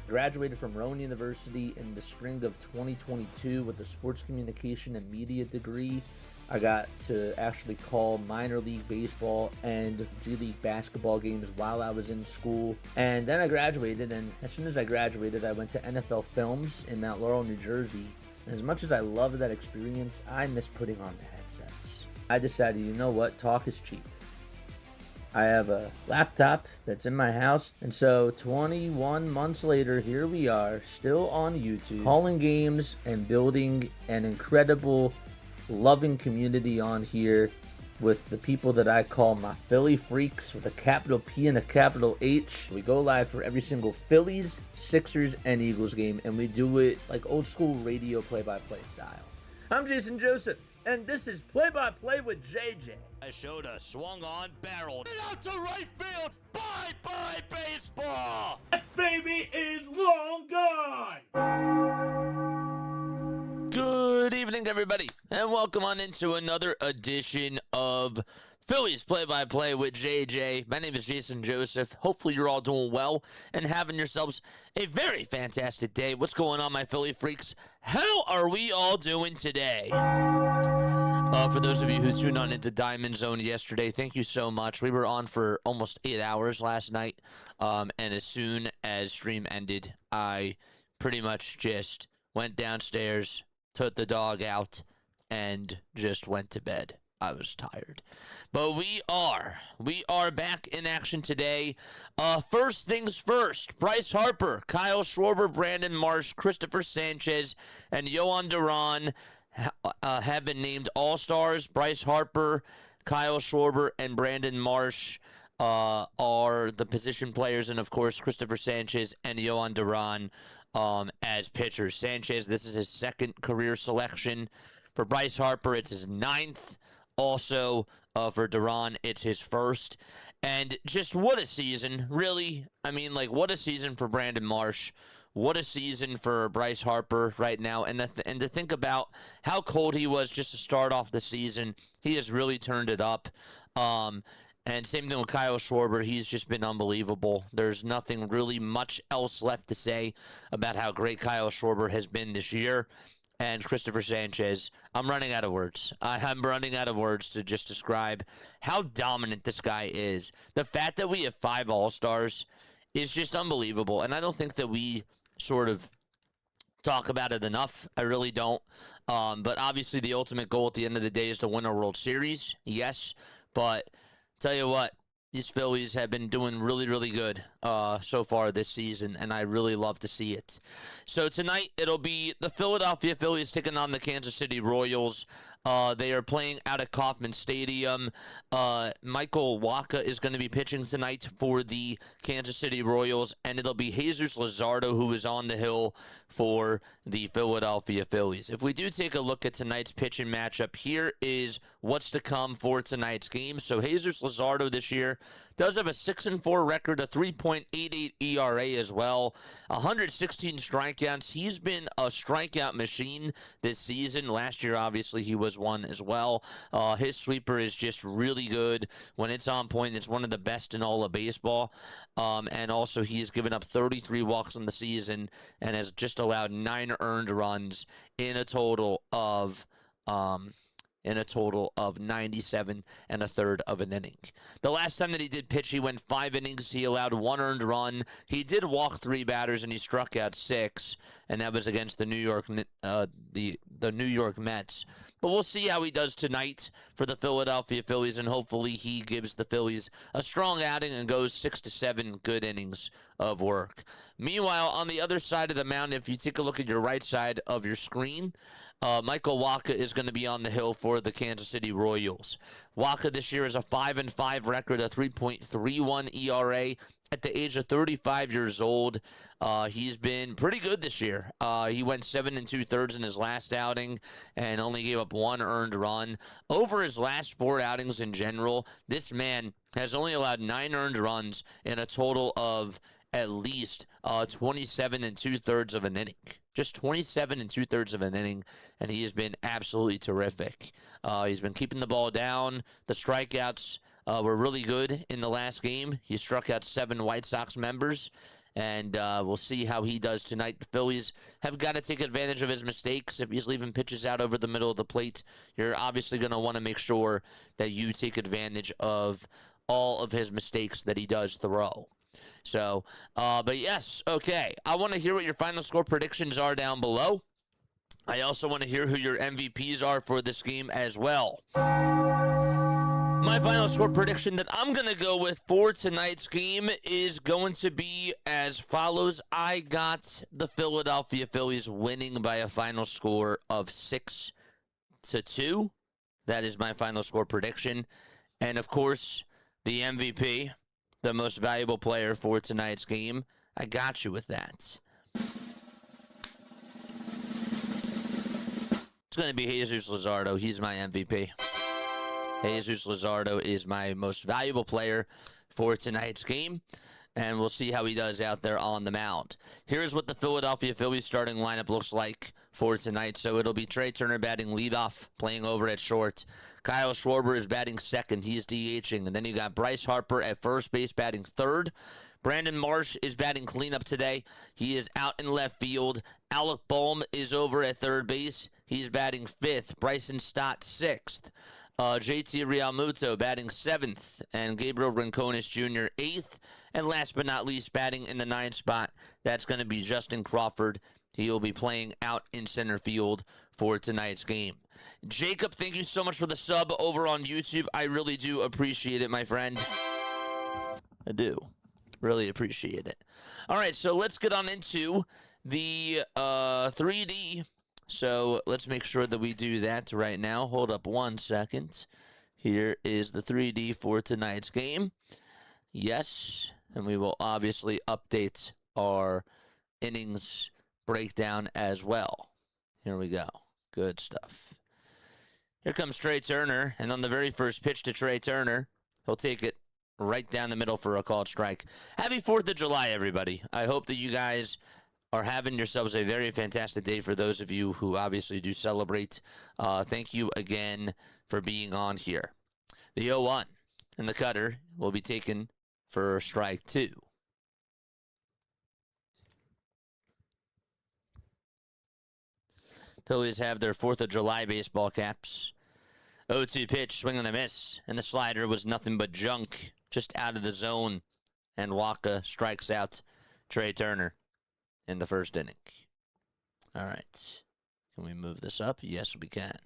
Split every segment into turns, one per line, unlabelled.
Graduated from Rowan University in the spring of 2022 with a sports communication and media degree. I got to actually call minor league baseball and G League basketball games while I was in school. And then I graduated, and as soon as I graduated, I went to NFL Films in Mount Laurel, New Jersey. And as much as I loved that experience, I miss putting on the headsets. I decided, you know what, talk is cheap. I have a laptop that's in my house, and so 21 months later, here we are, still on YouTube, calling games and building an incredible, loving community on here with the people that I call my Philly freaks with a capital P and a capital H. We go live for every single Phillies, Sixers, and Eagles game, and we do it like old school radio play-by-play style. I'm Jason Joseph, and this is Play-by-Play with JJ.
I showed a swung on, barreled out to right field. Bye-bye baseball.
That baby is long gone.
Good evening, everybody, and welcome on into another edition of Phillies Play-by-Play with JJ. My name is Jason Joseph. Hopefully you're all doing well and having yourselves a very fantastic day. What's going on, my Philly freaks? How are we all doing today? For those of you who tuned on into Diamond Zone yesterday, thank you so much. We were on for almost 8 hours last night, and as soon as stream ended, I pretty much just went downstairs, took the dog out, and just went to bed. I was tired. But we are back in action today. First things first, Bryce Harper, Kyle Schwarber, Brandon Marsh, Christopher Sanchez, and Yohan Duran have been named All-Stars. Bryce Harper, Kyle Schwarber, and Brandon Marsh are the position players, and of course Christopher Sanchez and Yohan Duran as pitchers. Sanchez, this is his second career selection. For Bryce Harper, it's his 9th. Also, for Duran, it's his first. And just what a season, really. I mean, like, what a season for Brandon Marsh. What a season for Bryce Harper right now. And to think about how cold he was just to start off the season, he has really turned it up. And same thing with Kyle Schwarber. He's just been unbelievable. There's nothing really much else left to say about how great Kyle Schwarber has been this year. And Christopher Sanchez, I'm running out of words. I'm running out of words to just describe how dominant this guy is. The fact that we have 5 All-Stars is just unbelievable. And I don't think that we sort of talk about it enough. I really don't. But obviously the ultimate goal at the end of the day is to win a World Series. Yes. But tell you what, these Phillies have been doing really, really good so far this season, and I really love to see it. So tonight, it'll be the Philadelphia Phillies taking on the Kansas City Royals. They are playing out at Kauffman Stadium. Michael Wacha is going to be pitching tonight for the Kansas City Royals, and it'll be Jesus Luzardo who is on the hill for the Philadelphia Phillies. If we do take a look at tonight's pitching matchup, here is what's to come for tonight's game. So Jesus Luzardo this year does have a 6-4 record, a 3.88 ERA as well, 116 strikeouts. He's been a strikeout machine this season. Last year, obviously, he was one as well. His sweeper is just really good. When it's on point, it's one of the best in all of baseball. And also, he's given up 33 walks in the season and has just allowed 9 earned runs in a total of 97 1/3 of an inning. The last time that he did pitch, he went 5 innings. He allowed 1 earned run. He did walk 3 batters, and he struck out 6, and that was against the New York Mets. But we'll see how he does tonight for the Philadelphia Phillies, and hopefully he gives the Phillies a strong outing and goes 6 to 7 good innings of work. Meanwhile, on the other side of the mound, if you take a look at your right side of your screen, Michael Wacha is going to be on the hill for the Kansas City Royals. Wacha this year is a 5-5 record, a 3.31 ERA. At the age of 35 years old, he's been pretty good this year. He went 7 2/3 in his last outing and only gave up 1 earned run. Over his last 4 outings in general, this man has only allowed 9 earned runs in a total of at least 27 2/3 of an inning. Just 27 2/3 of an inning, and he has been absolutely terrific. He's been keeping the ball down. The strikeouts were really good in the last game. He struck out 7 White Sox members, And we'll see how he does tonight. The Phillies have got to take advantage of his mistakes. If he's leaving pitches out over the middle of the plate, you're obviously going to want to make sure that you take advantage of all of his mistakes that he does throw. So, but yes, okay. I want to hear what your final score predictions are down below. I also want to hear who your MVPs are for this game as well. My final score prediction that I'm going to go with for tonight's game is going to be as follows. I got the Philadelphia Phillies winning by a final score of 6-2. That is my final score prediction. And, of course, the MVP, the most valuable player for tonight's game, I got you with that. It's going to be Jesus Luzardo. He's my MVP. Jesus Luzardo is my most valuable player for tonight's game, and we'll see how he does out there on the mound. Here's what the Philadelphia Phillies starting lineup looks like for tonight. So it'll be Trey Turner batting leadoff, playing over at short. Kyle Schwarber is batting second. He's DHing. And then you got Bryce Harper at first base batting third. Brandon Marsh is batting cleanup today. He is out in left field. Alec Bohm is over at third base. He's batting fifth. Bryson Stott sixth. JT Realmuto batting seventh, and Gabriel Rincones Jr. eighth. And last but not least, batting in the ninth spot, that's going to be Justin Crawford. He will be playing out in center field for tonight's game. Jacob, thank you so much for the sub over on YouTube. I really do appreciate it, my friend. I do. Really appreciate it. All right, so let's get on into the 3D. So let's make sure that we do that right now. Hold up 1 second. Here is the 3D for tonight's game. Yes, and we will obviously update our innings breakdown as well. Here we go. Good stuff. Here comes Trey Turner, and on the very first pitch to Trey Turner, he'll take it right down the middle for a called strike. Happy 4th of July, everybody. I hope that you guys are having yourselves a very fantastic day. For those of you who obviously do celebrate, thank you again for being on here. The 0-1 and the cutter will be taken for strike 2. Phillies have their 4th of July baseball caps. 0-2 pitch, swing and a miss, and the slider was nothing but junk, just out of the zone, and Waka strikes out Trey Turner in the first inning. All right. Can we move this up? Yes, we can.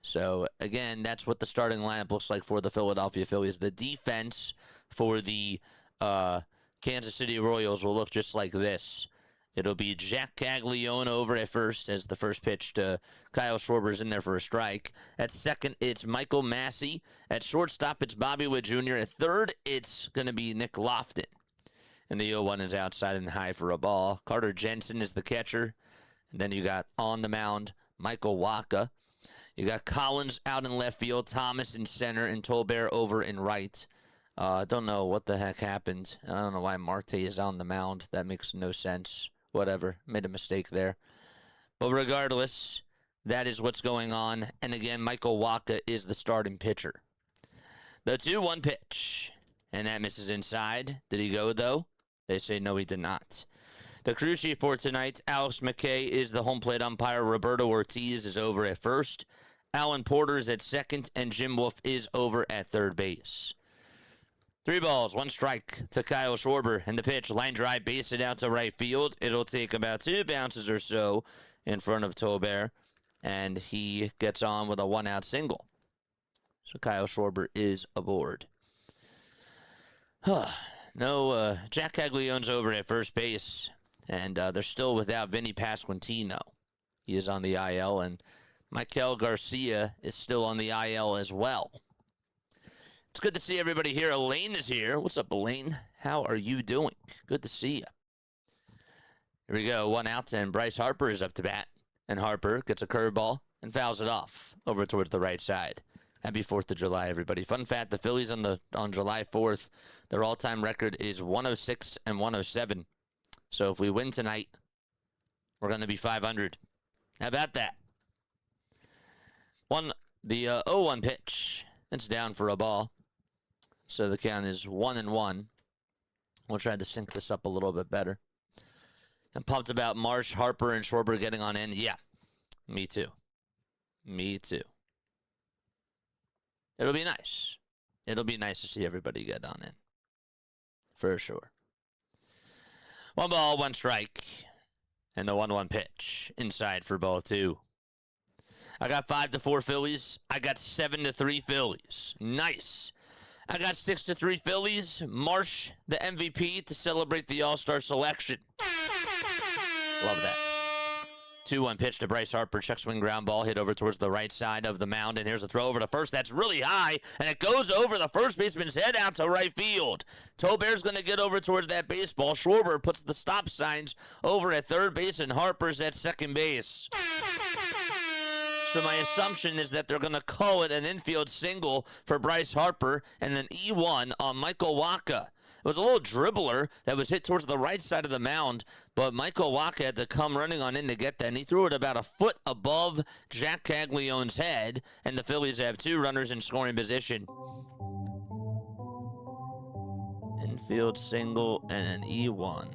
So, again, that's what the starting lineup looks like for the Philadelphia Phillies. The defense for the Kansas City Royals will look just like this. It'll be Jack Caglione over at first as the first pitch to Kyle Schwarber's in there for a strike. At second, it's Michael Massey. At shortstop, it's Bobby Witt Jr. At third, it's going to be Nick Lofton. And the 0-1 is outside and high for a ball. Carter Jensen is the catcher. And then you got on the mound Michael Waka. You got Collins out in left field, Thomas in center, and Tolbert over in right. I don't know what the heck happened. I don't know why Marte is on the mound. That makes no sense. Whatever. Made a mistake there. But regardless, that is what's going on. And again, Michael Waka is the starting pitcher. The 2-1 pitch. And that misses inside. Did he go, though? They say no, he did not. The crew chief for tonight, Alex McKay, is the home plate umpire. Roberto Ortiz is over at first. Alan Porter is at second. And Jim Wolf is over at third base. 3 balls, 1 strike to Kyle Schwarber. And the pitch, line drive, base it out to right field. It'll take about 2 bounces or so in front of Tolbert. And he gets on with a 1-out single. So Kyle Schwarber is aboard. No, Jack Caglione's over at first base. And they're still without Vinny Pasquantino. He is on the IL. And Michael Garcia is still on the IL as well. It's good to see everybody here. Elaine is here. What's up, Elaine? How are you doing? Good to see you. Here we go. 1 out, and Bryce Harper is up to bat. And Harper gets a curveball and fouls it off over towards the right side. Happy 4th of July, everybody. Fun fact, the Phillies on July 4th, their all-time record is 106 and 107. So if we win tonight, we're going to be 500. How about that? The 0-1 pitch. It's down for a ball. So the count is 1-1. We'll try to sync this up a little bit better. I'm pumped about Marsh, Harper, and Schwarber getting on in. Yeah, me too. Me too. It'll be nice. It'll be nice to see everybody get on in. For sure. 1 ball, 1 strike. And the 1-1 pitch. Inside for ball 2. I got 5-4 Phillies. I got 7-3 Phillies. Nice. I got 6-3 Phillies. Marsh, the MVP, to celebrate the All-Star selection. Love that. 2-1 pitch to Bryce Harper. Check swing ground ball. Hit over towards the right side of the mound. And here's a throw over to first. That's really high. And it goes over the first baseman's head out to right field. Tobear's going to get over towards that baseball. Schwarber puts the stop signs over at third base. And Harper's at second base. So my assumption is that they're going to call it an infield single for Bryce Harper and then E1 on Michael Wacha. It was a little dribbler that was hit towards the right side of the mound, but Michael Wacha had to come running on in to get that, and he threw it about a foot above Jack Caglione's head, and the Phillies have 2 runners in scoring position. Infield single and an E1.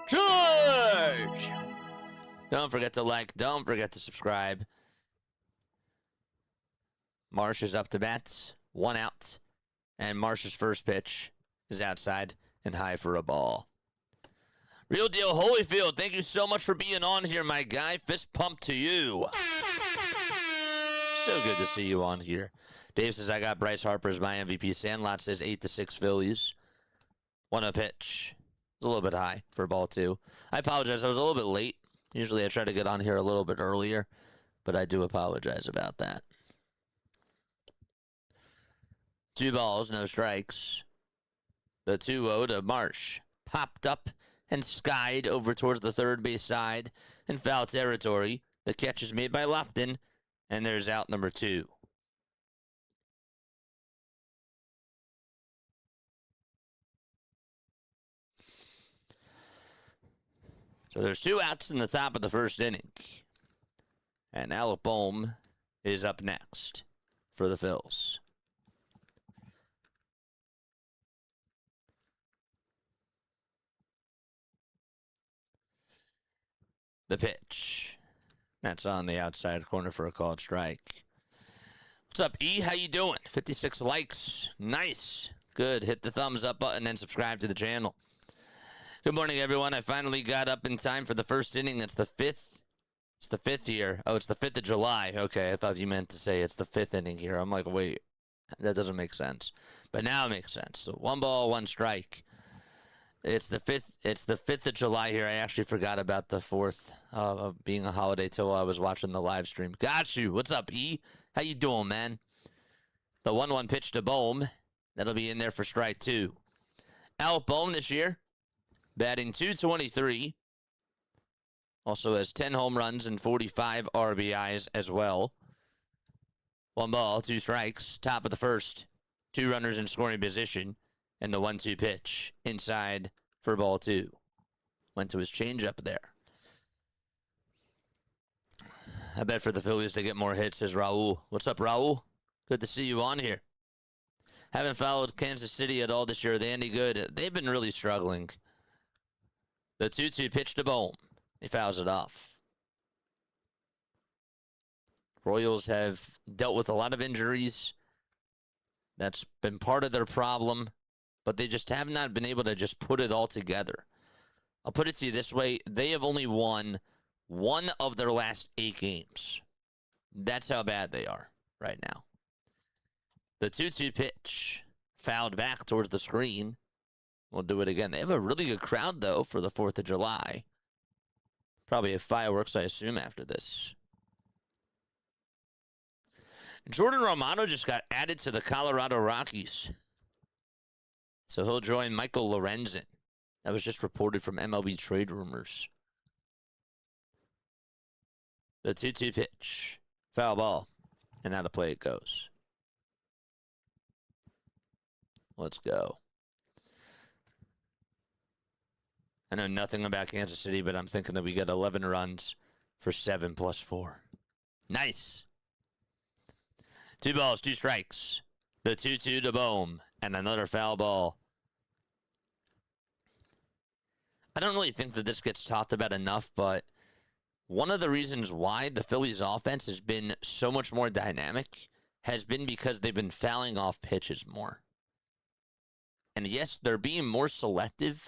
George! Don't forget to like. Don't forget to subscribe. Marsh is up to bat. 1 out. And Marsh's first pitch is outside and high for a ball. Real deal Holyfield, thank you so much for being on here, my guy. Fist pump to you. So good to see you on here. Dave says, I got Bryce Harper as my MVP. Sandlot says 8-6 Phillies. 1-0 pitch. It's a little bit high for ball 2. I apologize. I was a little bit late. Usually I try to get on here a little bit earlier, but I do apologize about that. 2 balls, no strikes. The 2-0 to Marsh. Popped up and skied over towards the third base side in foul territory. The catch is made by Lofton, and there's out number 2. So there's 2 outs in the top of the first inning. And Alec Bohm is up next for the Phils. The pitch. That's on the outside corner for a called strike. What's up, E? How you doing? 56 likes. Nice. Good. Hit the thumbs up button and subscribe to the channel. Good morning, everyone. I finally got up in time for the first inning. It's the 5th. It's the 5th here. Oh, it's the 5th of July. Okay, I thought you meant to say it's the 5th inning here. I'm like, wait, that doesn't make sense. But now it makes sense. So 1 ball, 1 strike. It's the 5th. It's the 5th of July here. I actually forgot about the 4th of being a holiday till I was watching the live stream. Got you. What's up, E? How you doing, man? The 1-1 pitch to Bohm. That'll be in there for strike 2. Alec Bohm this year, batting .223. Also has 10 home runs and 45 RBIs as well. 1 ball, 2 strikes. Top of the first. 2 runners in scoring position. And the 1-2 pitch inside for ball 2. Went to his changeup there. I bet for the Phillies to get more hits, says Raul. What's up, Raul? Good to see you on here. Haven't followed Kansas City at all this year. Are they any good? They've been really struggling. The 2-2 pitch to Bohm. He fouls it off. Royals have dealt with a lot of injuries. That's been part of their problem, but they just have not been able to just put it all together. I'll put it to you this way. They have only won 1 of their last 8 games. That's how bad they are right now. The 2-2 pitch fouled back towards the screen. We'll do it again. They have a really good crowd, though, for the 4th of July. Probably have fireworks, I assume, after this. Jordan Romano just got added to the Colorado Rockies. So he'll join Michael Lorenzen. That was just reported from MLB Trade Rumors. The 2-2 pitch. Foul ball. And now to play it goes. Let's go. I know nothing about Kansas City, but I'm thinking that we get 11 runs for 7 plus 4. Nice. 2 balls, 2 strikes. The 2-2 to Bohm. And another foul ball. I don't really think that this gets talked about enough, but one of the reasons why the Phillies offense has been so much more dynamic has been because they've been fouling off pitches more. And yes, they're being more selective.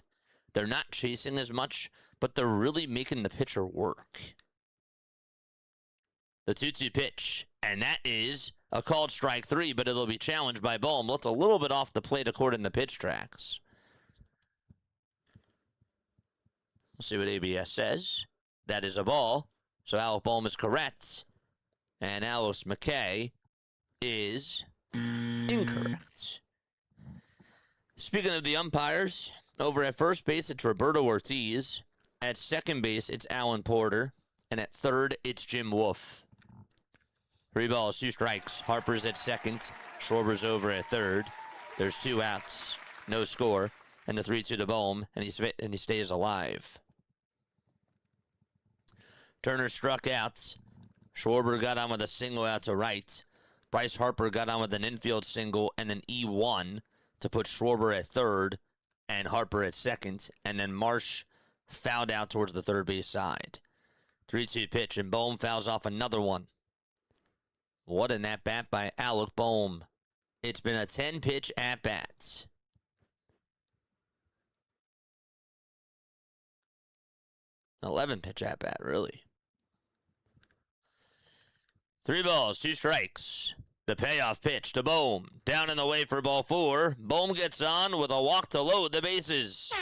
They're not chasing as much, but they're really making the pitcher work. The 2-2 pitch, and that is a called strike 3, but it'll be challenged by Baumholtz. A little bit off the plate according to pitch tracks. We'll see what ABS says. That is a ball. So Alec Bohm is correct. And Alice McKay is incorrect. Speaking of the umpires, over at first base, it's Roberto Ortiz. At second base, it's Alan Porter. And at third, it's Jim Wolf. 3 balls, 2 strikes. Harper's at second. Schwarber's over at third. There's 2 outs. No score. And the 3-2 to Bohm. And he stays alive. Turner struck out. Schwarber got on with a single out to right. Bryce Harper got on with an infield single and an E1 to put Schwarber at third and Harper at second. And then Marsh fouled out towards the third base side. 3-2 pitch, and Bohm fouls off another one. What an at-bat by Alec Bohm. It's been a 10-pitch at-bat. An 11-pitch at-bat, really. 3 balls, 2 strikes. The payoff pitch to Bohm. Down in the way for ball 4. Bohm gets on with a walk to load the bases.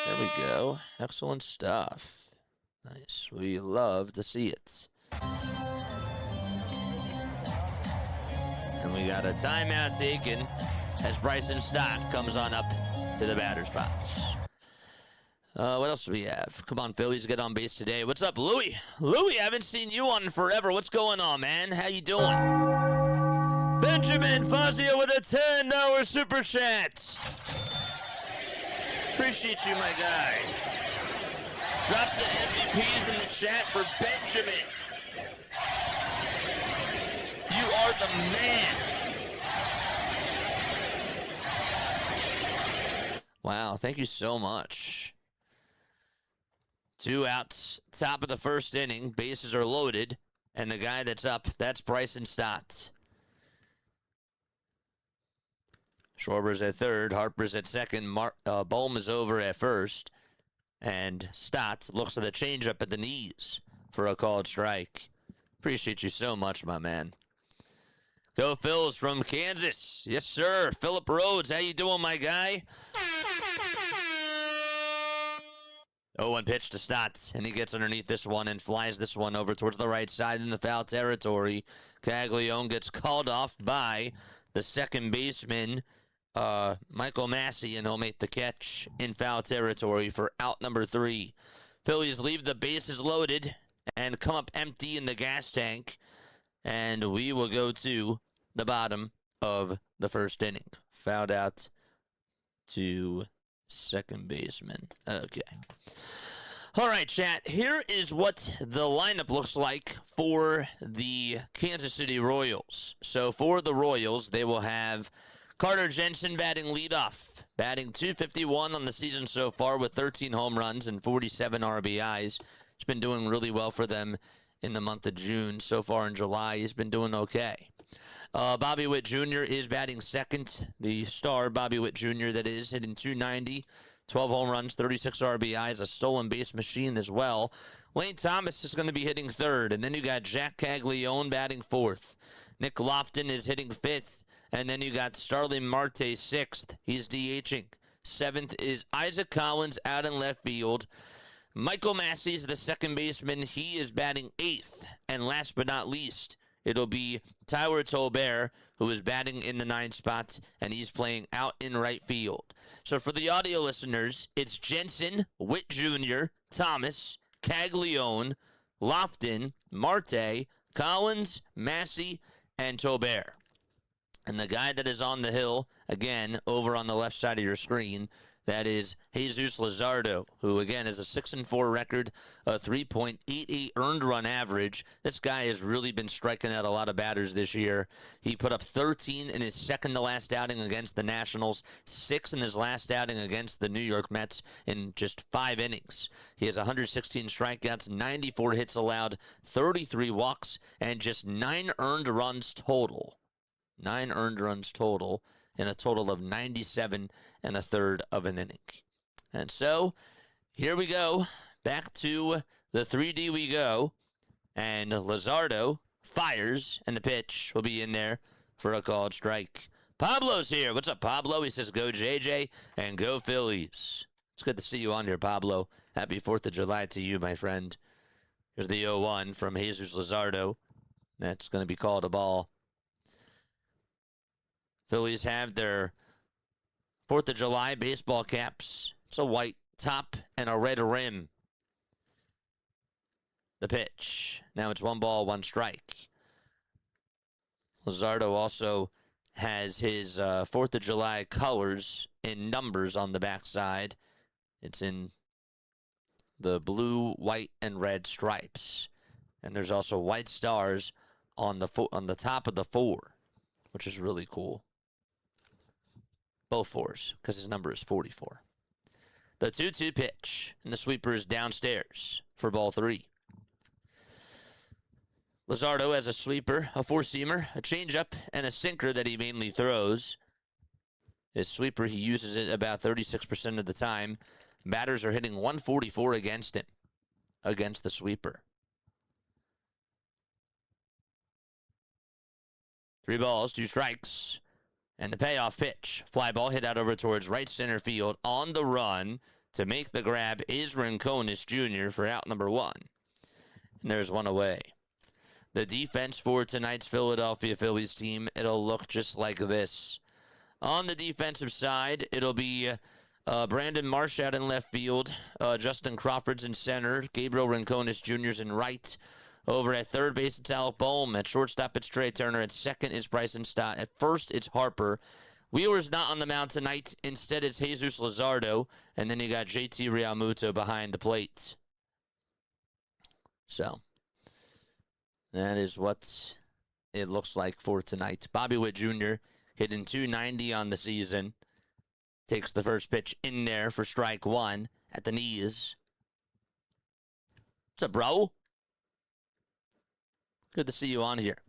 There we go. Excellent stuff. Nice. We love to see it. And we got a timeout taken as Bryson Stott comes on up to the batter's box. What else do we have? Come on, Phillies, get on base today. What's up, Louie? Louie, I haven't seen you on forever. What's going on, man? How you doing? Benjamin Fazio with a $10 super chat. Appreciate you, my guy. Drop the MVPs in the chat for Benjamin. You are the man. Wow, thank you so much. 2 outs, top of the first inning. Bases are loaded. And the guy that's up, that's Bryson Stott. Schwarber's at third. Harper's at second. Bohm is over at first. And Stott looks at the changeup at the knees for a called strike. Appreciate you so much, my man. Go Phils from Kansas. Yes, sir. Phillip Rhodes, how you doing, my guy? 0-1 pitch to Stott, and he gets underneath this one and flies this one over towards the right side in the foul territory. Caglione gets called off by the second baseman, Michael Massey, and he'll make the catch in foul territory for out number 3. Phillies leave the bases loaded and come up empty in the gas tank, and we will go to the bottom of the first inning. Fouled out to second baseman. Okay. All right, chat. Here is what the lineup looks like for the Kansas City Royals. So for the Royals, they will have Carter Jensen batting leadoff, batting .251 on the season so far with 13 home runs and 47 RBIs. He's been doing really well for them in the month of June. So far in July, he's been doing okay. Bobby Witt Jr. is batting second. The star, Bobby Witt Jr., that is, hitting .290, 12 home runs, 36 RBIs, a stolen base machine as well. Lane Thomas is going to be hitting third. And then you got Jack Caglione batting fourth. Nick Lofton is hitting fifth. And then you got Starling Marte sixth. He's DHing. Seventh is Isaac Collins out in left field. Michael Massey's the second baseman. He is batting eighth. And last but not least, it'll be Tyler Tolbert, who is batting in the 9th spot, and he's playing out in right field. So for the audio listeners, it's Jensen, Witt Jr., Thomas, Caglione, Lofton, Marte, Collins, Massey, and Tolbert. And the guy that is on the hill, again, over on the left side of your screen, That is Jesus Luzardo, who again has a 6-4 record, a 3.88 earned run average. This guy has really been striking out a lot of batters this year. He put up 13 in his second to last outing against the Nationals, 6 in his last outing against the New York Mets in just 5 innings. He has 116 strikeouts, 94 hits allowed, 33 walks, and just 9 earned runs total. 9 earned runs total in a total of 97 1/3 of an inning. And so, here we go. Back to the 3D we go. And Luzardo fires, and the pitch will be in there for a called strike. Pablo's here. What's up, Pablo? He says, go JJ and go Phillies. It's good to see you on here, Pablo. Happy 4th of July to you, my friend. Here's the 0-1 from Jesus Luzardo. That's going to be called a ball. Phillies have their 4th of July baseball caps. It's a white top and a red rim. The pitch. Now it's 1 ball, 1 strike. Luzardo also has his 4th of July colors in numbers on the backside. It's in the blue, white, and red stripes. And there's also white stars on the top of the 4, which is really cool. Both 4s, because his number is 44. The 2-2 pitch, and the sweeper is downstairs for ball 3. Luzardo has a sweeper, a 4-seamer, a changeup, and a sinker that he mainly throws. His sweeper, he uses it about 36% of the time. Batters are hitting 144 against him, against the sweeper. 3 balls, 2 strikes. And the payoff pitch. Fly ball hit out over towards right center field on the run to make the grab is Rinconis Jr. for out number 1. And there's 1 away. The defense for tonight's Philadelphia Phillies team, it'll look just like this. On the defensive side, it'll be Brandon Marsh out in left field. Justin Crawford's in center. Gabriel Rinconis Jr.'s in right. Over at third base, it's Alec Bohm. At shortstop, it's Trey Turner. At second, it's Bryson Stott. At first, it's Harper. Wheeler's not on the mound tonight. Instead, it's Jesus Luzardo. And then you got JT Realmuto behind the plate. So, that is what it looks like for tonight. Bobby Witt Jr. hitting .290 on the season. Takes the first pitch in there for strike 1 at the knees. What's up, bro? Good to see you on here.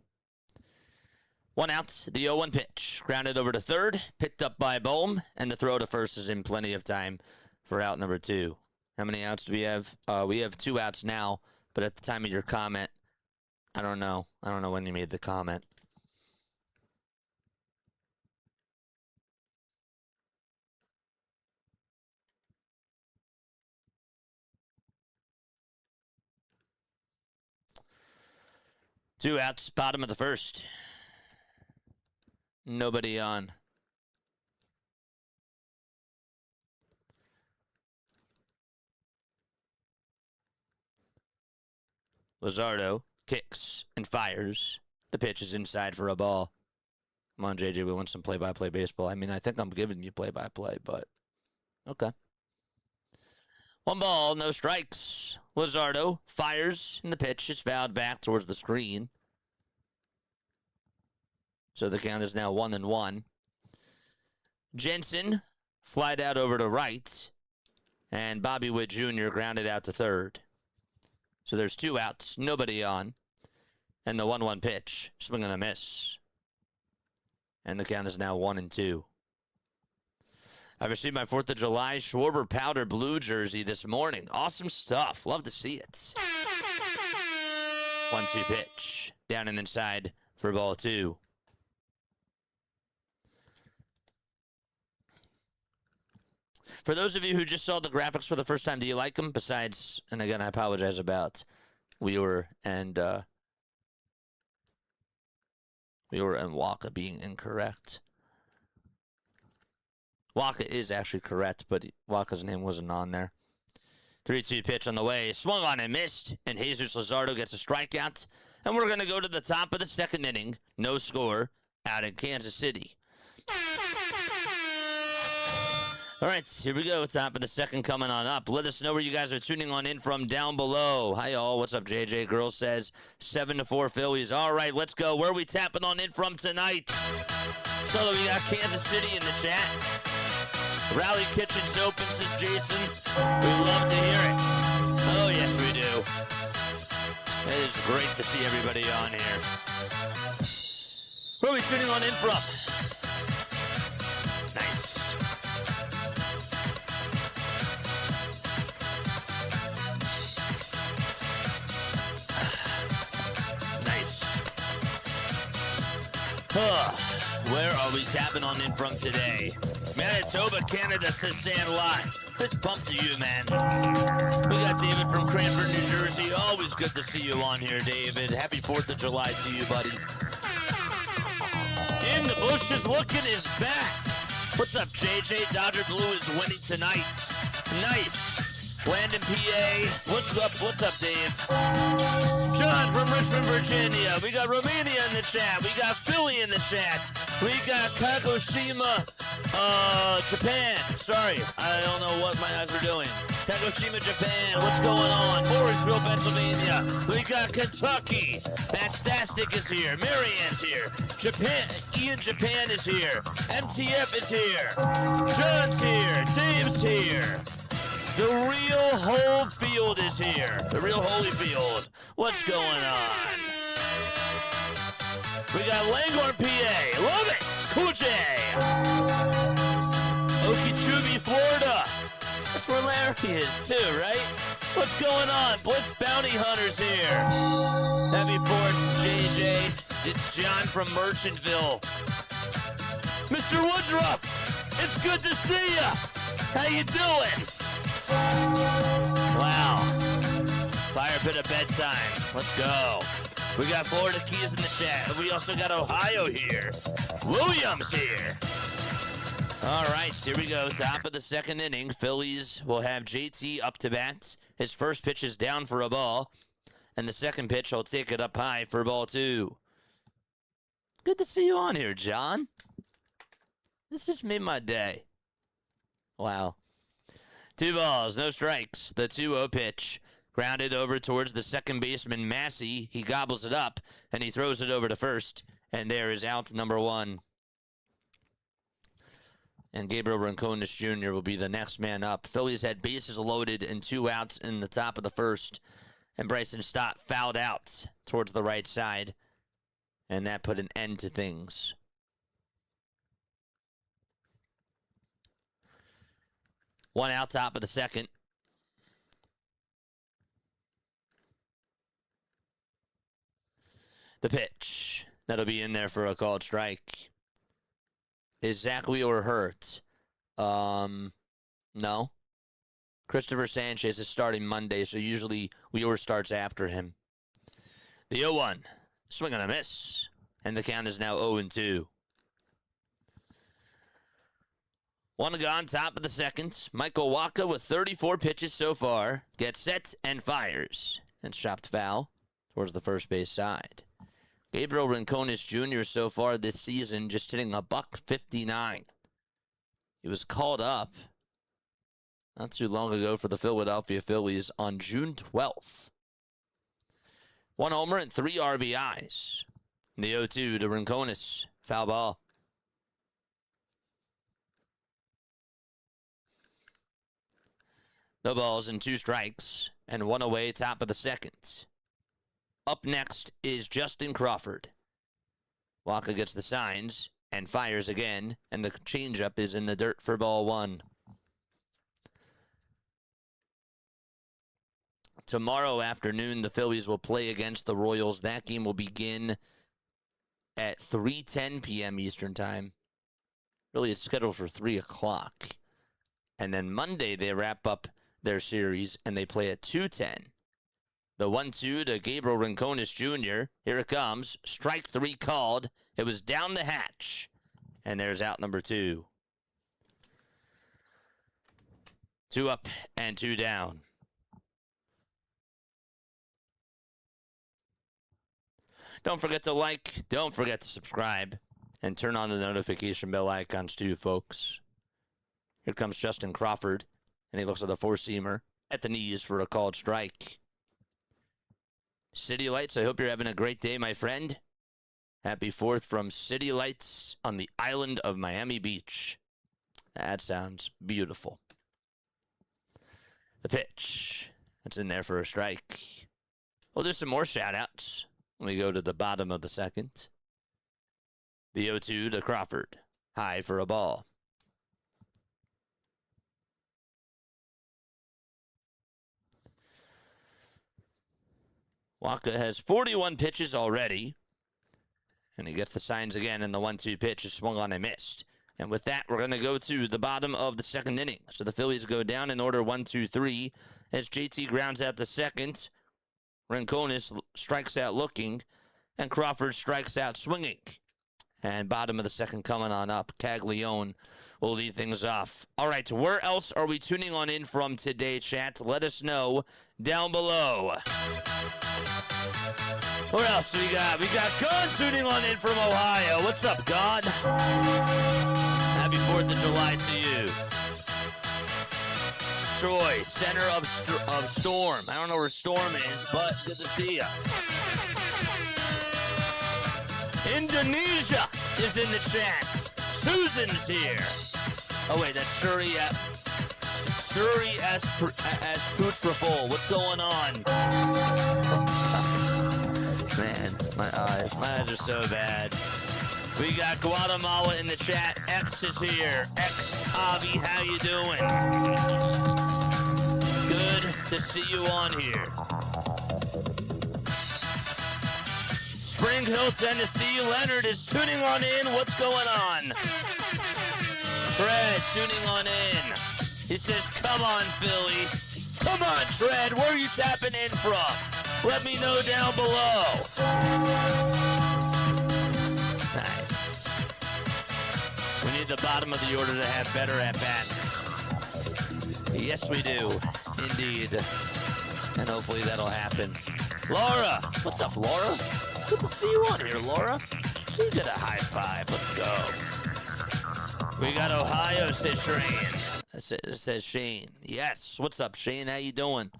1 out, the 0-1 pitch. Grounded over to third, picked up by Bohm, and the throw to first is in plenty of time for out number 2. How many outs do we have? We have 2 outs now, but at the time of your comment, I don't know. I don't know when you made the comment. Two outs, bottom of the first. Nobody on. Luzardo kicks and fires. The pitch is inside for a ball. Come on, JJ, we want some play-by-play baseball. I mean, I think I'm giving you play-by-play, but okay. 1 ball, no strikes. Luzardo fires, and the pitch is fouled back towards the screen. So the count is now 1-1. Jensen flied out over to right, and Bobby Witt Jr. grounded out to third. So there's 2 outs, nobody on, and the 1-1 pitch, swing and a miss. And the count is now 1-2. I received my 4th of July Schwarber powder blue jersey this morning. Awesome stuff. Love to see it. 1-2 pitch. Down and inside for ball 2. For those of you who just saw the graphics for the first time, do you like them? Besides, and again, I apologize about Wheeler and Waka being incorrect. Waka is actually correct, but Waka's name wasn't on there. 3-2 pitch on the way. Swung on and missed, and Jesus Luzardo gets a strikeout. And we're going to go to the top of the 2nd inning. No score out in Kansas City. All right, here we go. Top of the second coming on up. Let us know where you guys are tuning on in from down below. Hi, y'all. What's up, JJ? Girl says 7-4 Phillies. All right, let's go. Where are we tapping on in from tonight? So we got Kansas City in the chat. Rally Kitchen's open, says Jason. We love to hear it. Oh, yes, we do. It is great to see everybody on here. Where are we tuning on in from? Nice. Where are we tapping on in from today? Manitoba, Canada, says San Lot. Fist bump to you, man. We got David from Cranford, New Jersey. Always good to see you on here, David. Happy 4th of July to you, buddy. In the bushes looking is back. What's up, JJ? Dodger Blue is winning tonight. Nice. Landon, PA. What's up, Dave? John from Richmond, Virginia. We got Romania in the chat. We got Philly in the chat. We got Kagoshima, Japan. Sorry, I don't know what my eyes are doing. Kagoshima, Japan. What's going on? Morrisville, Pennsylvania. We got Kentucky. Matt Stastic is here. Marianne's here. Japan. Ian Japan is here. MTF is here. John's here. Dave's here. The real whole field is here. The real Holyfield. What's going on? We got Langhorne, PA. Love it. Cool J. Okeechobee, Florida. That's where Larry is too, right? What's going on? Blitz Bounty Hunters here. Happy 4th, JJ. It's John from Merchantville. Mr. Woodruff, it's good to see ya. How you doing? Wow. Fire pit of bedtime. Let's go. We got Florida Keys in the chat. We also got Ohio here. Williams here. All right, here we go. Top of the second inning. Phillies will have JT up to bat. His first pitch is down for a ball. And the second pitch, he'll take it up high for ball 2. Good to see you on here, John. This just made my day. Wow. 2 balls, no strikes. The 2-0 pitch. Grounded over towards the second baseman, Massey. He gobbles it up, and he throws it over to first. And there is out number 1. And Gabriel Rincones Jr. will be the next man up. Phillies had bases loaded and 2 outs in the top of the first. And Bryson Stott fouled out towards the right side. And that put an end to things. One out, top of the second. The pitch. That'll be in there for a called strike. Is Zach Wheeler hurt? No. Christopher Sanchez is starting Monday, so usually Wheeler starts after him. The 0-1. Swing and a miss. And the count is now 0-2. 1 gone, top of the second. Michael Wacha with 34 pitches so far. Gets set and fires. And chopped foul towards the first base side. Gabriel Rincones Jr. so far this season just hitting a $159. He was called up not too long ago for the Philadelphia Phillies on June 12th. 1 homer and 3 RBIs. The 0-2 to Rincones. Foul ball. No balls and 2 strikes, and 1 away, top of the second. Up next is Justin Crawford. Walker gets the signs and fires again, and the changeup is in the dirt for ball 1. Tomorrow afternoon, the Phillies will play against the Royals. That game will begin at 3:10 p.m. Eastern Time. Really, it's scheduled for 3 o'clock. And then Monday, they wrap up their series, and they play at 2:10. The 1-2 to Gabriel Rincones Jr. Here it comes. Strike 3 called. It was down the hatch. And there's out number 2. 2 up and 2 down. Don't forget to like, don't forget to subscribe, and turn on the notification bell icons too, folks. Here comes Justin Crawford, and he looks at the four-seamer at the knees for a called strike. City Lights, I hope you're having a great day, my friend. Happy 4th from City Lights on the island of Miami Beach. That sounds beautiful. The pitch. That's in there for a strike. We'll do some more shout-outs when we go to the bottom of the second. The 0-2 to Crawford. High for a ball. Waka has 41 pitches already. And he gets the signs again, and the 1-2 pitch is swung on and missed. And with that, we're going to go to the bottom of the second inning. So the Phillies go down in order 1-2-3 as JT grounds out to second. Rincones strikes out looking, and Crawford strikes out swinging. And bottom of the second coming on up. Caglione will lead things off. All right, where else are we tuning on in from today, chat? Let us know down below. What else do we got? We got Gun tuning on in from Ohio. What's up, Gun? Happy 4th of July to you. Troy, center of Storm. I don't know where Storm is, but good to see ya. Indonesia is in the chat. Susan's here. Oh, wait, that's Suri as Putrafol. What's going on? Man, my eyes are so bad. We got Guatemala in the chat. X is here. X, Avi, how you doing? Good to see you on here. Spring Hill, Tennessee. Leonard is tuning on in. What's going on? Tread tuning on in. He says, come on, Philly. Come on, Tread. Where are you tapping in from? Let me know down below. Nice. We need the bottom of the order to have better at-bats. Yes, we do. Indeed. And hopefully that'll happen. Laura. What's up, Laura? Good to see you on here, Laura. You get a high five. Let's go. We got Ohio, says Shane. Says Shane. Yes. What's up, Shane? How you doing?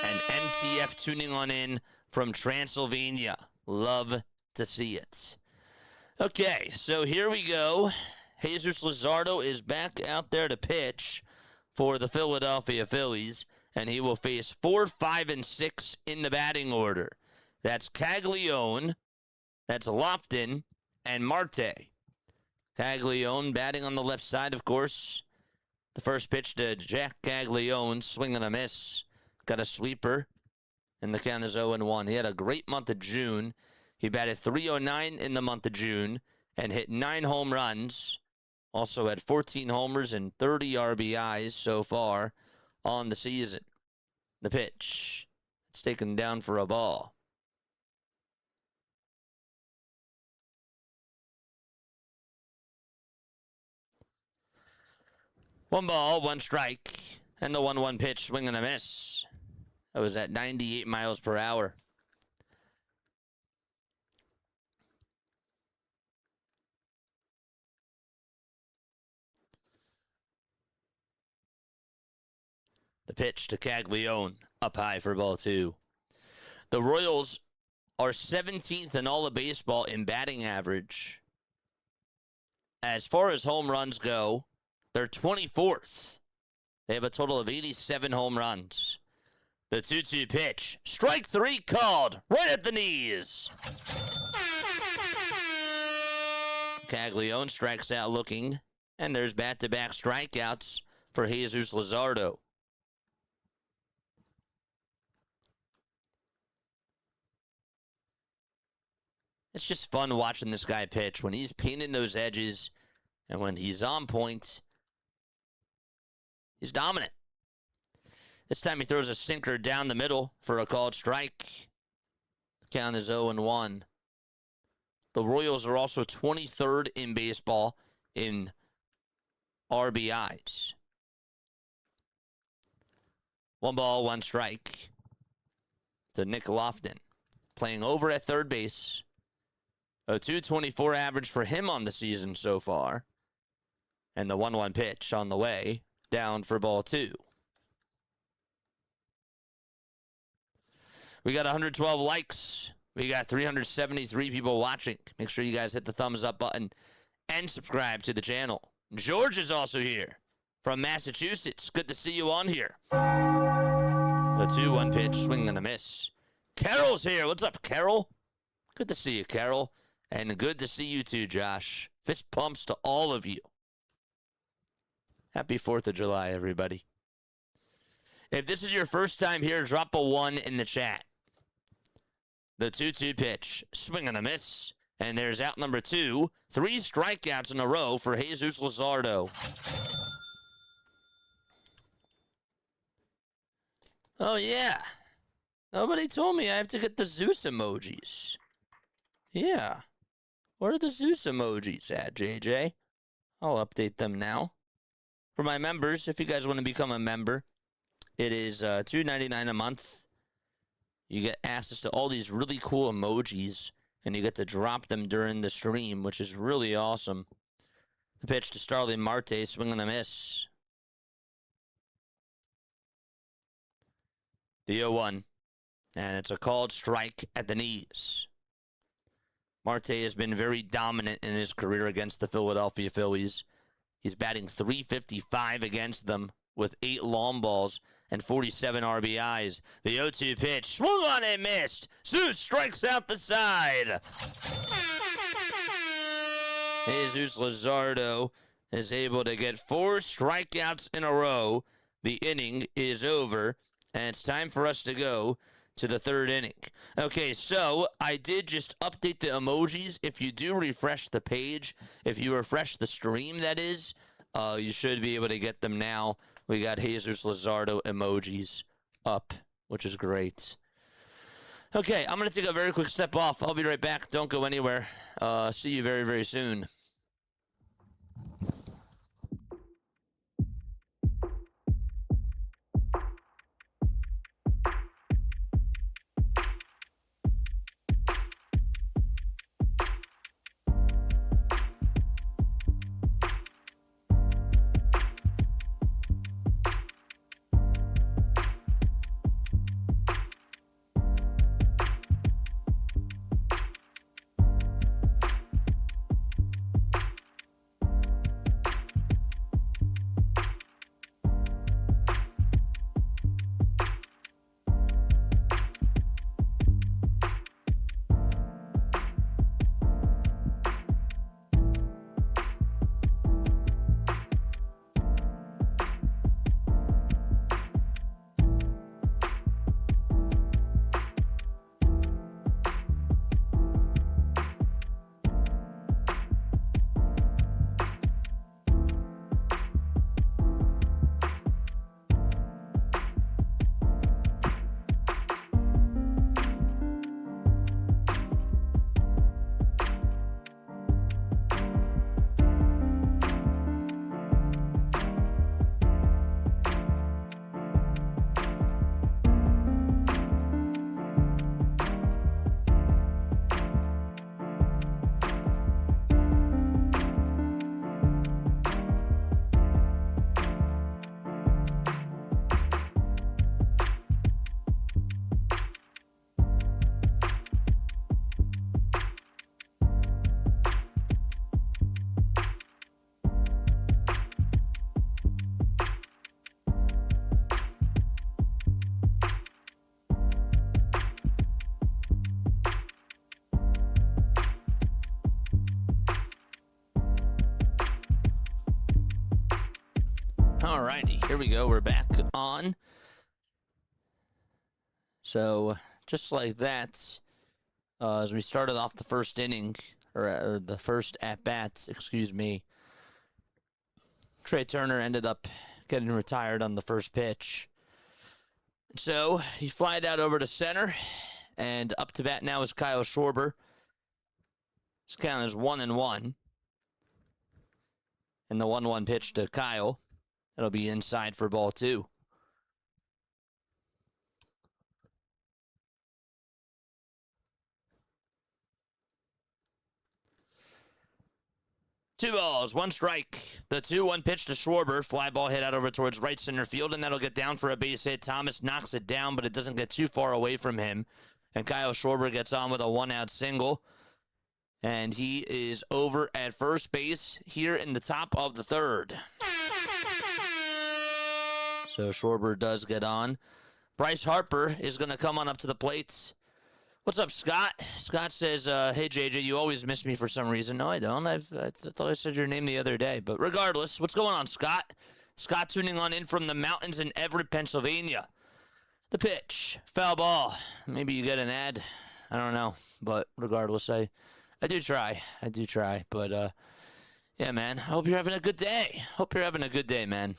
And MTF tuning on in from Transylvania. Love to see it. Okay, so here we go. Jesus Luzardo is back out there to pitch for the Philadelphia Phillies, and he will face 4, 5, and 6 in the batting order. That's Caglione, that's Lofton, and Marte. Caglione batting on the left side, of course. The first pitch to Jack Caglione, swing and a miss. Got a sweeper, and the count is 0-1. He had a great month of June. He batted .309 in the month of June and hit 9 home runs. Also had 14 homers and 30 RBIs so far on the season. The pitch. It's taken down for a ball. One ball, one strike, and the 1-1 pitch, swing and a miss. That was at 98 miles per hour. The pitch to Caglione, up high for ball 2. The Royals are 17th in all of baseball in batting average. As far as home runs go, they're 24th. They have a total of 87 home runs. The 2-2 pitch. Strike 3 called. Right at the knees. Caglione strikes out looking. And there's back-to-back strikeouts for Jesus Luzardo. It's just fun watching this guy pitch. When he's painting those edges and when he's on point, he's dominant. This time he throws a sinker down the middle for a called strike. The count is 0-1. The Royals are also 23rd in baseball in RBIs. 1 ball, 1 strike to Nick Lofton. Playing over at third base. A .224 average for him on the season so far. And the 1-1 pitch on the way, down for ball 2. We got 112 likes. We got 373 people watching. Make sure you guys hit the thumbs up button and subscribe to the channel. George is also here from Massachusetts. Good to see you on here. The 2-1 pitch, swing and a miss. Carol's here. What's up, Carol? Good to see you, Carol. And good to see you too, Josh. Fist pumps to all of you. Happy 4th of July, everybody. If this is your first time here, drop a 1 in the chat. The 2-2 pitch, swing and a miss. And there's out number 2. 3 strikeouts in a row for Jesus Luzardo. Oh, yeah. Nobody told me I have to get the Zeus emojis. Yeah. Where are the Zeus emojis at, JJ? I'll update them now. For my members, if you guys want to become a member, it is $2.99 a month. You get access to all these really cool emojis, and you get to drop them during the stream, which is really awesome. The pitch to Starling Marte, swing and a miss. The 0-1, and it's a called strike at the knees. Marte has been very dominant in his career against the Philadelphia Phillies. He's batting .355 against them with 8 long balls and 47 RBIs. The 0-2 pitch, swung on and missed. Zeus strikes out the side. Jesus Luzardo is able to get 4 strikeouts in a row. The inning is over, and it's time for us to go to the 3rd inning. Okay, so I did just update the emojis. If you do refresh the page, if you refresh the stream, that is, you should be able to get them now. We got Jesus Luzardo emojis up, which is great. Okay, I'm going to take a very quick step off. I'll be right back. Don't go anywhere. See you very, very soon. Alrighty, here we go. We're back on. So, just like that, as we started off the first inning, or the first at-bats, excuse me, Trey Turner ended up getting retired on the first pitch. So, he flied out over to center, and up to bat now is Kyle Schwarber. His count is 1-1. And the 1-1 pitch to Kyle. It'll be inside for ball 2. 2 balls, 1 strike. The 2-1 pitch to Schwarber. Fly ball hit out over towards right center field, and that'll get down for a base hit. Thomas knocks it down, but it doesn't get too far away from him. And Kyle Schwarber gets on with a 1-out single. And he is over at first base here in the top of the 3rd. So Schwarber does get on. Bryce Harper is going to come on up to the plate. What's up, Scott? Scott says, hey, JJ, you always miss me for some reason. No, I don't. I thought I said your name the other day. But regardless, what's going on, Scott? Scott tuning on in from the mountains in Everett, Pennsylvania. The pitch. Foul ball. Maybe you get an ad. I don't know. But regardless, I do try. I do try. But, yeah, man. I hope you're having a good day. Hope you're having a good day, man.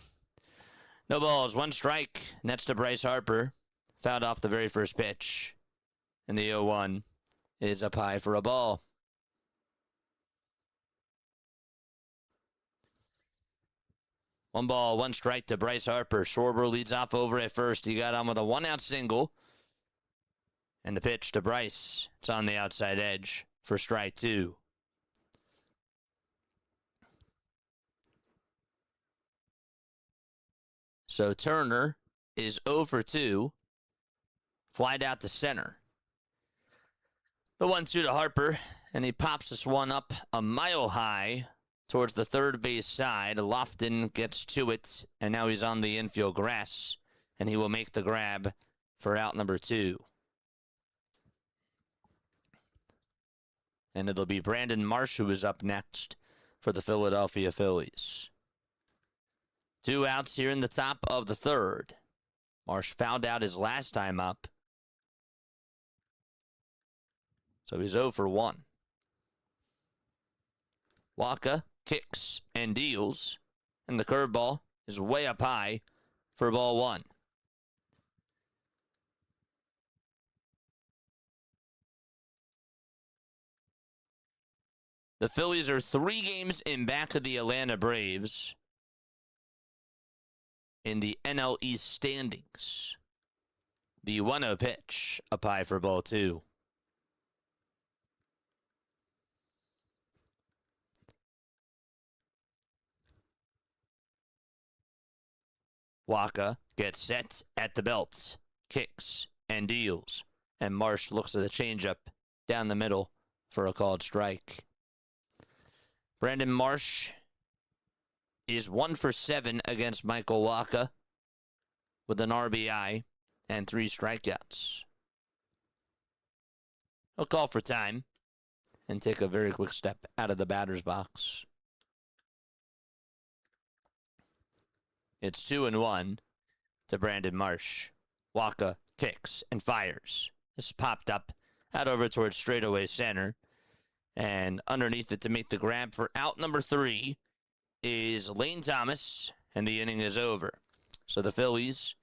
No balls. 1 strike. Nets to Bryce Harper. Fouled off the very first pitch. And the 0-1 is up high for a ball. One ball, 1 strike to Bryce Harper. Schwarber leads off over at first. He got on with a 1-out single. And the pitch to Bryce. It's on the outside edge for strike 2. So Turner is 0 for 2. Flied out to center. The 1-2 to Harper, and he pops this one up a mile high towards the third base side. Lofton gets to it, and now he's on the infield grass, and he will make the grab for out number 2. And it'll be Brandon Marsh who is up next for the Philadelphia Phillies. 2 outs here in the top of the 3rd. Marsh fouled out his last time up. So he's 0 for 1. Waka kicks and deals, and the curveball is way up high for ball 1. The Phillies are 3 games in back of the Atlanta Braves in the NL East standings. The 1-0 pitch up high for ball 2. Waka gets set at the belt, kicks and deals, and Marsh looks at the changeup down the middle for a called strike. Brandon Marsh is 1 for 7 against Michael Waka with an RBI and 3 strikeouts. He'll call for time and take a very quick step out of the batter's box. It's 2-1 to Brandon Marsh. Waka kicks and fires. This popped up out over towards straightaway center. And underneath it to make the grab for out number 3 is Lane Thomas, and the inning is over. So the Phillies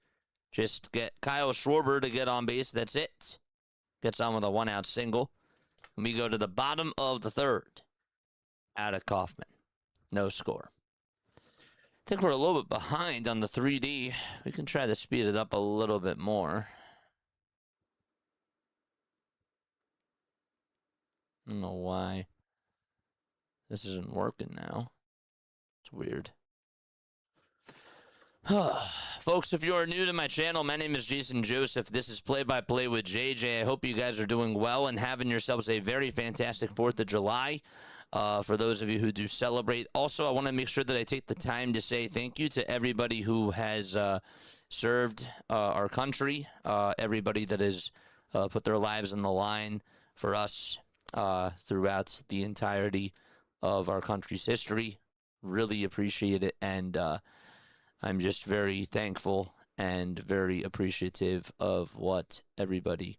just get Kyle Schwarber to get on base. That's it. Gets on with a 1-out single. And we go to the bottom of the 3rd. Out of Kaufman. No score. I think we're a little bit behind on the 3D. We can try to speed it up a little bit more. I don't know why this isn't working now. It's weird. Folks, if you are new to my channel, my name is Jason Joseph. This is Play by Play with JJ. I hope you guys are doing well and having yourselves a very fantastic 4th of July. For those of you who do celebrate. Also, I want to make sure that I take the time to say thank you to everybody who has served our country, everybody that has put their lives on the line for us throughout the entirety of our country's history. Really appreciate it, and I'm just very thankful and very appreciative of what everybody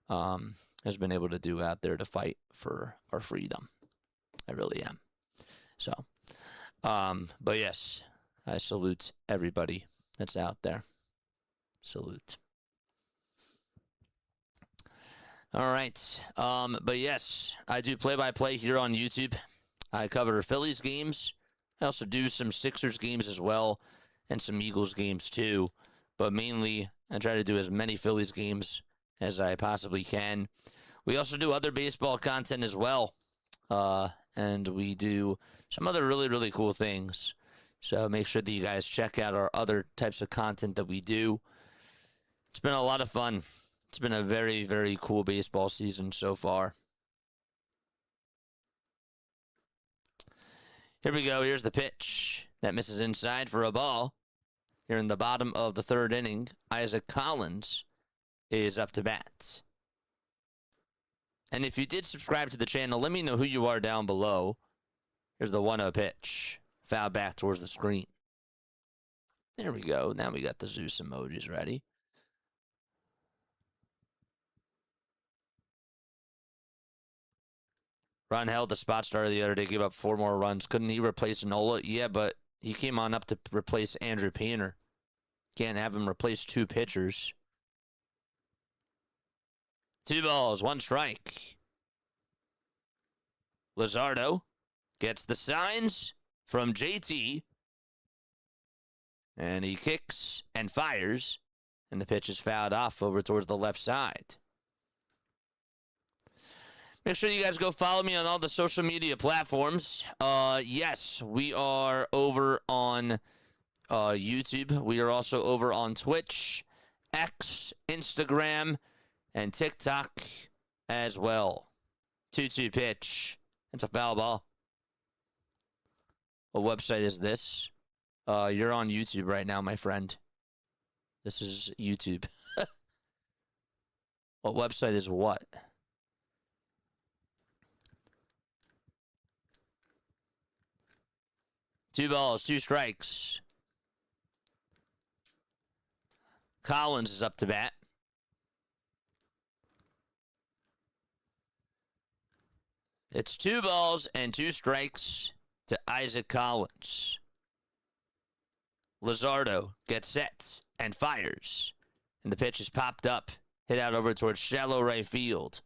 has been able to do out there to fight for our freedom. I really am. So, but yes, I salute everybody that's out there. Salute. All right. But yes, I do play-by-play here on YouTube. I cover Phillies games. I also do some Sixers games as well, and some Eagles games too. But mainly, I try to do as many Phillies games as I possibly can. We also do other baseball content as well. And we do some other really, really cool things. So make sure that you guys check out our other types of content that we do. It's been a lot of fun. It's been a very, very cool baseball season so far. Here we go. Here's the pitch. That misses inside for a ball. Here in the bottom of the third inning, Isaac Collins is up to bat. And if you did subscribe to the channel, let me know who you are down below. Here's the 1-0 pitch. Foul back towards the screen. There we go. Now we got the Zeus emojis ready. Ron held the spot starter the other day, gave up 4 more runs. Couldn't he replace Nola? Yeah, but he came on up to replace Andrew Painter. Can't have him replace 2 pitchers. 2 balls, 1 strike. Luzardo gets the signs from JT. And he kicks and fires. And the pitch is fouled off over towards the left side. Make sure you guys go follow me on all the social media platforms. Yes, we are over on YouTube. We are also over on Twitch, X, Instagram, and TikTok as well. 2-2 pitch. It's a foul ball. What website is this? You're on YouTube right now, my friend. This is YouTube. What website is what? Two balls, 2 strikes. Collins is up to bat. It's 2 balls and 2 strikes to Isaac Collins. Luzardo gets set and fires. And the pitch is popped up, hit out over towards shallow right field.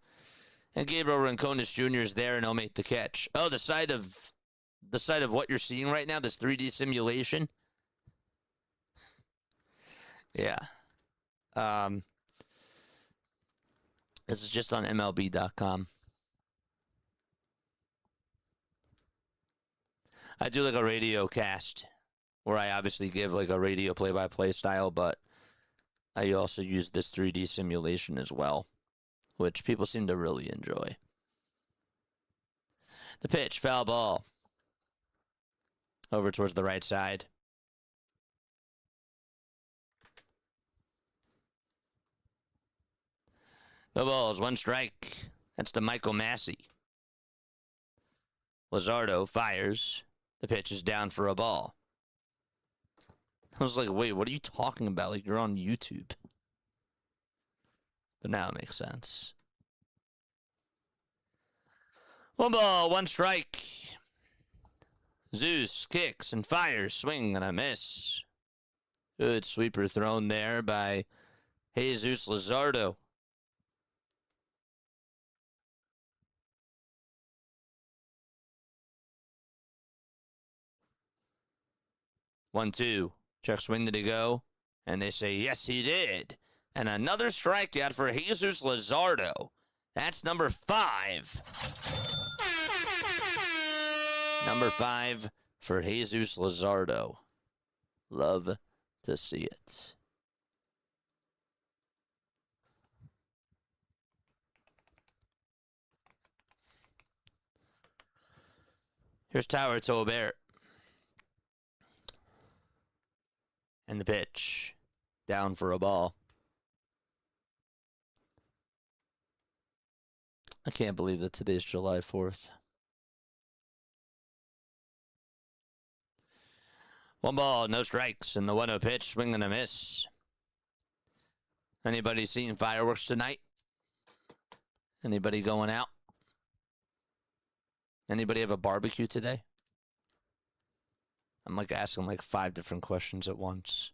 And Gabriel Rincones Jr. is there and he'll make the catch. Oh, the side of what you're seeing right now, this 3D simulation. Yeah. This is just on MLB.com. I do like a radio cast where I obviously give like a radio play-by-play style, but I also use this 3D simulation as well, which people seem to really enjoy. The pitch, foul ball. Over towards the right side. No balls, 1 strike. That's to Michael Massey. Luzardo fires. The pitch is down for a ball. I was like, wait, what are you talking about? Like, you're on YouTube. But now it makes sense. 1 ball, 1 strike. Zeus kicks and fires, swing and a miss. Good sweeper thrown there by Jesus Luzardo. One, 2. Check swing, did he go? And they say, yes, he did. And another strikeout for Jesus Luzardo. That's number 5. Number 5 for Jesus Luzardo. Love to see it. Here's Tower Tolbert. And the pitch. Down for a ball. I can't believe that today's July 4th. 1 ball, no strikes, and the 1-0 pitch, swing and a miss. Anybody seeing fireworks tonight? Anybody going out? Anybody have a barbecue today? I'm like asking like 5 different questions at once.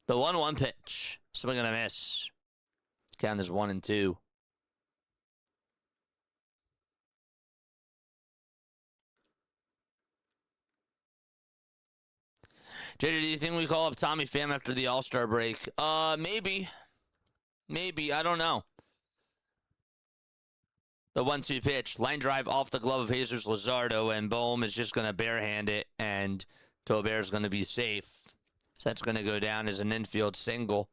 The 1-1 pitch, swing and a miss. Count is 1 and 2. JJ, do you think we call up Tommy Pham after the All-Star break? Maybe. Maybe. I don't know. The 1-2 pitch. Line drive off the glove of Jesus Luzardo, and Bohm is just going to barehand it, and Tolbert's going to be safe. So that's going to go down as an infield single.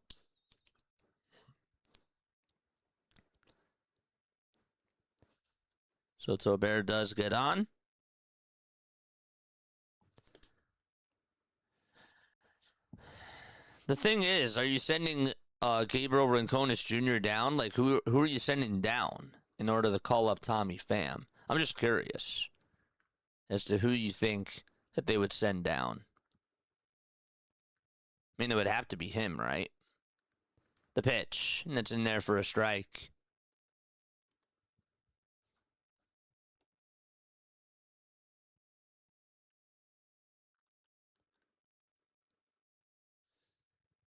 So Tolbert does get on. The thing is, are you sending Gabriel Rincones Jr. down? Like, who are you sending down in order to call up Tommy Pham? I'm just curious as to who you think that they would send down. I mean, it would have to be him, right? The pitch, and it's in there for a strike.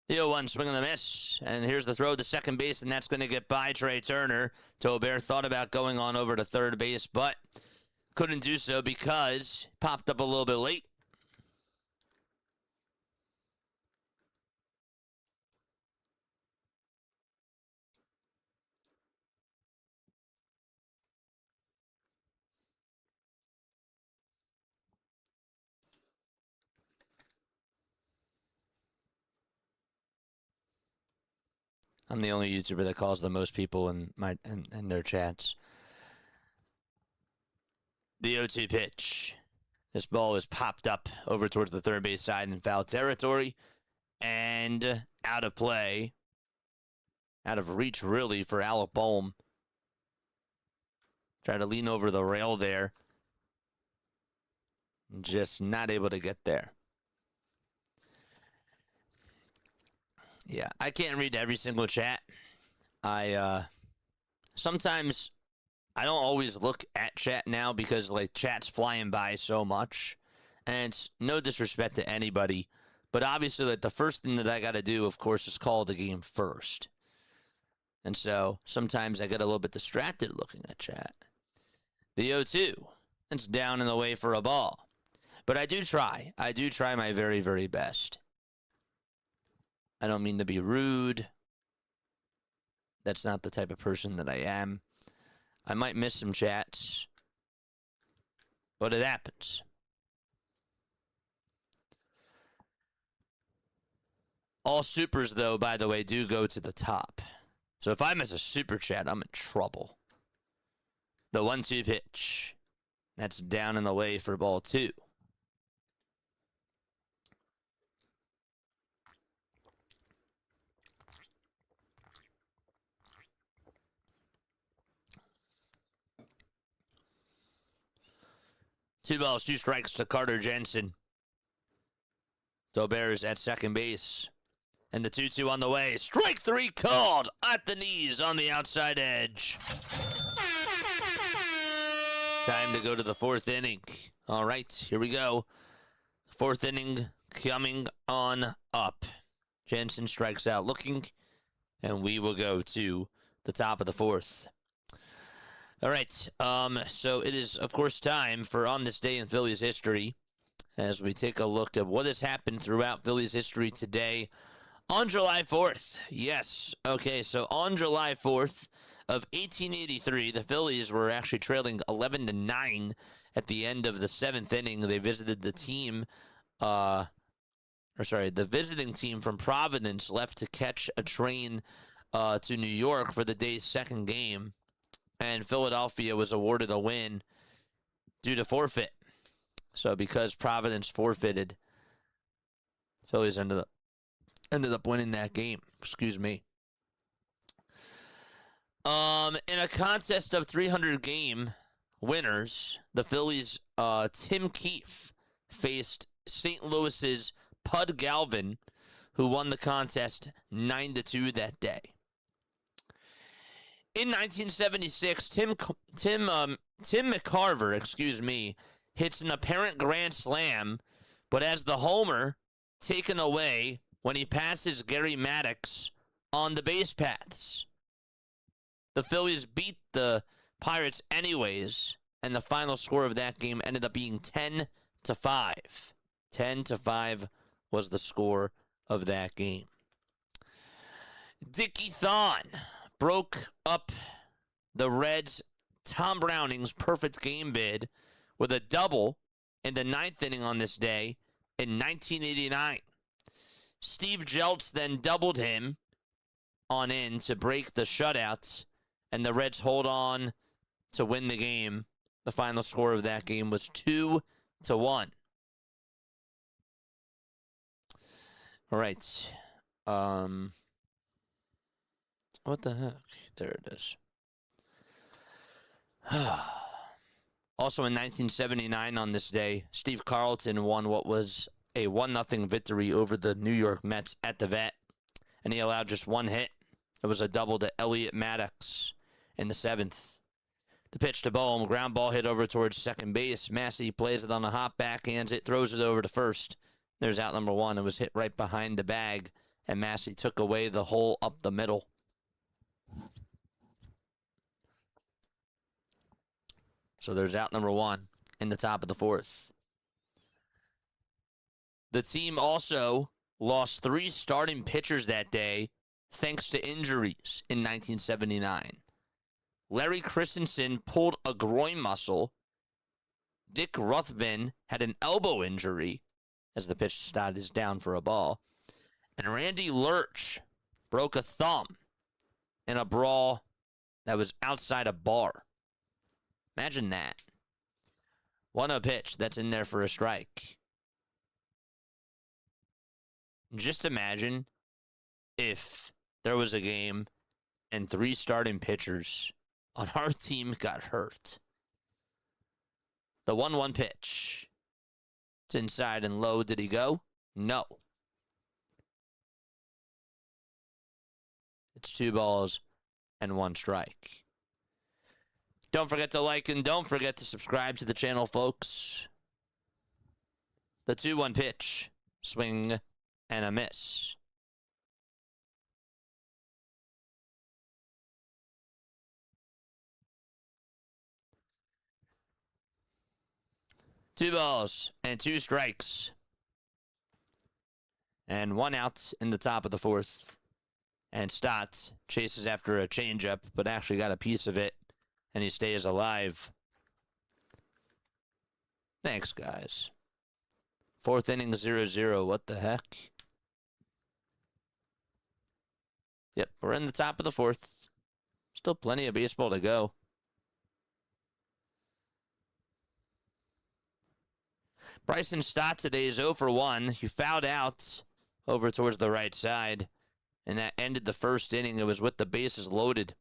The 0-1 swing and the miss. And here's the throw to second base, and that's going to get by Trey Turner. Tolbert thought about going on over to third base, but couldn't do so because he popped up a little bit late. I'm the only YouTuber that calls the most people in their chats. The 0-2 pitch. This ball is popped up over towards the third base side in foul territory and out of play. Out of reach, really, for Alec Bohm. Try to lean over the rail there. Just not able to get there. Yeah, I can't read every single chat. Sometimes I don't always look at chat now because like chat's flying by so much. And it's no disrespect to anybody, but obviously like the first thing that I got to do, of course, is call the game first. And so sometimes I get a little bit distracted looking at chat. The 0-2, it's down and away for a ball. But I do try. I do try my very, very best. I don't mean to be rude. That's not the type of person that I am. I might miss some chats, but it happens. All supers, though, by the way, do go to the top. So if I miss a super chat, I'm in trouble. The 1-2 pitch. That's down and away for ball 2. Two balls, 2 strikes to Carter Jensen. Tolbert is at second base. And the 2-2 on the way. Strike 3 called at the knees on the outside edge. Time to go to the 4th inning. All right, here we go. 4th inning coming on up. Jensen strikes out looking. And we will go to the top of the 4th. All right, so it is, of course, time for On This Day in Phillies History as we take a look at what has happened throughout Phillies history today on July 4th. Yes, okay, so on July 4th of 1883, the Phillies were actually trailing 11-9 at the end of the 7th inning. They visited the team, the visiting team from Providence left to catch a train to New York for the day's second game. And Philadelphia was awarded a win due to forfeit. So because Providence forfeited, Phillies ended up winning that game. Excuse me. In a contest of 300 game winners, the Phillies' Tim Keefe faced St. Louis's Pud Galvin, who won the contest 9-2 that day. In 1976, Tim McCarver, hits an apparent grand slam, but has the homer taken away when he passes Gary Maddox on the base paths. The Phillies beat the Pirates anyways, and the final score of that game ended up being 10-5. 10-5 was the score of that game. Dickie Thon broke up the Reds' Tom Browning's perfect game bid with a double in the 9th inning on this day in 1989. Steve Jeltz then doubled him on in to break the shutouts, and the Reds hold on to win the game. The final score of that game was 2-1. All right. What the heck? There it is. Also in 1979 on this day, Steve Carlton won what was a 1-0 victory over the New York Mets at the Vet, and he allowed just one hit. It was a double to Elliot Maddox in the 7th. The pitch to Boehm, ground ball hit over towards second base. Massey plays it on a hop, backhands it, throws it over to first. There's out number 1. It was hit right behind the bag, and Massey took away the hole up the middle. So there's out number 1 in the top of the 4th. The team also lost 3 starting pitchers that day thanks to injuries in 1979. Larry Christensen pulled a groin muscle. Dick Ruthven had an elbow injury as the pitch started is down for a ball. And Randy Lurch broke a thumb in a brawl that was outside a bar. Imagine that. 1-0 pitch that's in there for a strike. Just imagine if there was a game and 3 starting pitchers on our team got hurt. The 1-1 pitch. It's inside and low. Did he go? No. It's 2 balls and 1 strike. Don't forget to like and don't forget to subscribe to the channel, folks. The 2-1 pitch. Swing and a miss. Two balls and 2 strikes. And 1 out in the top of the 4th. And Stott chases after a changeup, but actually got a piece of it, and he stays alive. Thanks, guys. 4th inning, 0-0. What the heck? Yep, we're in the top of the 4th. Still plenty of baseball to go. Bryson Stott today is 0 for 1. He fouled out over towards the right side, and that ended the 1st inning. It was with the bases loaded.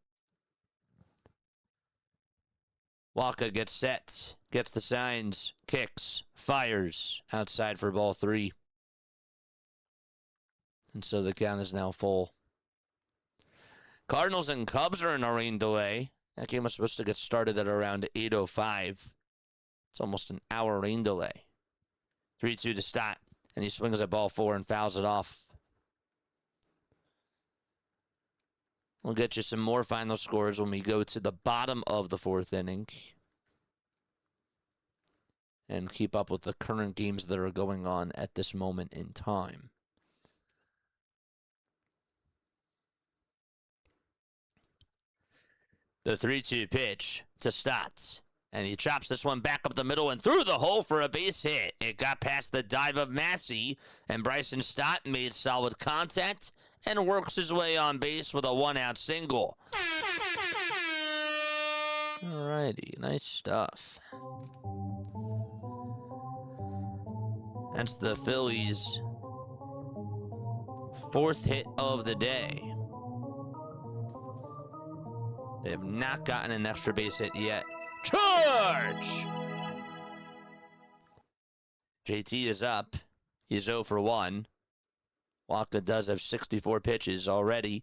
Walker gets set, gets the signs, kicks, fires, outside for ball 3. And so the count is now full. Cardinals and Cubs are in a rain delay. That game was supposed to get started at around 8:05. It's almost an hour rain delay. 3-2 to Stott, and he swings at ball 4 and fouls it off. We'll get you some more final scores when we go to the bottom of the 4th inning and keep up with the current games that are going on at this moment in time. The 3-2 pitch to Stott. And he chops this one back up the middle and through the hole for a base hit. It got past the dive of Massey, and Bryson Stott made solid contact and works his way on base with a 1-out single. Alrighty, nice stuff. That's the Phillies' 4th hit of the day. They have not gotten an extra base hit yet. Charge! JT is up. He's 0 for 1. Walker does have 64 pitches already.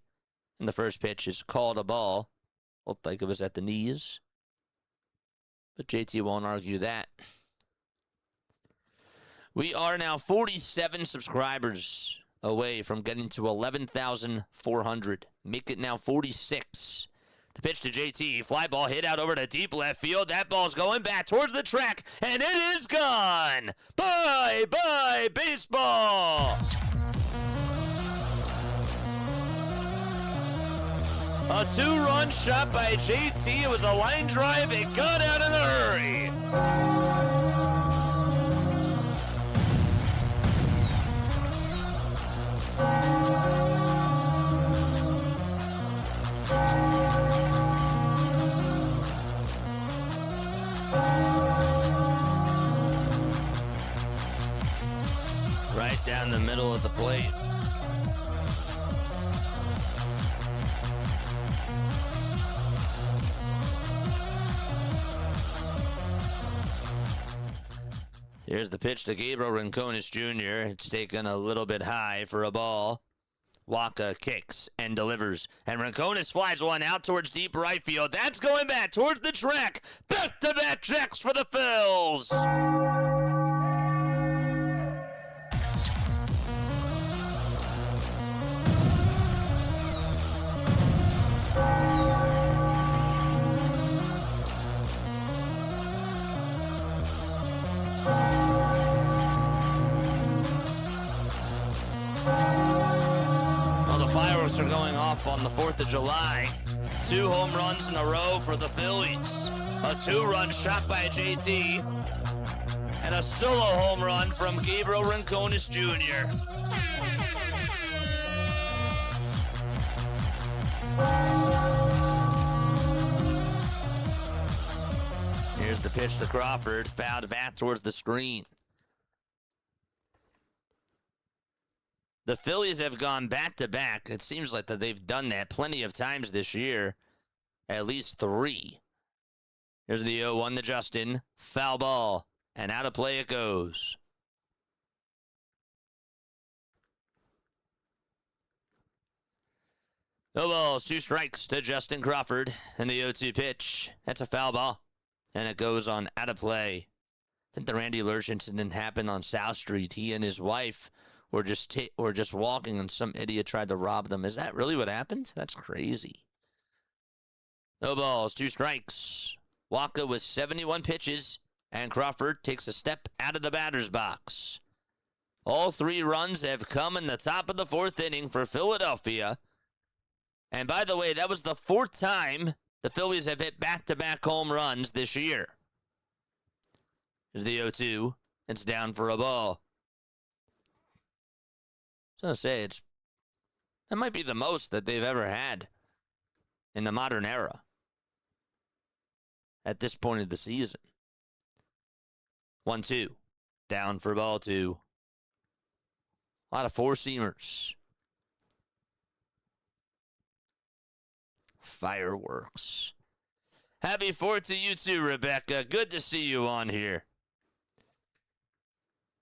And the first pitch is called a ball. Looked like it was at the knees. But JT won't argue that. We are now 47 subscribers away from getting to 11,400. Make it now 46. The pitch to JT, fly ball hit out over to deep left field. That ball's going back towards the track, and it is gone. Bye-bye, baseball. A 2-run shot by JT. It was a line drive. It got out in a hurry. Right down the middle of the plate. Here's the pitch to Gabriel Rincones Jr. It's taken a little bit high for a ball. Waka kicks and delivers. And Rincones flies one out towards deep right field. That's going back towards the track. Back-to-back jacks for the Phils. Fireworks are going off on the 4th of July. 2 home runs in a row for the Phillies. A 2-run shot by JT. And a solo home run from Gabriel Rincones Jr. Here's the pitch to Crawford. Fouled back towards the screen. The Phillies have gone back-to-back. It seems like that they've done that plenty of times this year. At least 3. Here's the 0-1 to Justin. Foul ball. And out of play it goes. No balls, 2 strikes to Justin Crawford. And the 0-2 pitch. That's a foul ball. And it goes on out of play. I think the Randy Lerch incident happened on South Street. He and his wife were just walking and some idiot tried to rob them. Is that really what happened? That's crazy. No balls, 2 strikes. Waka with 71 pitches, and Crawford takes a step out of the batter's box. All 3 runs have come in the top of the 4th inning for Philadelphia. And by the way, that was the 4th time the Phillies have hit back-to-back home runs this year. Here's the 0-2. It's down for a ball. I was going to say, that might be the most that they've ever had in the modern era at this point of the season. 1-2. Down for ball 2. A lot of 4-seamers. Fireworks. Happy 4th to you too, Rebecca. Good to see you on here.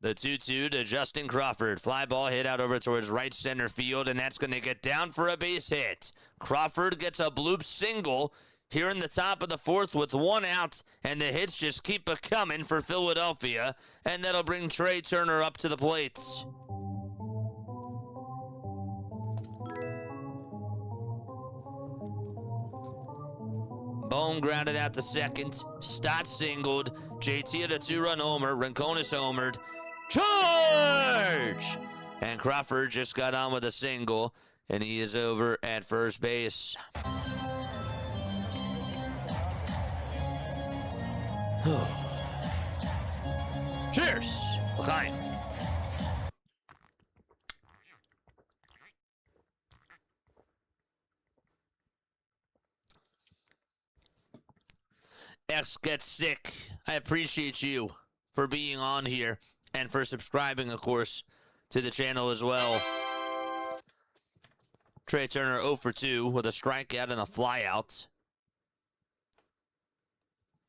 The 2-2 to Justin Crawford. Fly ball hit out over towards right center field, and that's going to get down for a base hit. Crawford gets a bloop single here in the top of the 4th with 1 out, and the hits just keep a-coming for Philadelphia, and that'll bring Trey Turner up to the plate. Bone grounded out to second. Stott singled. JT had a 2-run homer. Rincones homered. Charge! And Crawford just got on with a single, and he is over at first base. Cheers! L'chaim. X gets sick. I appreciate you for being on here and for subscribing, of course, to the channel as well. Trey Turner 0 for 2 with a strikeout and a flyout.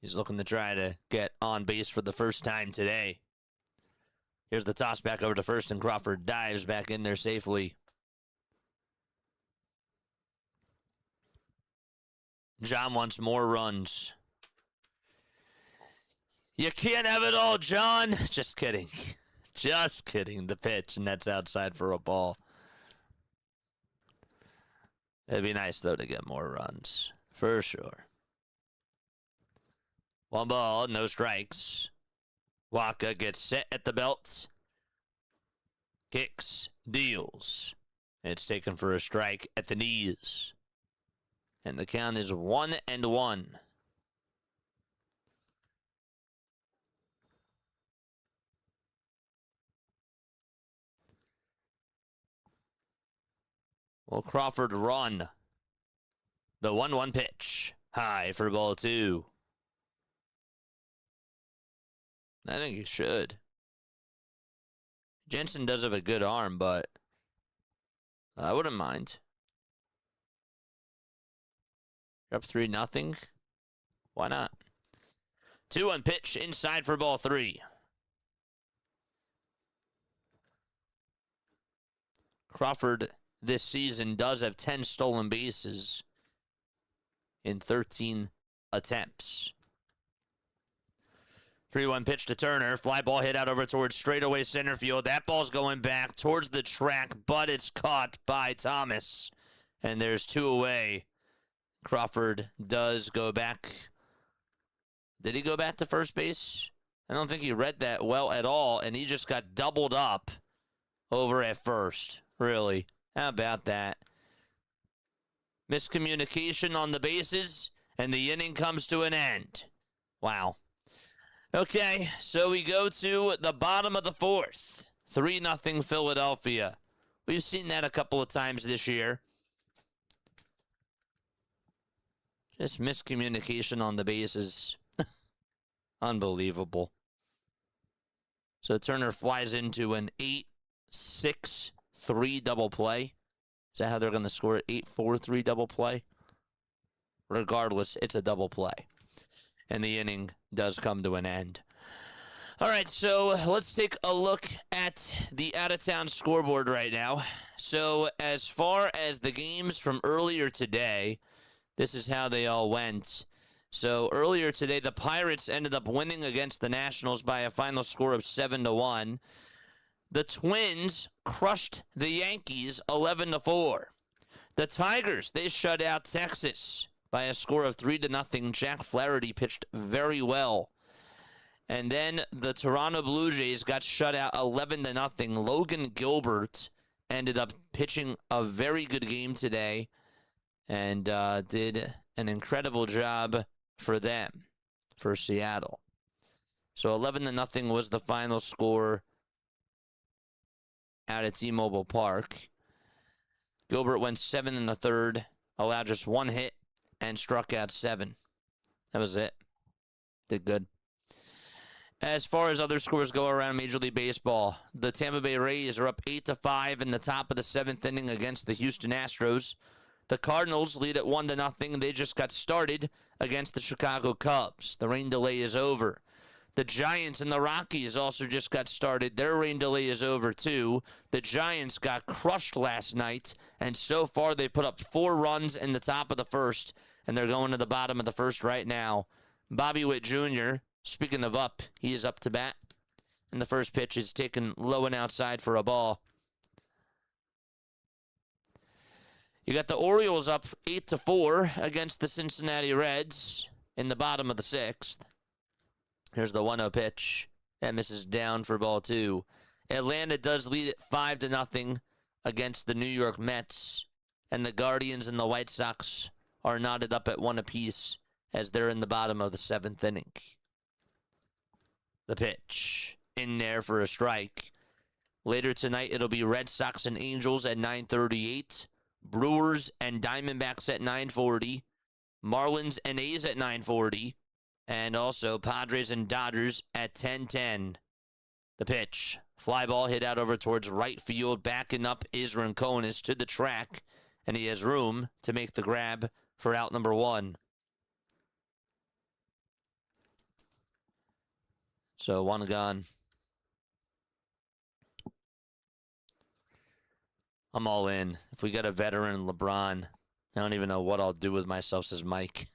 He's looking to try to get on base for the first time today. Here's the toss back over to first, and Crawford dives back in there safely. John wants more runs. You can't have it all, John. Just kidding. Just kidding. The pitch, and that's outside for a ball. It'd be nice, though, to get more runs. For sure. 1 ball, no strikes. Waka gets set at the belt. Kicks, deals. It's taken for a strike at the knees. And the count is 1-1. Will Crawford run? The 1-1 pitch. High for ball 2. I think he should. Jensen does have a good arm, but I wouldn't mind. You're up 3-0. Why not? 2-1 pitch inside for ball 3. Crawford this season does have 10 stolen bases in 13 attempts. 3-1 pitch to Turner. Fly ball hit out over towards straightaway center field. That ball's going back towards the track, but it's caught by Thomas. And there's 2 away. Crawford does go back. Did he go back to first base? I don't think he read that well at all, and he just got doubled up over at first. Really? How about that? Miscommunication on the bases, and the inning comes to an end. Wow. Okay, so we go to the bottom of the 4th. 3-0 Philadelphia. We've seen that a couple of times this year. Just miscommunication on the bases. Unbelievable. So Turner flies into an 8-6-3 double play. Is that how they're going to score it? 8-4-3 double play? Regardless, it's a double play. And the inning does come to an end. All right, so let's take a look at the out-of-town scoreboard right now. So as far as the games from earlier today, this is how they all went. So earlier today, the Pirates ended up winning against the Nationals by a final score of 7-1. The Twins crushed the Yankees 11-4. The Tigers, they shut out Texas by a score of 3-0. Jack Flaherty pitched very well. And then the Toronto Blue Jays got shut out 11-0. Logan Gilbert ended up pitching a very good game today and did an incredible job for them, for Seattle. So 11-0 was the final score out at T-Mobile Park. Gilbert went 7 1/3, allowed just 1 hit, and struck out 7. That was it. Did good. As far as other scores go around Major League Baseball, the Tampa Bay Rays are up 8-5 in the top of the 7th inning against the Houston Astros. The Cardinals lead at 1-0. They just got started against the Chicago Cubs. The rain delay is over. The Giants and the Rockies also just got started. Their rain delay is over, too. The Giants got crushed last night, and so far they put up 4 runs in the top of the 1st, and they're going to the bottom of the 1st right now. Bobby Witt Jr., speaking of up, he is up to bat. And the first pitch is taken low and outside for a ball. You got the Orioles up 8-4 against the Cincinnati Reds in the bottom of the 6th. Here's the 1-0 pitch. And this is down for ball 2. Atlanta does lead it 5-0 against the New York Mets. And the Guardians and the White Sox are knotted up at 1 apiece as they're in the bottom of the 7th inning. The pitch. In there for a strike. Later tonight, it'll be Red Sox and Angels at 9:38. Brewers and Diamondbacks at 9:40. Marlins and A's at 9:40. And also Padres and Dodgers at 10:10. The pitch. Fly ball hit out over towards right field. Backing up is Rincones to the track. And he has room to make the grab for out number 1. So 1 gone. I'm all in. If we get a veteran LeBron, I don't even know what I'll do with myself, says Mike.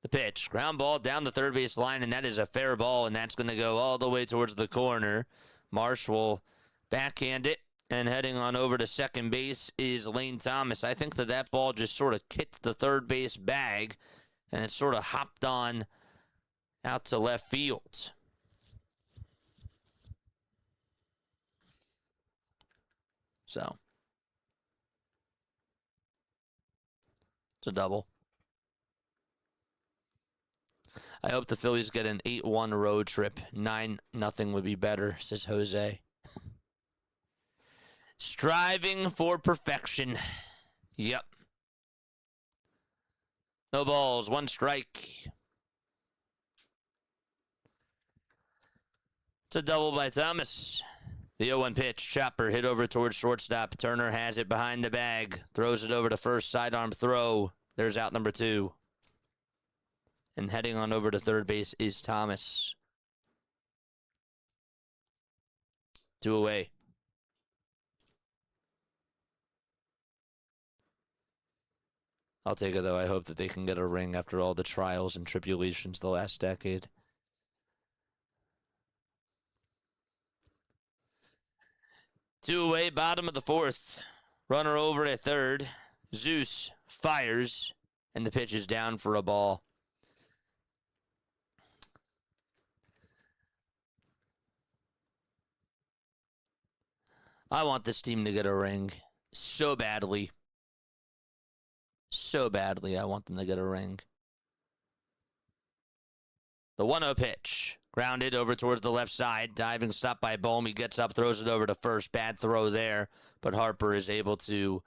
The pitch. Ground ball down the third base line, and that is a fair ball, and that's going to go all the way towards the corner. Marsh will backhand it, and heading on over to second base is Lane Thomas. I think that ball just sort of kicked the third base bag, and it sort of hopped on out to left field. So It's a double. I hope the Phillies get an 8-1 road trip. 9-0 would be better, says Jose. Striving for perfection. Yep. No balls, 1 strike. It's a double by Thomas. The 0-1 pitch. Chopper hit over towards shortstop. Turner has it behind the bag. Throws it over to first. Sidearm throw. There's out number 2. And heading on over to third base is Thomas. 2 away. I'll take it, though. I hope that they can get a ring after all the trials and tribulations the last decade. Two away, bottom of the 4th. Runner over at third. Zeus fires, and the pitch is down for a ball. I want this team to get a ring so badly. So badly, I want them to get a ring. The 1-0 pitch. Grounded over towards the left side. Diving stop by Bohm. He gets up, throws it over to first. Bad throw there. But Harper is able to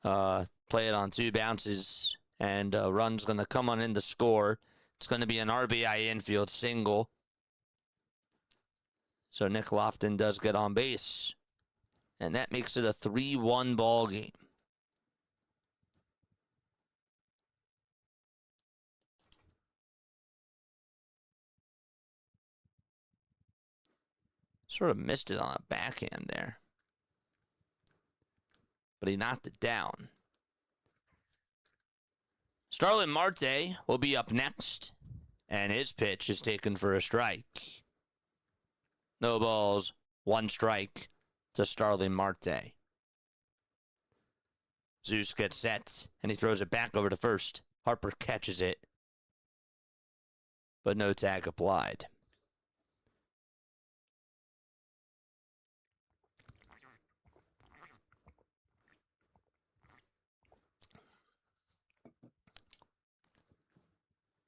play it on 2 bounces. And a run's going to come on in to score. It's going to be an RBI infield single. So Nick Lofton does get on base. And that makes it a 3-1 ball game. Sort of missed it on a backhand there. But he knocked it down. Starlin Marte will be up next. And his pitch is taken for a strike. No balls, 1 strike to Starlin Marte. Zeus gets set, and he throws it back over to first. Harper catches it. But no tag applied.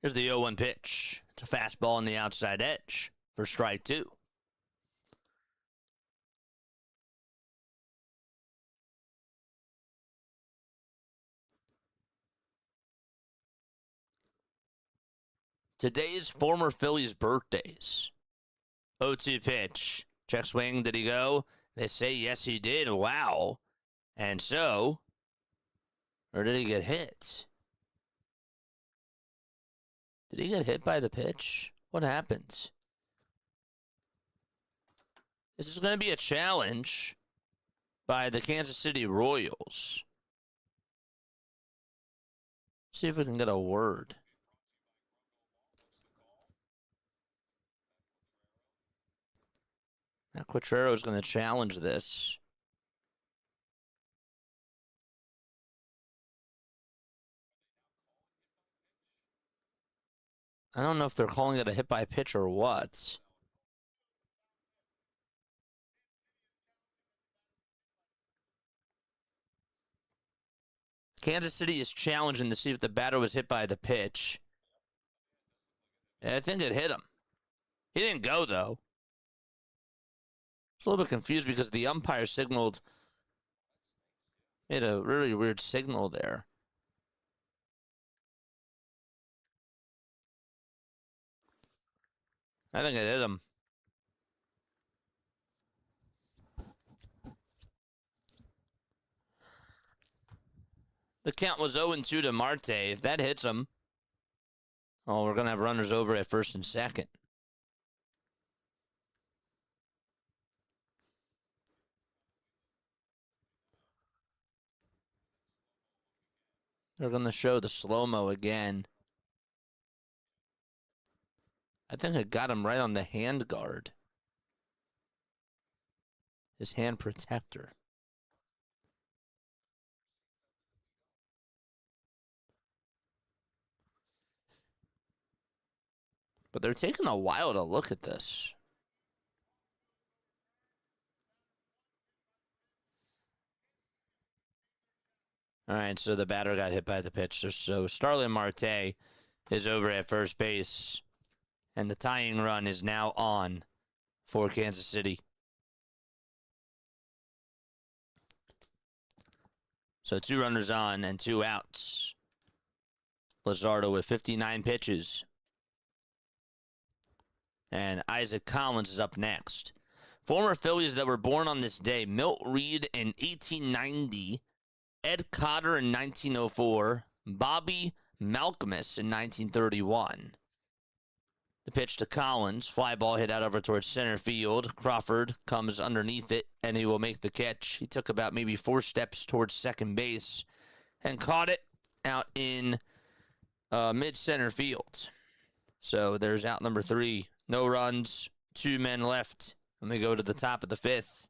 Here's the 0-1 pitch. It's a fastball on the outside edge for strike 2. Today's former Phillies birthdays. 0-2 pitch. Check swing. Did he go? They say yes, he did. Wow. And so, or did he get hit? Did he get hit by the pitch? What happened? This is going to be a challenge by the Kansas City Royals. See if we can get a word. Now Quatrero is going to challenge this. I don't know if they're calling it a hit by pitch or what. Kansas City is challenging to see if the batter was hit by the pitch. I think it hit him. He didn't go, though. I was a little bit confused because the umpire signaled, made a really weird signal there. I think it hit him. The count was 0-2 to Marte. If that hits him, oh, we're going to have runners over at first and second. They're going to show the slow-mo again. I think it got him right on the hand guard. His hand protector. But they're taking a while to look at this. All right, so the batter got hit by the pitch. So Starlin Marte is over at first base, and the tying run is now on for Kansas City. So 2 runners on and 2 outs. Luzardo with 59 pitches. And Isaac Collins is up next. Former Phillies that were born on this day: Milt Reed in 1890, Ed Cotter in 1904, Bobby Malcolmus in 1931. The pitch to Collins, fly ball hit out over towards center field. Crawford comes underneath it, and he will make the catch. He took about maybe 4 steps towards second base and caught it out in mid-center field. So there's out number 3. No runs, 2 men left, and we go to the top of the 5th.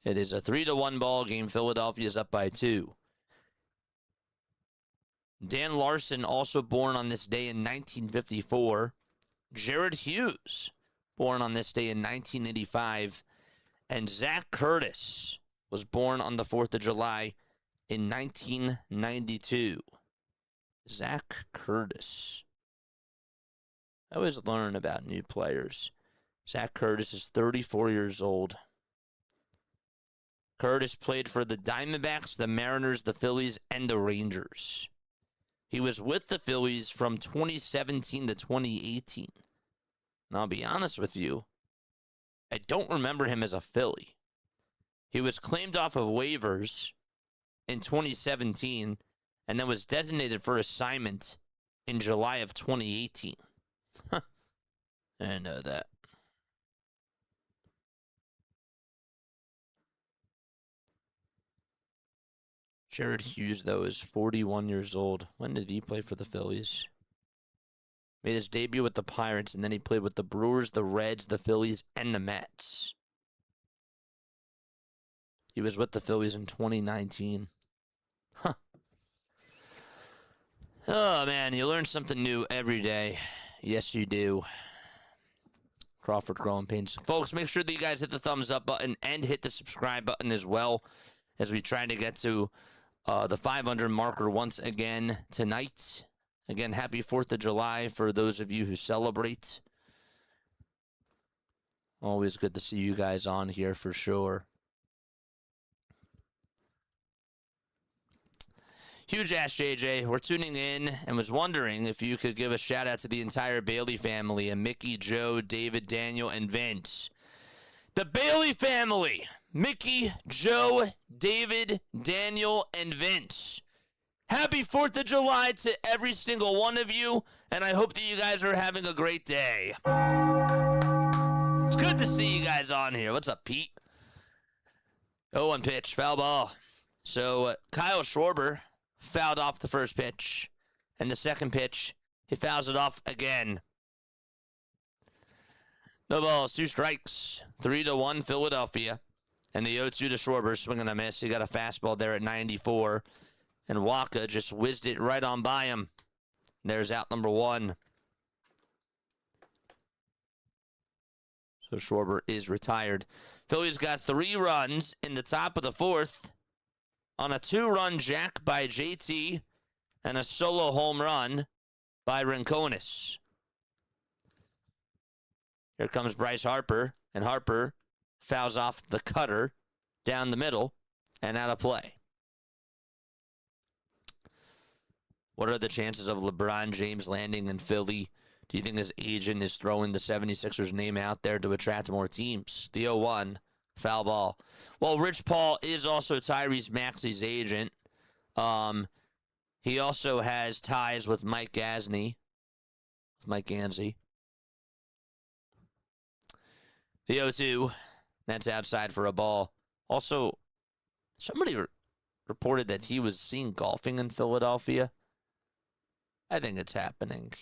It is a 3-1 ball game. Philadelphia is up by 2. Dan Larson, also born on this day in 1954. Jared Hughes, born on this day in 1985. And Zach Curtis was born on the 4th of July in 1992. Zach Curtis. I always learn about new players. Zach Curtis is 34 years old. Curtis played for the Diamondbacks, the Mariners, the Phillies, and the Rangers. He was with the Phillies from 2017 to 2018. And I'll be honest with you, I don't remember him as a Philly. He was claimed off of waivers in 2017 and then was designated for assignment in July of 2018. I didn't know that. Jared Hughes, though, is 41 years old. When did he play for the Phillies? Made his debut with the Pirates, and then he played with the Brewers, the Reds, the Phillies, and the Mets. He was with the Phillies in 2019. Huh. Oh, man, you learn something new every day. Yes, you do. Crawford growing pains. Folks, make sure that you guys hit the thumbs up button and hit the subscribe button as well as we try to get to the 500 marker once again tonight. Again, happy 4th of July for those of you who celebrate. Always good to see you guys on here for sure. Huge Ask JJ. We're tuning in and was wondering if you could give a shout out to the entire Bailey family and Mickey, Joe, David, Daniel, and Vince. The Bailey family. Mickey, Joe, David, Daniel, and Vince. Happy 4th of July to every single one of you, and I hope that you guys are having a great day. It's good to see you guys on here. What's up, Pete? 0-1 pitch, foul ball. So Kyle Schwarber fouled off the first pitch, and the second pitch, he fouls it off again. No balls, 2 strikes, 3-1 Philadelphia. And the 0-2 to Schwarber, swing and a miss. He got a fastball there at 94. And Waka just whizzed it right on by him. There's out number 1. So Schwarber is retired. Phillies got 3 runs in the top of the 4th on a 2-run jack by JT and a solo home run by Rincones. Here comes Bryce Harper, and Harper fouls off the cutter down the middle and out of play. What are the chances of LeBron James landing in Philly? Do you think his agent is throwing the 76ers name out there to attract more teams? The 0-1, foul ball. Well, Rich Paul is also Tyrese Maxey's agent. He also has ties with Mike Gansey. The 0-2, that's outside for a ball. Also, somebody reported that he was seen golfing in Philadelphia. I think it's happening.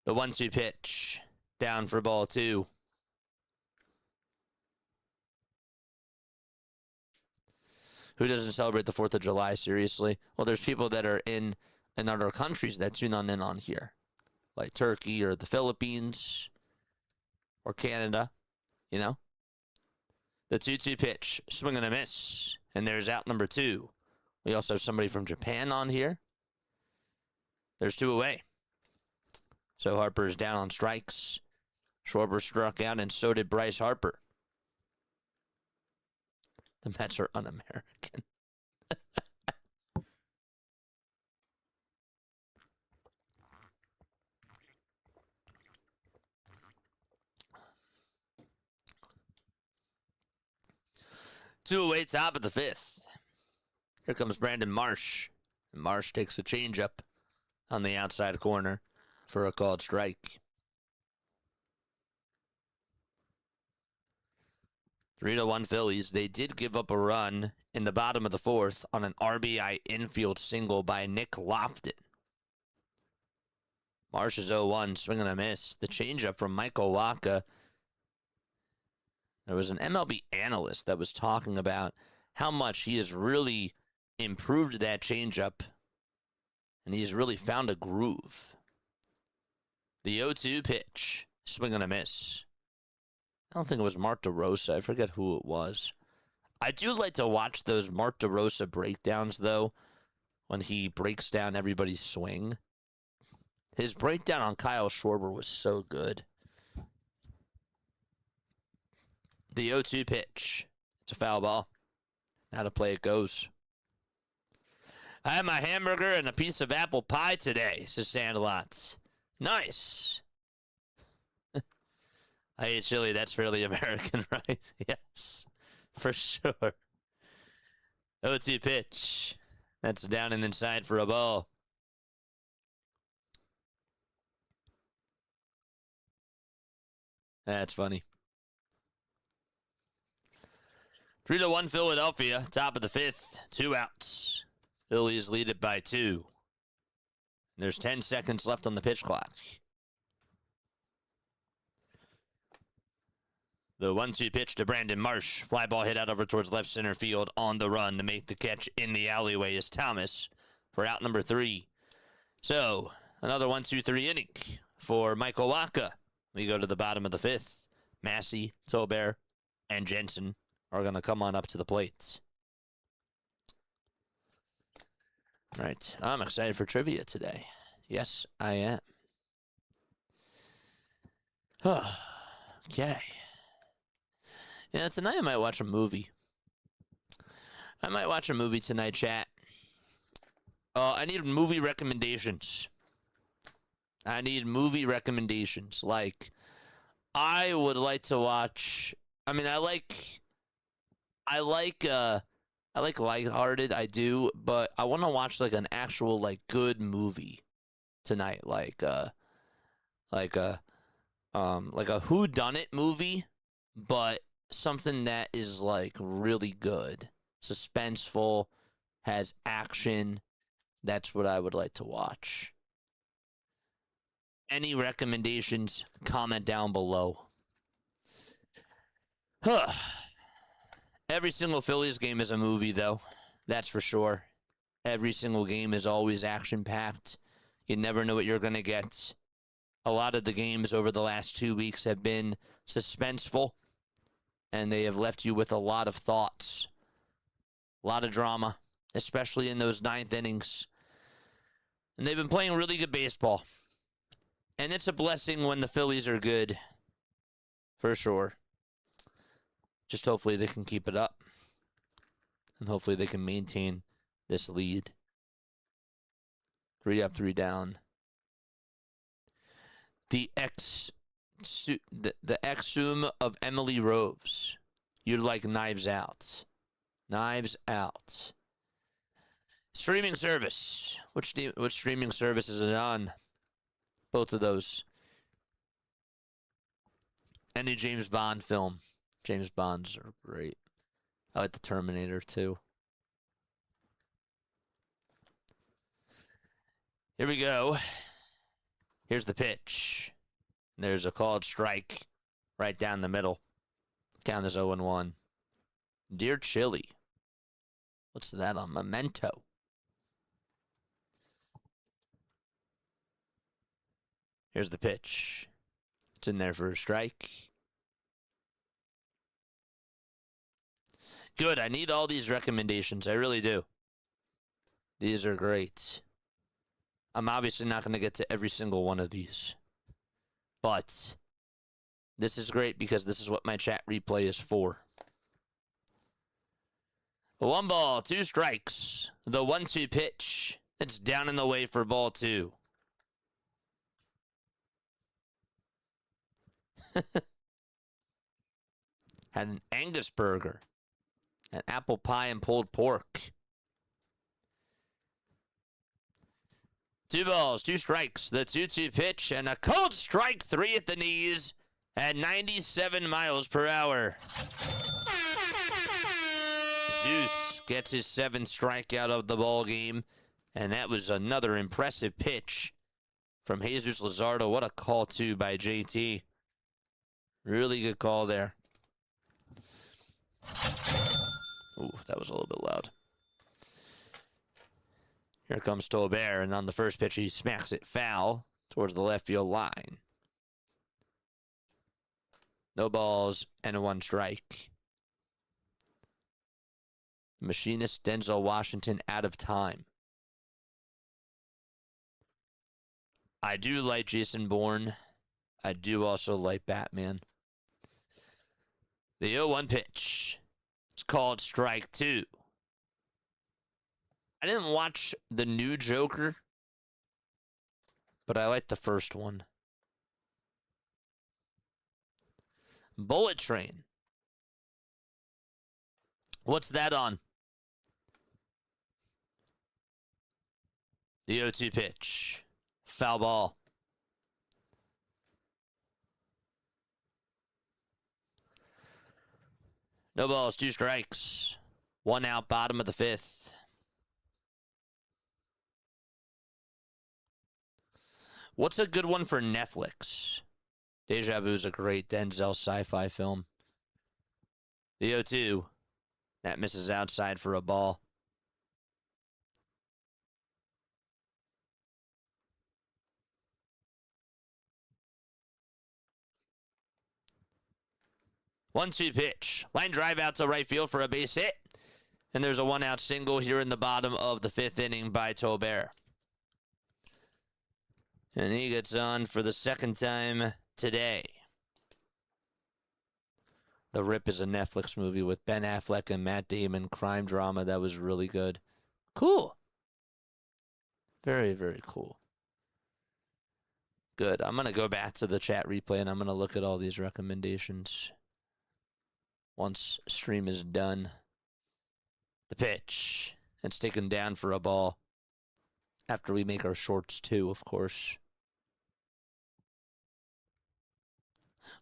The 1-2 pitch, down for ball 2. Who doesn't celebrate the 4th of July, seriously? Well, there's people that are in other countries that tune in on here, like Turkey or the Philippines or Canada, you know? The 2-2 pitch, swing and a miss. And there's out number 2. We also have somebody from Japan on here. There's 2 away. So Harper's down on strikes. Schwarber struck out, and so did Bryce Harper. The Mets are un-American. 2 away, top of the 5th. Here comes Brandon Marsh. And Marsh takes a changeup on the outside corner for a called strike. 3-1 Phillies. They did give up a run in the bottom of the 4th on an RBI infield single by Nick Lofton. Marsh is 0-1, swing and a miss. The changeup from Michael Wacha. There was an MLB analyst that was talking about how much he has really improved that changeup, and he's really found a groove. The 0-2 pitch, swing and a miss. I don't think it was Mark DeRosa. I forget who it was. I do like to watch those Mark DeRosa breakdowns, though, when he breaks down everybody's swing. His breakdown on Kyle Schwarber was so good. The 0-2 pitch. It's a foul ball. Now to play it goes. I had my hamburger and a piece of apple pie today, says Sandlots. Nice. I ate chili. That's fairly American, right? Yes, for sure. 0-2 pitch. That's down and inside for a ball. That's funny. 3-1 Philadelphia, top of the 5th, 2 outs. Phillies lead it by 2. There's 10 seconds left on the pitch clock. The 1-2 pitch to Brandon Marsh. Fly ball hit out over towards left center field on the run to make the catch in the alleyway is Thomas for out number 3. So, another 1-2-3 inning for Michael Wacha. We go to the bottom of the 5th. Massey, Tolbert, and Jensen are going to come on up to the plates. All right, I'm excited for trivia today. Yes, I am. Okay. Yeah, tonight I might watch a movie. I might watch a movie tonight, chat. I need movie recommendations. Like, I would like to watch. I mean, I like lighthearted. I do, but I want to watch like an actual like good movie tonight, like a whodunit movie, but something that is like really good, suspenseful, has action. That's what I would like to watch. Any recommendations? Comment down below. Every single Phillies game is a movie, though. That's for sure. Every single game is always action-packed. You never know what you're going to get. A lot of the games over the last 2 weeks have been suspenseful, and they have left you with a lot of thoughts, a lot of drama, especially in those 9th innings. And they've been playing really good baseball. And it's a blessing when the Phillies are good, for sure. Just hopefully they can keep it up. And hopefully they can maintain this lead. 3 up, 3 down. The exhum of Emily Rose. You'd like Knives Out. Knives Out. Streaming service. Which streaming service is it on? Both of those. Any James Bond film. James Bonds are great. I like the Terminator too. Here we go. Here's the pitch. There's a called strike right down the middle. Count is 0-1. Dear Chili. What's that on? Memento. Here's the pitch. It's in there for a strike. Good. I need all these recommendations. I really do. These are great. I'm obviously not going to get to every single one of these. But this is great because this is what my chat replay is for. 1 ball, 2 strikes. The 1-2 pitch. It's down and away for ball 2. Had an Angus burger, an apple pie, and pulled pork. 2 balls, 2 strikes. The 2-2 pitch and a cold strike 3 at the knees at 97 miles per hour. Zeus gets his 7th strikeout of the ball game, and that was another impressive pitch from Jesus Luzardo. What a call, too, by JT. Really good call there. Ooh, that was a little bit loud. Here comes Tolbert, and on the first pitch, he smacks it foul towards the left field line. No balls and 1 strike. Machinist Denzel Washington out of time. I do like Jason Bourne. I do also like Batman. The 0-1 pitch. It's called strike 2. I didn't watch the new Joker, but I like the first one. Bullet Train. What's that on? The 0-2 pitch. Foul ball. No balls, 2 strikes. 1 out, bottom of the 5th. What's a good one for Netflix? Deja Vu is a great Denzel sci-fi film. The 0-2. That misses outside for a ball. One-two pitch. Line drive out to right field for a base hit. And there's a 1-out single here in the bottom of the 5th inning by Tolbert. And he gets on for the 2nd time today. The Rip is a Netflix movie with Ben Affleck and Matt Damon, crime drama that was really good. Cool. Very, very cool. Good. I'm going to go back to the chat replay and I'm going to look at all these recommendations once stream is done. The pitch. It's taken down for a ball. After we make our shorts too, of course.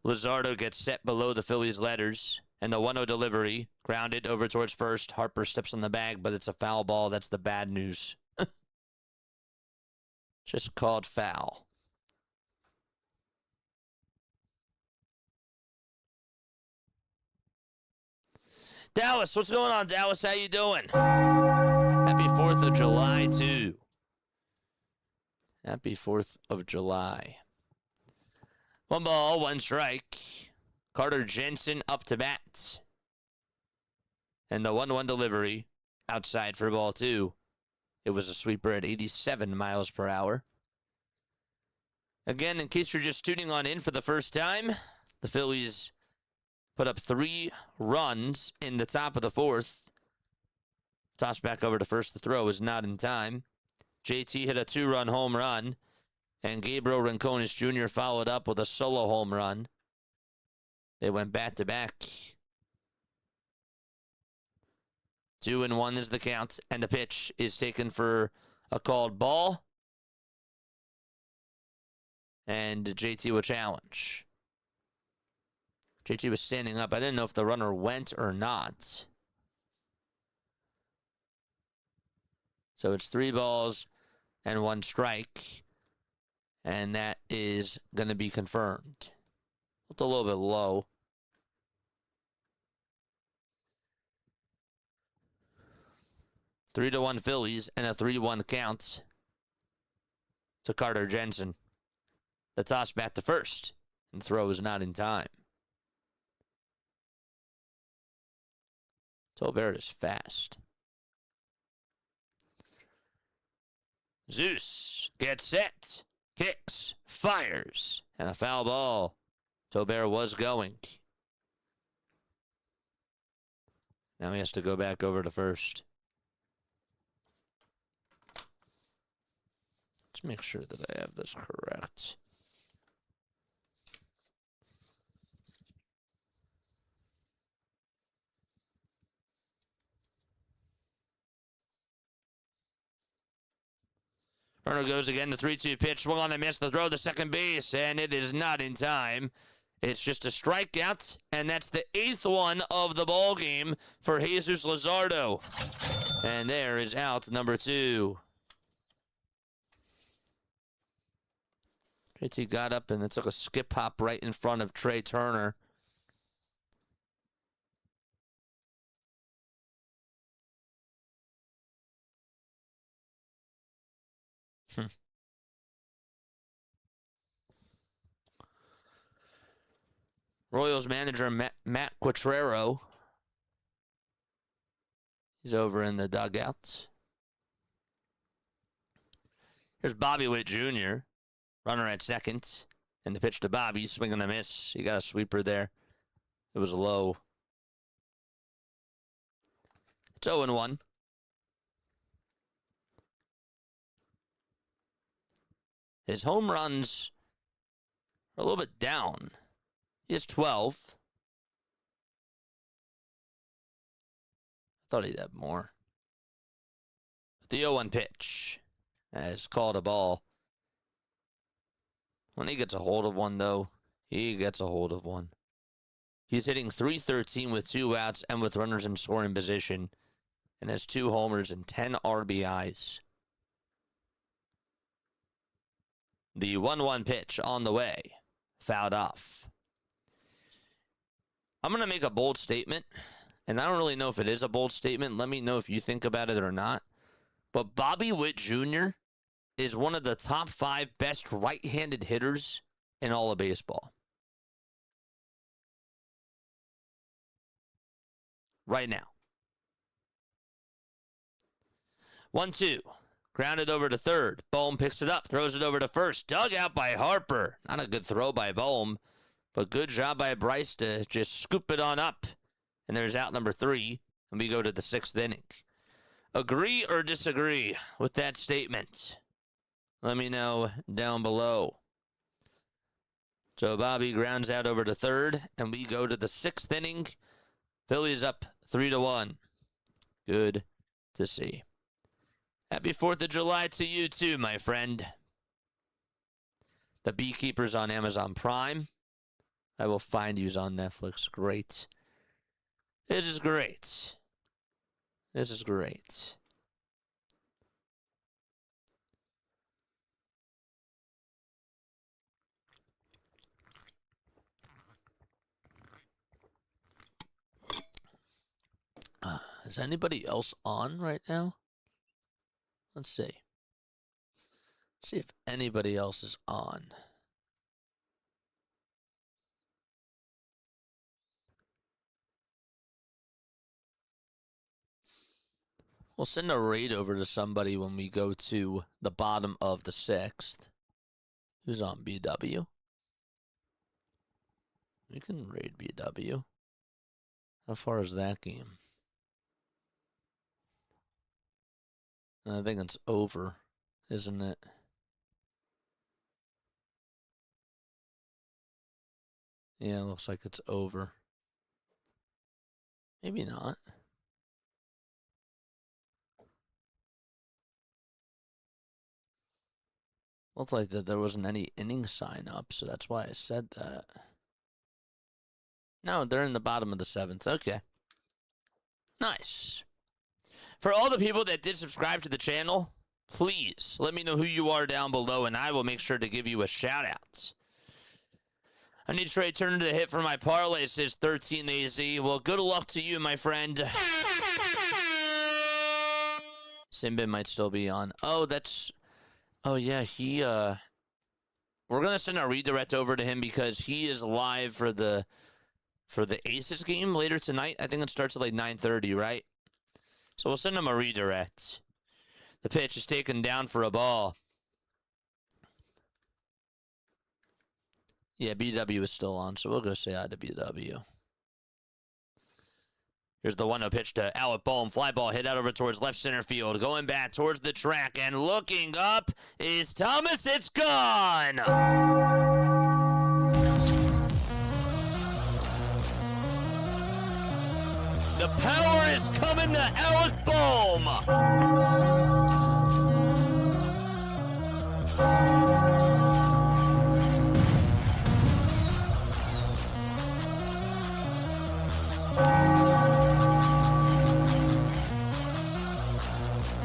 Luzardo gets set below the Phillies' letters. And the 1-0 delivery. Grounded over towards first. Harper steps on the bag, but it's a foul ball. That's the bad news. Just called foul. Dallas, what's going on, Dallas? How you doing? Happy 4th of July, too. Happy 4th of July. 1 ball, 1 strike. Carter Jensen up to bat. And the 1-1 delivery outside for ball 2. It was a sweeper at 87 miles per hour. Again, in case you're just tuning on in for the first time, the Phillies put up 3 runs in the top of the 4th. Toss back over to first. The throw is not in time. JT hit a 2-run home run. And Gabriel Rincones Jr. followed up with a solo home run. They went back-to-back. 2-1 is the count. And the pitch is taken for a called ball. And JT will challenge. JT was standing up. I didn't know if the runner went or not. So it's 3 balls and 1 strike. And that is going to be confirmed. It's a little bit low. Three to 1 Phillies and a 3-1 count to Carter Jensen. The toss back to first. And throw is not in time. Tolbert is fast. Zeus gets set, kicks, fires, and a foul ball. Tolbert was going. Now he has to go back over to first. Let's make sure that I have this correct. Runner goes again, the 3-2 pitch, swung on and missed the throw to second base, and it is not in time. It's just a strikeout, and that's the 8th one of the ball game for Jesus Luzardo. And there is out number 2. JT got up and it took a skip hop right in front of Trey Turner. Royals manager Matt Quatrero. He's over in the dugout. Here's Bobby Witt Jr., runner at second. And the pitch to Bobby, swing and a miss. He got a sweeper there. It was low. It's 0-1. His home runs are a little bit down. He has 12. I thought he'd have more. The 0-1 pitch has called a ball. When he gets a hold of one, though, he gets a hold of one. He's hitting .313 with 2 outs and with runners in scoring position, and has 2 homers and 10 RBIs. The 1-1 pitch on the way. Fouled off. I'm going to make a bold statement, and I don't really know if it is a bold statement. Let me know if you think about it or not. But Bobby Witt Jr. is one of the top 5 best right-handed hitters in all of baseball. Right now. 1-2. Grounded over to third. Bohm picks it up, throws it over to first. Dug out by Harper. Not a good throw by Bohm, but good job by Bryce to just scoop it on up. And there's out number 3, and we go to the 6th inning. Agree or disagree with that statement? Let me know down below. So Bobby grounds out over to third, and we go to the 6th inning. Phillies up 3-1. Good to see. Happy 4th of July to you too, my friend. The Beekeeper's on Amazon Prime. I Will Find You's on Netflix. Great. This is great. This is great. Is anybody else on right now? Let's see. See if anybody else is on. We'll send a raid over to somebody when we go to the bottom of the 6th. Who's on BW? We can raid BW. How far is that game? I think it's over, isn't it? Yeah, it looks like it's over. Maybe not. Looks like that there wasn't any inning sign up, so that's why I said that. No, they're in the bottom of the 7th. Okay. Nice. For all the people that did subscribe to the channel, please let me know who you are down below, and I will make sure to give you a shout-out. I need Trey Turner to hit for my parlay, says 13AZ. Well, good luck to you, my friend. Simbin might still be on. Oh, yeah, we're going to send a redirect over to him because he is live for the for the Aces game later tonight. I think it starts at like 9:30, right? So we'll send him a redirect. The pitch is taken down for a ball. Yeah, BW is still on, so we'll go say hi to BW. Here's the 1-0 pitch to Alec Bohm. Fly ball hit out over towards left center field. Going back towards the track and looking up is Thomas. It's gone! The power is coming to Alec Bohm!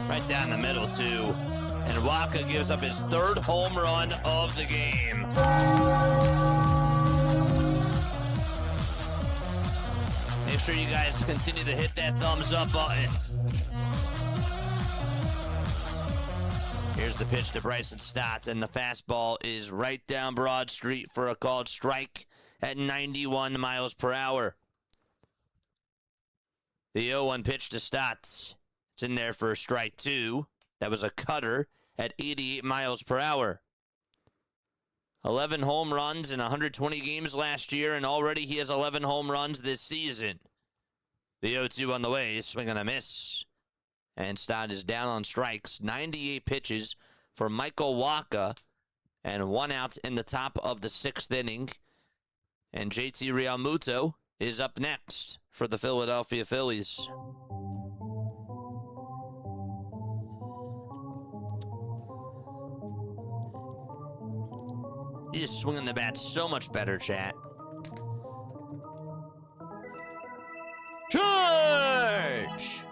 Right down the middle, too. And Waka gives up his 3rd home run of the game. Make sure you guys continue to hit that thumbs up button. Here's the pitch to Bryson Stott, and the fastball is right down Broad Street for a called strike at 91 miles per hour. The 0-1 pitch to Stott. It's in there for strike 2. That was a cutter at 88 miles per hour. 11 home runs in 120 games last year, and already he has 11 home runs this season. The 0-2 on the way, swing and a miss. And Stott is down on strikes. 98 pitches for Michael Waka, and 1 out in the top of the 6th inning. And JT Realmuto is up next for the Philadelphia Phillies. He is swinging the bat so much better, chat. Charge!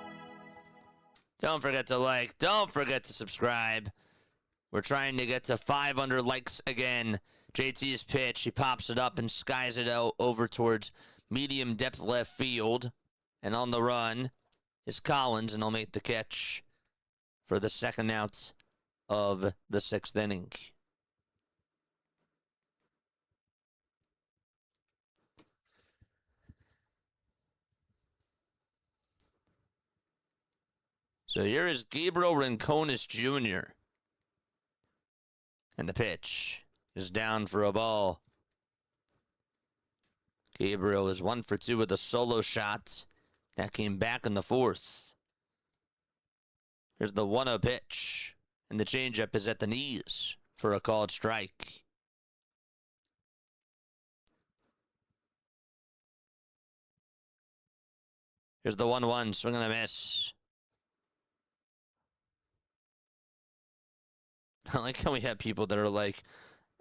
Don't forget to like. Don't forget to subscribe. We're trying to get to 500 likes again. JT's pitch. He pops it up and skies it out over towards medium depth left field. And on the run is Collins, and he'll make the catch for the 2nd out of the 6th inning. So here is Gabriel Rincones Jr. And the pitch is down for a ball. Gabriel is 1 for 2 with a solo shot. That came back in the 4th. Here's the 1-0 pitch. And the changeup is at the knees for a called strike. Here's the 1-1, swing and a miss. I like how we have people that are like,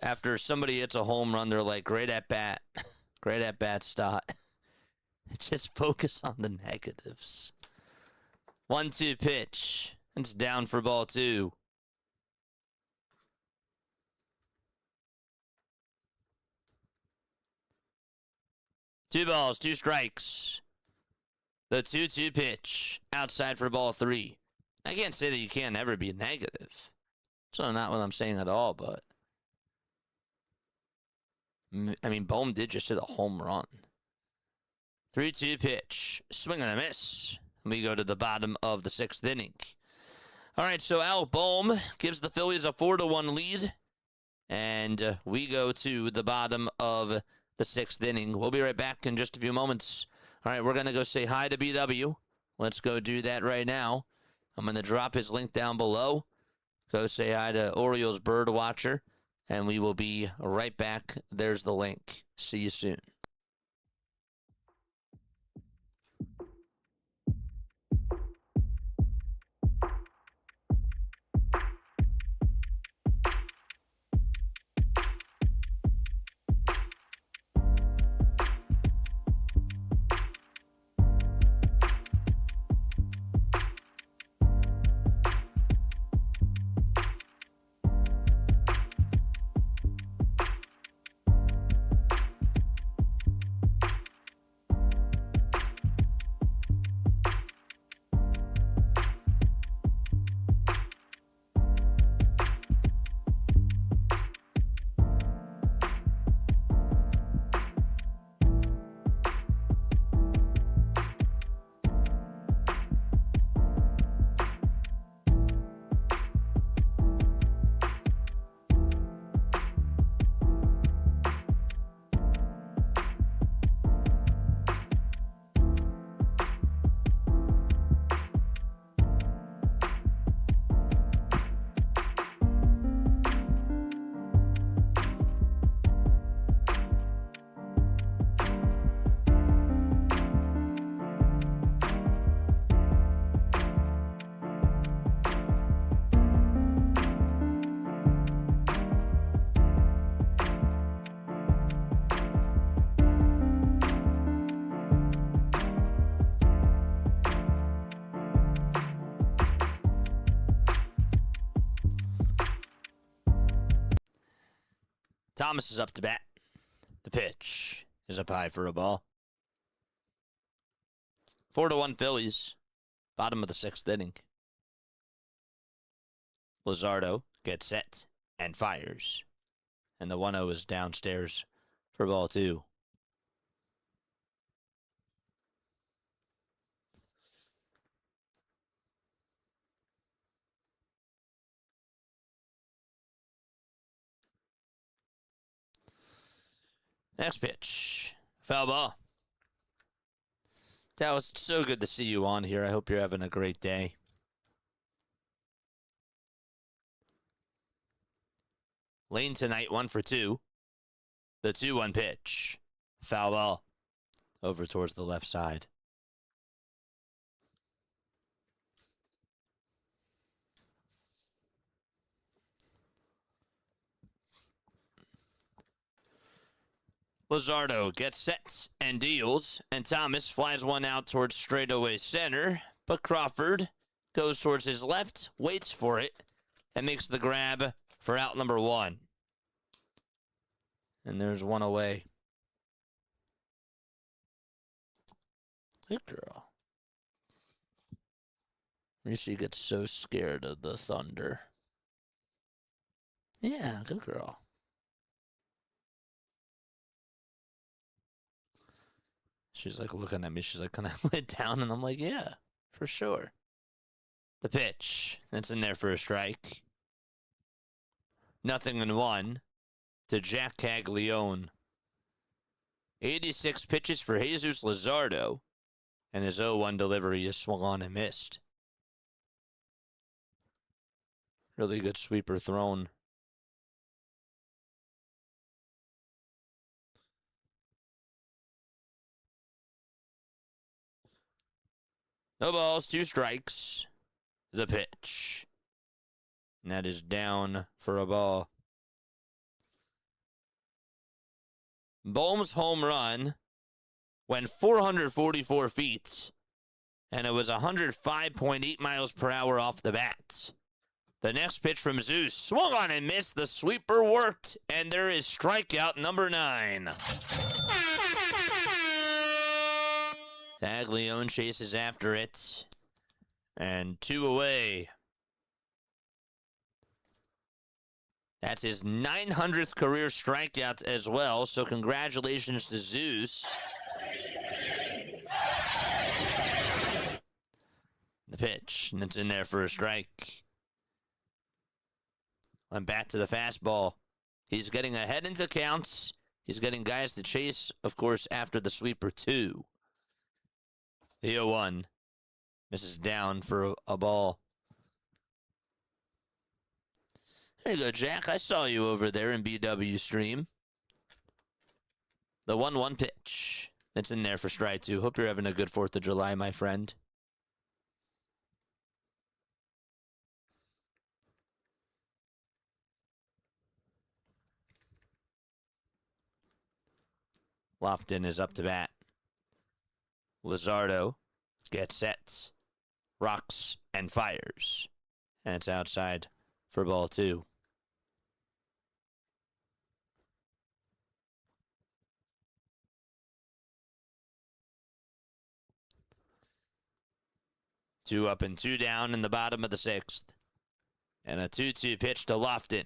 after somebody hits a home run, they're like, great at bat. Great at bat, Stott. Just focus on the negatives. 1-2 pitch. It's down for ball 2. Two balls, 2 strikes. The 2-2 pitch. Outside for ball 3. I can't say that you can't ever be negative. So not what I'm saying at all, but I mean, Bohm did just hit a home run. 3-2 pitch. Swing and a miss. We go to the bottom of the 6th inning. All right, so Alec Bohm gives the Phillies a 4-1 lead. And we go to the bottom of the 6th inning. We'll be right back in just a few moments. All right, we're going to go say hi to BW. Let's go do that right now. I'm going to drop his link down below. Go say hi to Orioles Bird Watcher, and we will be right back. There's the link. See you soon. Thomas is up to bat. The pitch is up high for a ball. 4-1 Phillies. Bottom of the 6th inning. Luzardo gets set and fires. And the 1-0 is downstairs for ball 2. Next pitch. Foul ball. That was so good to see you on here. I hope you're having a great day. Lane tonight, 1 for 2. The 2-1 pitch. Foul ball. Over towards the left side. Luzardo gets set and deals, and Thomas flies one out towards straightaway center, but Crawford goes towards his left, waits for it, and makes the grab for out number 1. And there's one away. Good girl. Reese gets so scared of the thunder. Yeah, good girl. She's like looking at me. She's like, can I lay down? And I'm like, yeah, for sure. The pitch. That's in there for a strike. 0-1 to Jack Caglione. 86 pitches for Jesus Luzardo. And his 0-1 delivery is swung on and missed. Really good sweeper thrown. No balls, 2 strikes. The pitch. And that is down for a ball. Bohm's home run went 444 feet, and it was 105.8 miles per hour off the bat. The next pitch from Zeus swung on and missed. The sweeper worked, and there is strikeout number 9. Caglione chases after it, and 2 away. That's his 900th career strikeout as well, so congratulations to Zeus. The pitch, and it's in there for a strike. Went back to the fastball. He's getting ahead into counts. He's getting guys to chase, of course, after the sweeper, too. The 0-1 misses down for a ball. There you go, Jack. I saw you over there in BW stream. The 1-1 pitch. That's in there for strike 2. Hope you're having a good 4th of July, my friend. Lofton is up to bat. Luzardo gets set, rocks, and fires. And it's outside for ball 2. Two up and 2 down in the bottom of the 6th. And a 2-2 pitch to Lofton.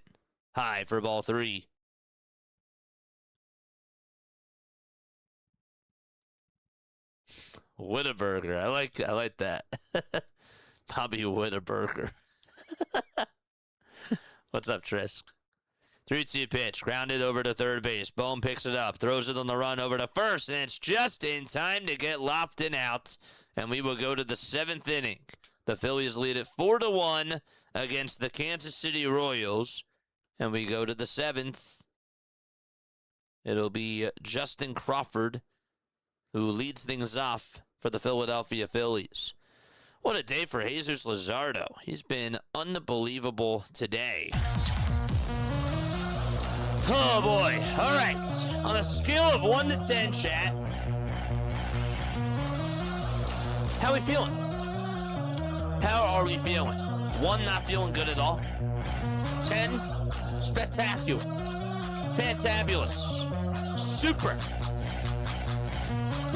High for ball 3. Whittaburger. I like that. Bobby Whittaburger. What's up, Trisk? 3-2 pitch. Grounded over to third base. Bohm picks it up. Throws it on the run over to first. And it's just in time to get Lofton out. And we will go to the 7th inning. The Phillies lead it 4-1 against the Kansas City Royals. And we go to the 7th. It'll be Justin Crawford who leads things off for the Philadelphia Phillies. What a day for Jesus Luzardo. He's been unbelievable today. Oh, boy. All right. On a scale of 1 to 10, chat, how are we feeling? How are we feeling? 1, not feeling good at all. 10, spectacular. Fantabulous. Super.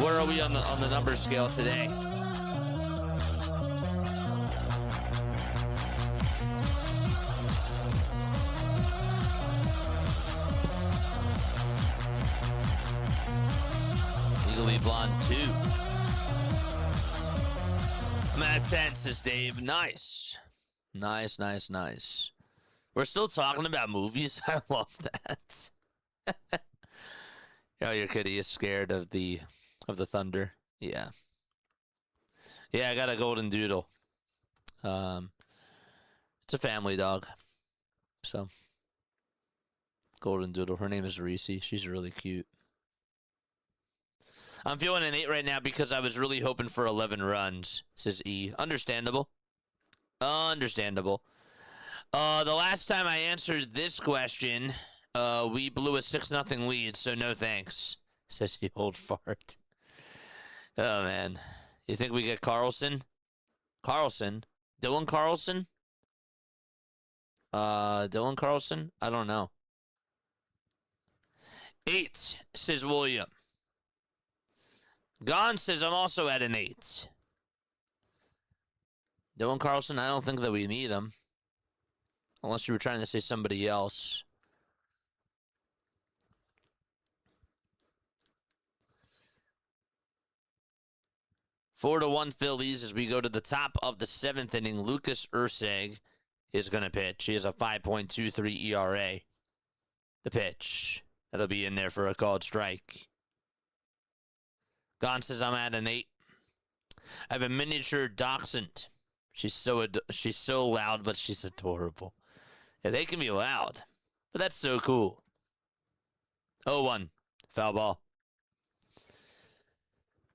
Where are we on the number scale today? Legally Blonde 2. I'm at 10, says Dave. Nice. Nice, nice, nice. We're still talking about movies. I love that. Oh, your kitty is scared of the thunder. Yeah. Yeah, I got a golden doodle. It's a family dog. So, golden doodle. Her name is Reese. She's really cute. I'm feeling an 8 right now because I was really hoping for 11 runs, says E. Understandable. Understandable. The last time I answered this question, we blew a 6-0 lead, so no thanks, says the old fart. Oh, man. You think we get Carlson? Carlson? Dylan Carlson? Dylan Carlson? I don't know. 8, says William. Gon says I'm also at an 8. Dylan Carlson, I don't think that we need him. Unless you were trying to say somebody else. Four to 1 Phillies as we go to the top of the 7th inning. Lucas Urseg is going to pitch. He has a 5.23 ERA. The pitch. That'll be in there for a called strike. Gon says I'm at an 8. I have a miniature dachshund. She's so loud, but she's adorable. Yeah, they can be loud, but that's so cool. 0-1, foul ball.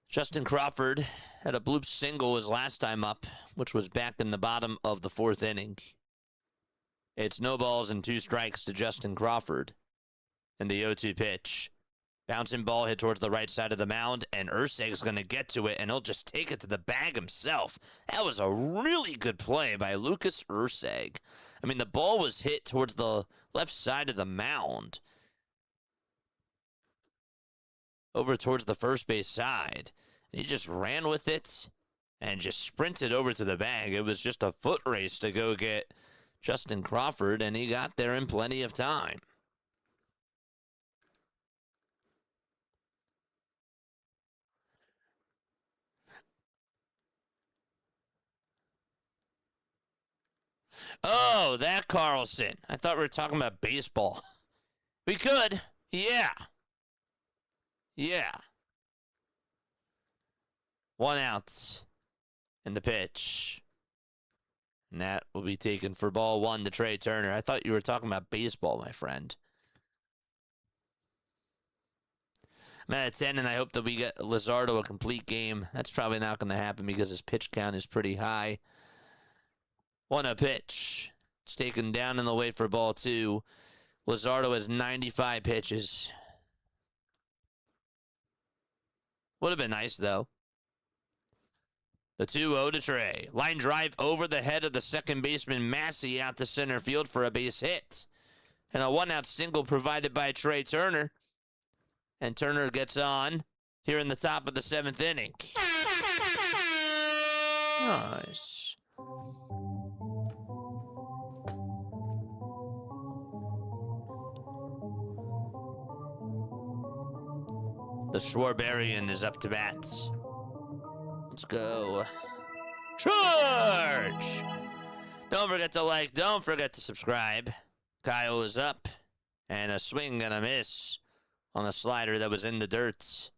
Justin Crawford had a bloop single his last time up, which was back in the bottom of the 4th inning. It's no balls and 2 strikes to Justin Crawford. And the 0-2 pitch. Bouncing ball hit towards the right side of the mound, and Urseg's going to get to it, and he'll just take it to the bag himself. That was a really good play by Lucas Urseg. I mean, the ball was hit towards the left side of the mound. Over towards the first base side. He just ran with it and just sprinted over to the bag. It was just a foot race to go get Justin Crawford, and he got there in plenty of time. Oh, that Carlson. I thought we were talking about baseball. We could. Yeah. Yeah. 1 out. And the pitch. And that will be taken for ball 1 to Trey Turner. I thought you were talking about baseball, my friend. I'm at 10, and I hope that we get Luzardo a complete game. That's probably not going to happen because his pitch count is pretty high. 1-0 pitch. It's taken down in the wait for ball 2. Luzardo has 95 pitches. Would have been nice, though. The 2-0 to Trey. Line drive over the head of the second baseman Massey out to center field for a base hit. And a 1-out single provided by Trey Turner. And Turner gets on here in the top of the 7th inning. Nice. The Schwarberian is up to bat. Let's go. Charge! Don't forget to like. Don't forget to subscribe. Kyle is up. And a swing and a miss on the slider that was in the dirt.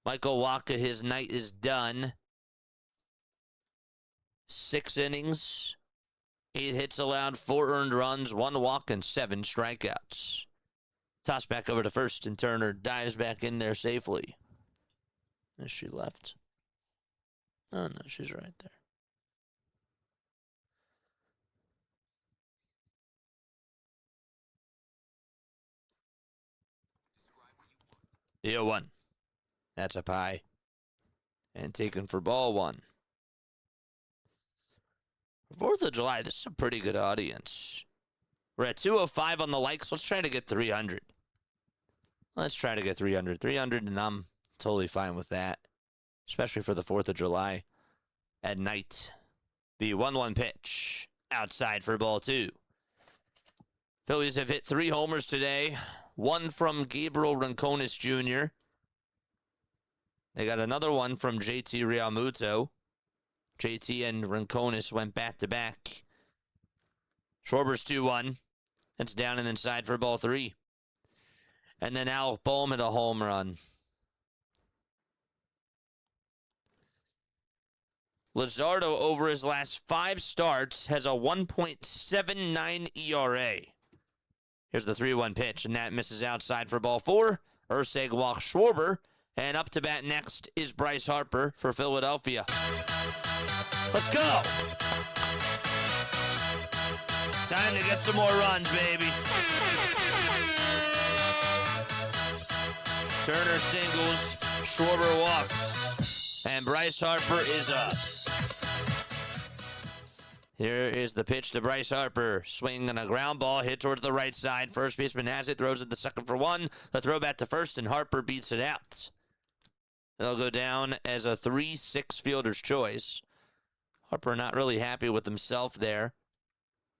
Michael Wacha, his night is done. 6 innings. 8 hits allowed, 4 earned runs, 1 walk, and 7 strikeouts. Toss back over to first, and Turner dives back in there safely. As she left. Oh, no, she's right there. The 0-1. That's up high. And taken for ball 1. 4th of July, this is a pretty good audience. We're at 205 on the likes. Let's try to get 300. Let's try to get 300. 300, and I'm totally fine with that, especially for the 4th of July at night. The 1-1 pitch outside for ball 2. Phillies have hit 3 homers today. One from Gabriel Rincones Jr. They got another one from JT Realmuto. JT and Rincones went back-to-back. Schwarber's 2-1. That's down and inside for ball 3. And then Al Bohm hit a home run. Luzardo, over his last 5 starts, has a 1.79 ERA. Here's the 3-1 pitch, and that misses outside for ball 4. Urseg walks Schwarber, and up to bat next is Bryce Harper for Philadelphia. Let's go! Time to get some more runs, baby. Turner singles, Schwarber walks, and Bryce Harper is up. Here is the pitch to Bryce Harper. Swinging a ground ball, hit towards the right side. First baseman has it, throws it to second for 1. The throw back to first, and Harper beats it out. It'll go down as a 3-6 fielder's choice. Harper not really happy with himself there.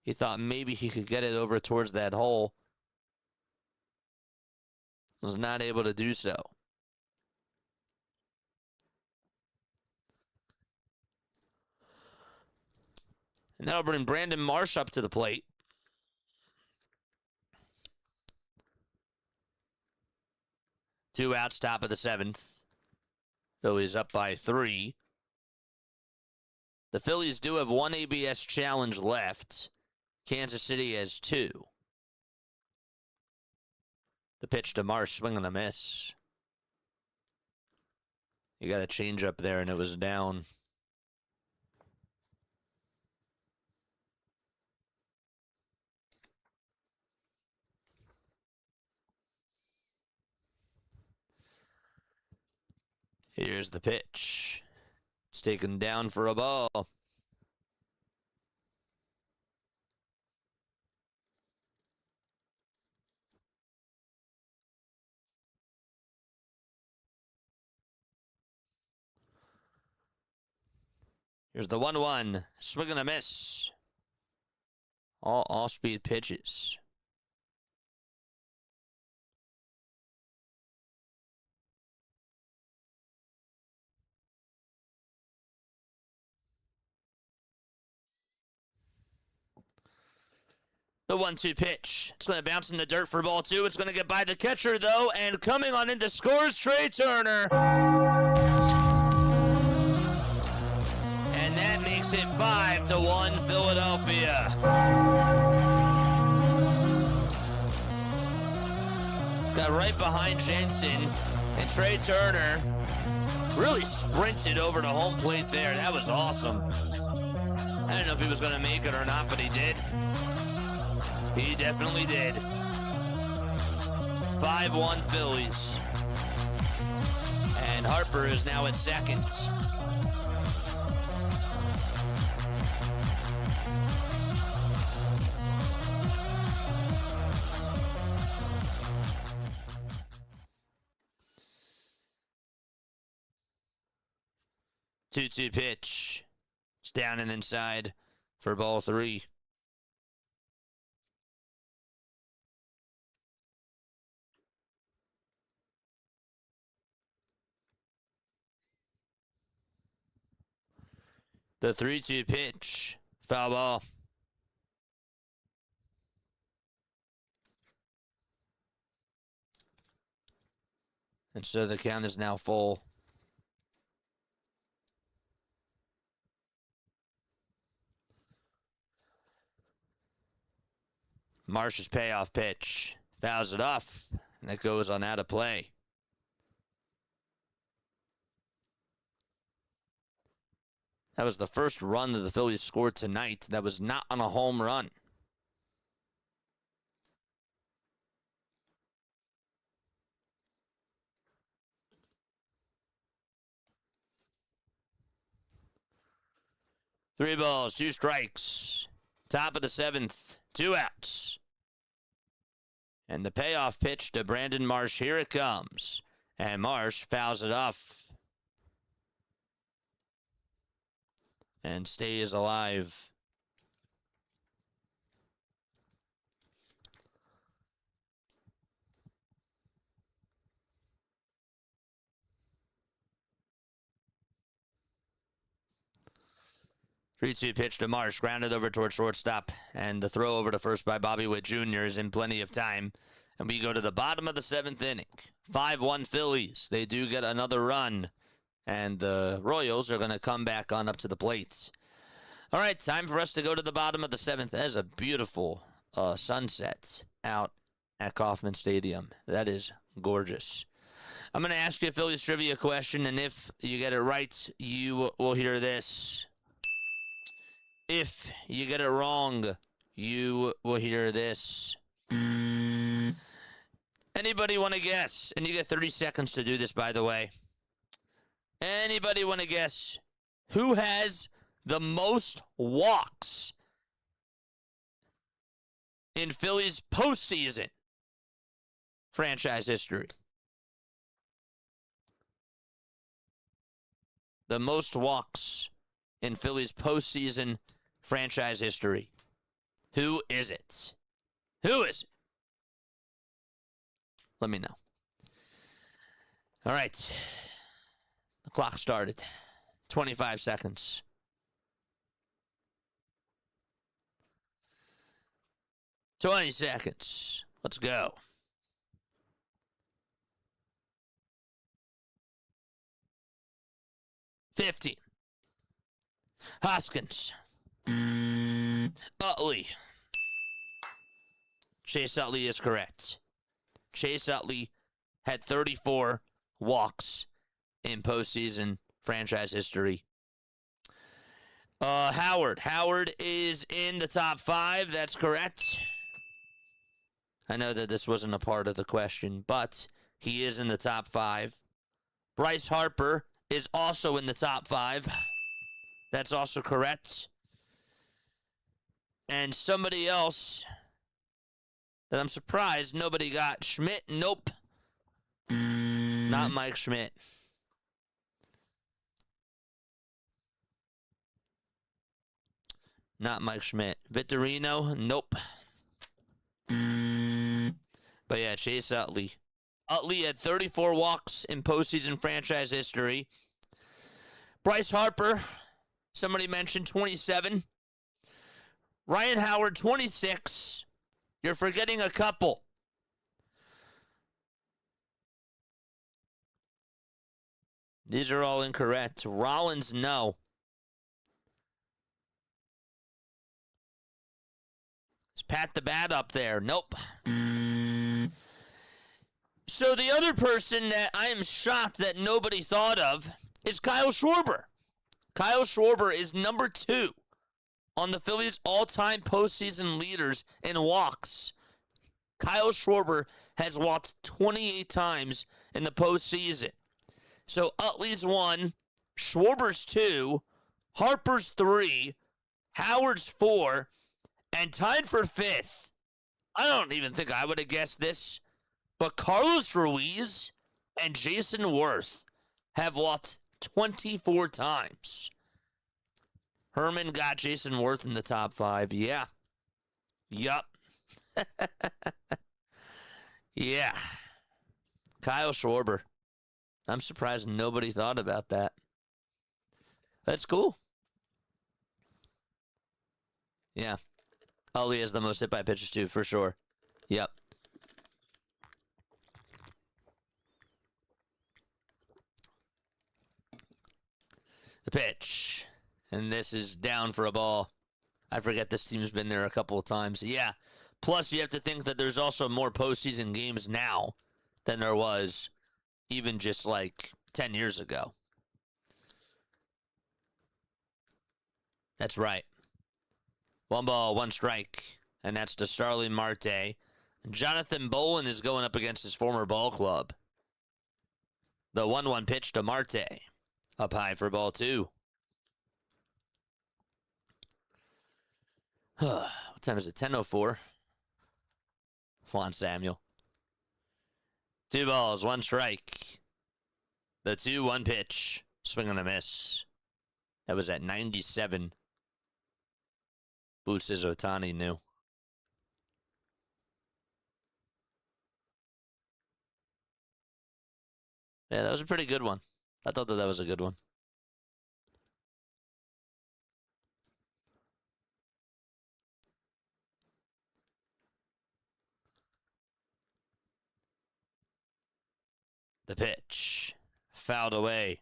He thought maybe he could get it over towards that hole. Was not able to do so. And that'll bring Brandon Marsh up to the plate. Two outs, top of the 7th. Phillies up by 3. The Phillies do have 1 ABS challenge left. Kansas City has 2. The pitch to Marsh, swing and a miss. You got a change up there, and it was down. Here's the pitch. It's taken down for a ball. Here's the 1-1. Swing and a miss. All off-speed pitches. The 1-2 pitch. It's going to bounce in the dirt for ball 2. It's going to get by the catcher, though, and coming on in to score is Trey Turner. And that makes it 5-1 Philadelphia. Got right behind Jensen, and Trey Turner really sprinted over to home plate there. That was awesome. I don't know if he was going to make it or not, but he did. He definitely did. 5-1 Phillies. And Harper is now at second. Two-two pitch. It's down and inside for ball 3. The 3-2 pitch. Foul ball. And so the count is now full. Marsh's payoff pitch. Fouls it off. And that goes on out of play. That was the first run that the Phillies scored tonight. That was not on a home run. Three balls, 2 strikes. Top of the 7th. 2 outs. And the payoff pitch to Brandon Marsh. Here it comes. And Marsh fouls it off. And stays alive. Three-two pitch to Marsh, grounded over toward shortstop, and the throw over to first by Bobby Witt Jr. is in plenty of time. And we go to the bottom of the 7th inning. 5-1 Phillies. They do get another run, and the Royals are going to come back on up to the plate. All right, time for us to go to the bottom of the 7th. That is a beautiful sunset out at Kauffman Stadium. That is gorgeous. I'm going to ask you a Phillies trivia question, and if you get it right, you will hear this. If you get it wrong, you will hear this. Anybody want to guess? And you get 30 seconds to do this, by the way. Anybody want to guess who has the most walks in Phillies postseason franchise history? The most walks in Phillies postseason franchise history. Who is it? Who is it? Let me know. All right. The clock started. 25 seconds. $20 seconds. Let's go. $15. Hoskins. Utley. Chase Utley is correct. Chase Utley had 34 walks in postseason franchise history. Howard. Howard is in the top 5. That's correct. I know that this wasn't a part of the question, but he is in the top 5. Bryce Harper is also in the top 5. That's also correct. And somebody else that I'm surprised nobody got. Schmidt, nope. Not Mike Schmidt. Not Mike Schmidt. Vittorino, nope. But yeah, Chase Utley. Utley had 34 walks in postseason franchise history. Bryce Harper, somebody mentioned 27. Ryan Howard, 26. You're forgetting a couple. These are all incorrect. Rollins, no. Is Pat the Bat up there? Nope. So the other person that I am shocked that nobody thought of is Kyle Schwarber. Kyle Schwarber is number 2 on the Phillies' all-time postseason leaders in walks. Kyle Schwarber has walked 28 times in the postseason. So Utley's 1, Schwarber's 2, Harper's 3, Howard's 4, and tied for 5th. I don't even think I would have guessed this, but Carlos Ruiz and Jason Worth have walked 24 times. Herman got Jason Worth in the top 5. Yeah. Yup. Yeah. Kyle Schwarber. I'm surprised nobody thought about that. That's cool. Yeah. Utley has the most hit by pitches too, for sure. Yep. The pitch. And this is down for a ball. I forget this team's been there a couple of times. Yeah. Plus, you have to think that there's also more postseason games now than there was even just like 10 years ago. That's right. 1 ball, 1 strike. And that's to Starling Marte. Jonathan Bolin is going up against his former ball club. The 1-1 pitch to Marte. Up high for ball 2. What time is it? 10:04. Juan Samuel. 2 balls, 1 strike. The 2-1 pitch. Swing and a miss. That was at 97. Boots says Ohtani knew. Yeah, that was a pretty good one. I thought that was a good one. The pitch. Fouled away.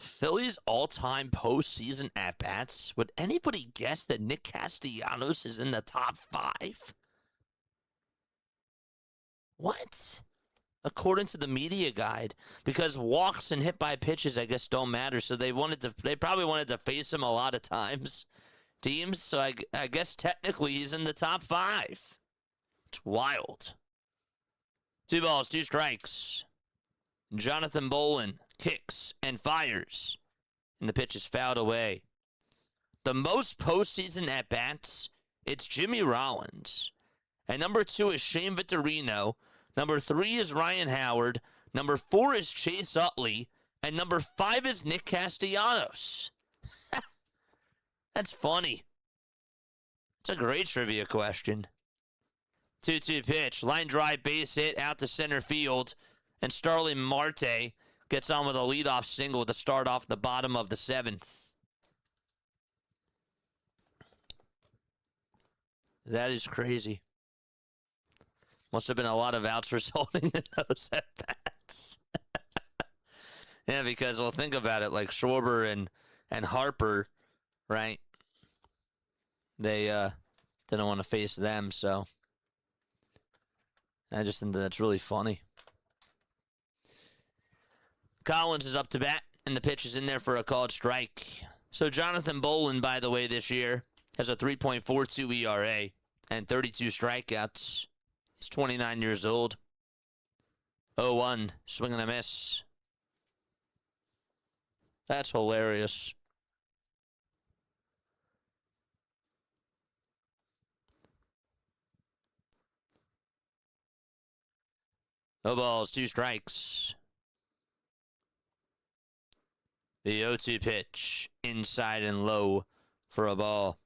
Phillies all-time postseason at-bats. Would anybody guess that Nick Castellanos is in the top 5? What? According to the media guide, because walks and hit by pitches, I guess, don't matter. So they probably wanted to face him a lot of teams. So I guess technically he's in the top 5. It's wild. 2 balls, 2 strikes. Jonathan Bolin kicks and fires, and the pitch is fouled away. The most postseason at-bats, it's Jimmy Rollins. And number 2 is Shane Victorino. Number 3 is Ryan Howard. Number 4 is Chase Utley. And number 5 is Nick Castellanos. That's funny. It's a great trivia question. 2-2 pitch. Line drive, base hit out to center field. And Starling Marte gets on with a leadoff single to start off the bottom of the 7th. That is crazy. Must have been a lot of outs resulting in those at-bats. Yeah, because, well, think about it. Like Schwarber and Harper, right? They didn't want to face them, so I just think that's really funny. Collins is up to bat, and the pitch is in there for a called strike. So Jonathan Bolin, by the way, this year has a 3.42 ERA and 32 strikeouts. He's 29 years old. 0-1, swing and a miss. That's hilarious. No balls, 2 strikes. The 0-2 pitch, inside and low for a ball.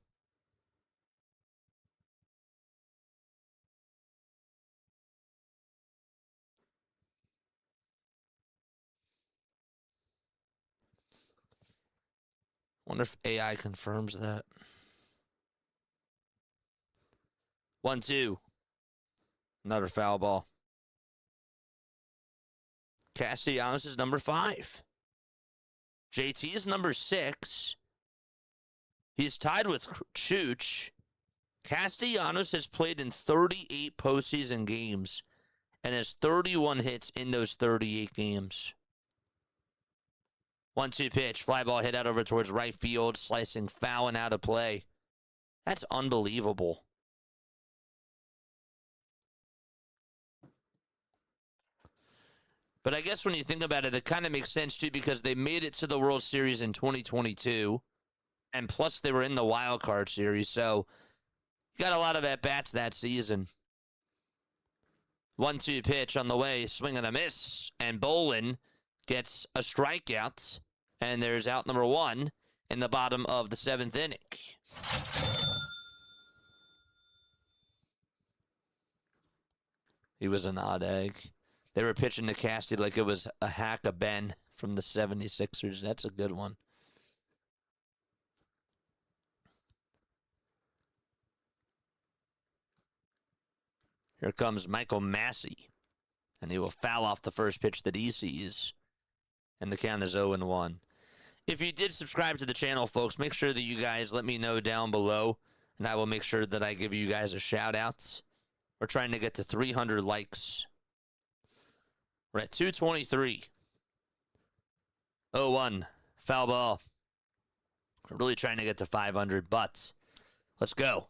Wonder if AI confirms that. 1-2. Another foul ball. Castellanos is number 5. JT is number 6. He's tied with Chooch. Castellanos has played in 38 postseason games and has 31 hits in those 38 games. 1-2 pitch. Fly ball hit out over towards right field, slicing foul and out of play. That's unbelievable. But I guess when you think about it, it kind of makes sense, too, because they made it to the World Series in 2022, and plus they were in the Wild Card Series, so you got a lot of at-bats that season. 1-2 pitch on the way, swing and a miss, and Bolin gets a strikeout, and there's out number 1 in the bottom of the 7th inning. He was an odd egg. They were pitching to Casty like it was a hack of Ben from the 76ers. That's a good one. Here comes Michael Massey, and he will foul off the first pitch that he sees, and the count is 0-1. If you did subscribe to the channel, folks, make sure that you guys let me know down below, and I will make sure that I give you guys a shout-out. We're trying to get to 300 likes. We're at 223. 0-1. Foul ball. We're really trying to get to 500, but let's go.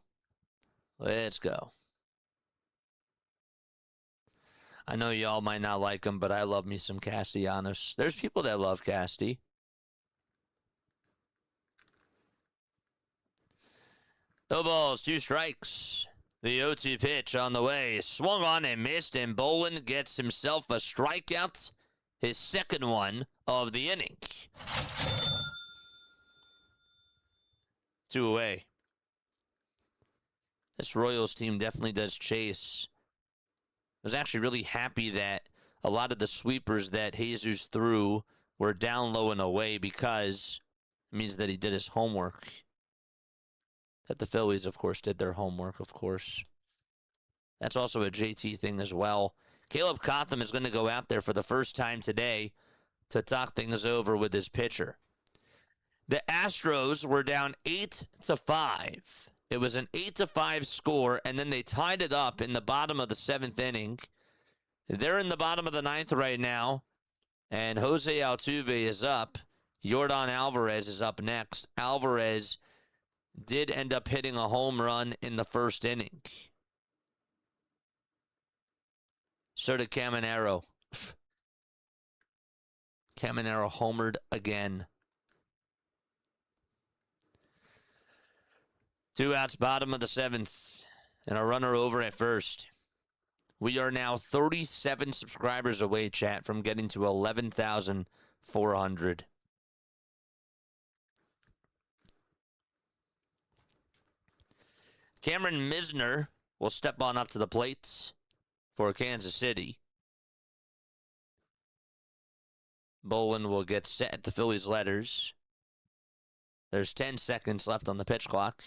Let's go. I know y'all might not like him, but I love me some Castellanos. There's people that love Casty. No balls, 2 strikes. The 0-2 pitch on the way. Swung on and missed, and Bolin gets himself a strikeout. His second one of the inning. 2 away. This Royals team definitely does chase. I was actually really happy that a lot of the sweepers that Jesus threw were down low and away, because it means that he did his homework. That the Phillies, of course, did their homework, of course. That's also a JT thing as well. Caleb Cotham is going to go out there for the first time today to talk things over with his pitcher. The Astros were down 8-5. It was an 8-5 score, and then they tied it up in the bottom of the 7th inning. They're in the bottom of the 9th right now, and Jose Altuve is up. Yordan Alvarez is up next. Alvarez did end up hitting a home run in the first inning. So did Caminero. Caminero homered again. 2 outs, bottom of the 7th, and a runner over at first. We are now 37 subscribers away, chat, from getting to 11,400. Cameron Misner will step on up to the plate for Kansas City. Bolin will get set at the Phillies' letters. There's 10 seconds left on the pitch clock.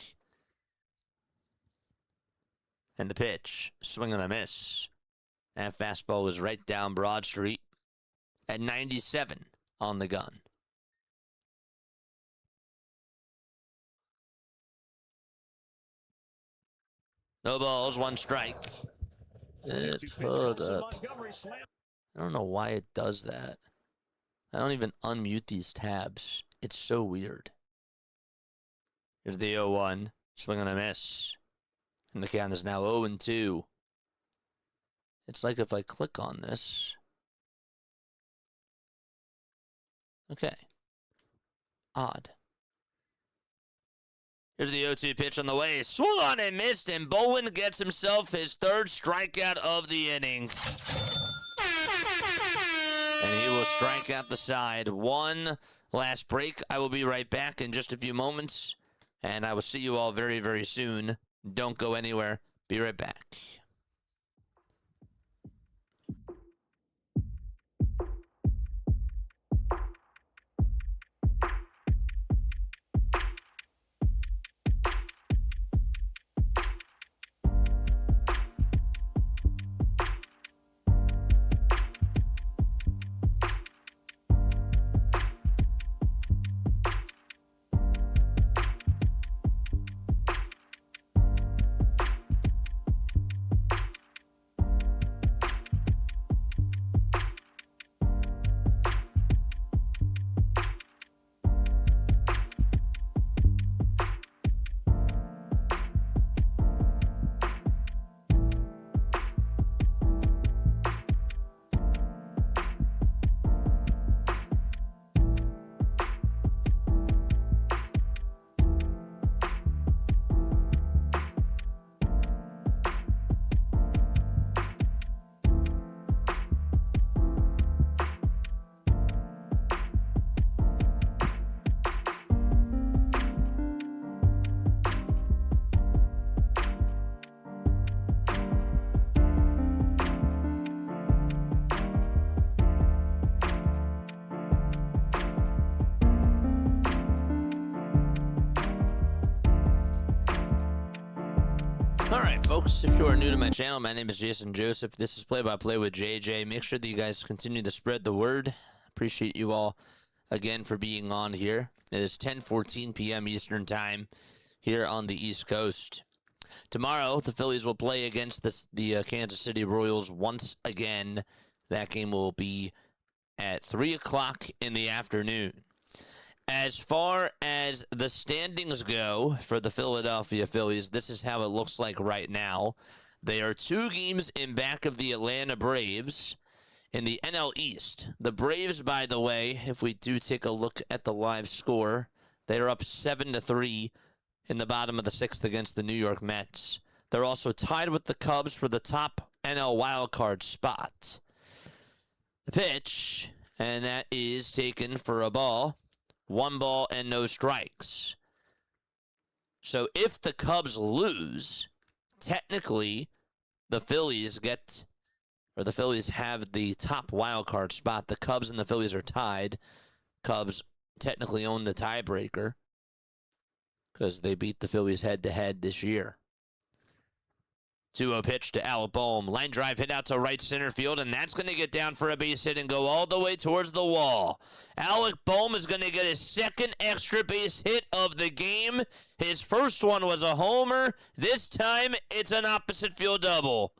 And the pitch, swing and a miss. That fastball was right down Broad Street at 97 on the gun. No balls, 1 strike. Hold up. I don't know why it does that. I don't even unmute these tabs. It's so weird. Here's the 0-1. Swing and a miss. And the count is now 0-2. It's like if I click on this. Okay. Odd. Here's the 0-2 pitch on the way. Swung on and missed, and Bolin gets himself his 3rd strikeout of the inning. And he will strike out the side. 1 last break. I will be right back in just a few moments, and I will see you all very, very soon. Don't go anywhere. Be right back. Folks, if you are new to my channel, my name is Jason Joseph. This is Play-by-Play with JJ. Make sure that you guys continue to spread the word. Appreciate you all again for being on here. It is 10:14 p.m. Eastern Time here on the East Coast. Tomorrow, the Phillies will play against the Kansas City Royals once again. That game will be at 3 o'clock in the afternoon. As far as the standings go for the Philadelphia Phillies, this is how it looks like right now. They are 2 games in back of the Atlanta Braves in the NL East. The Braves, by the way, if we do take a look at the live score, they are up 7-3 in the bottom of the 6th against the New York Mets. They're also tied with the Cubs for the top NL wildcard spot. The pitch, and that is taken for a ball. 1 ball and no strikes. So if the Cubs lose, technically the Phillies have the top wild card spot. The Cubs and the Phillies are tied. Cubs technically own the tiebreaker because they beat the Phillies head-to-head this year. 2-0 pitch to Alec Bohm. Line drive hit out to right center field, and that's going to get down for a base hit and go all the way towards the wall. Alec Bohm is going to get his second extra base hit of the game. His first one was a homer. This time, it's an opposite field double.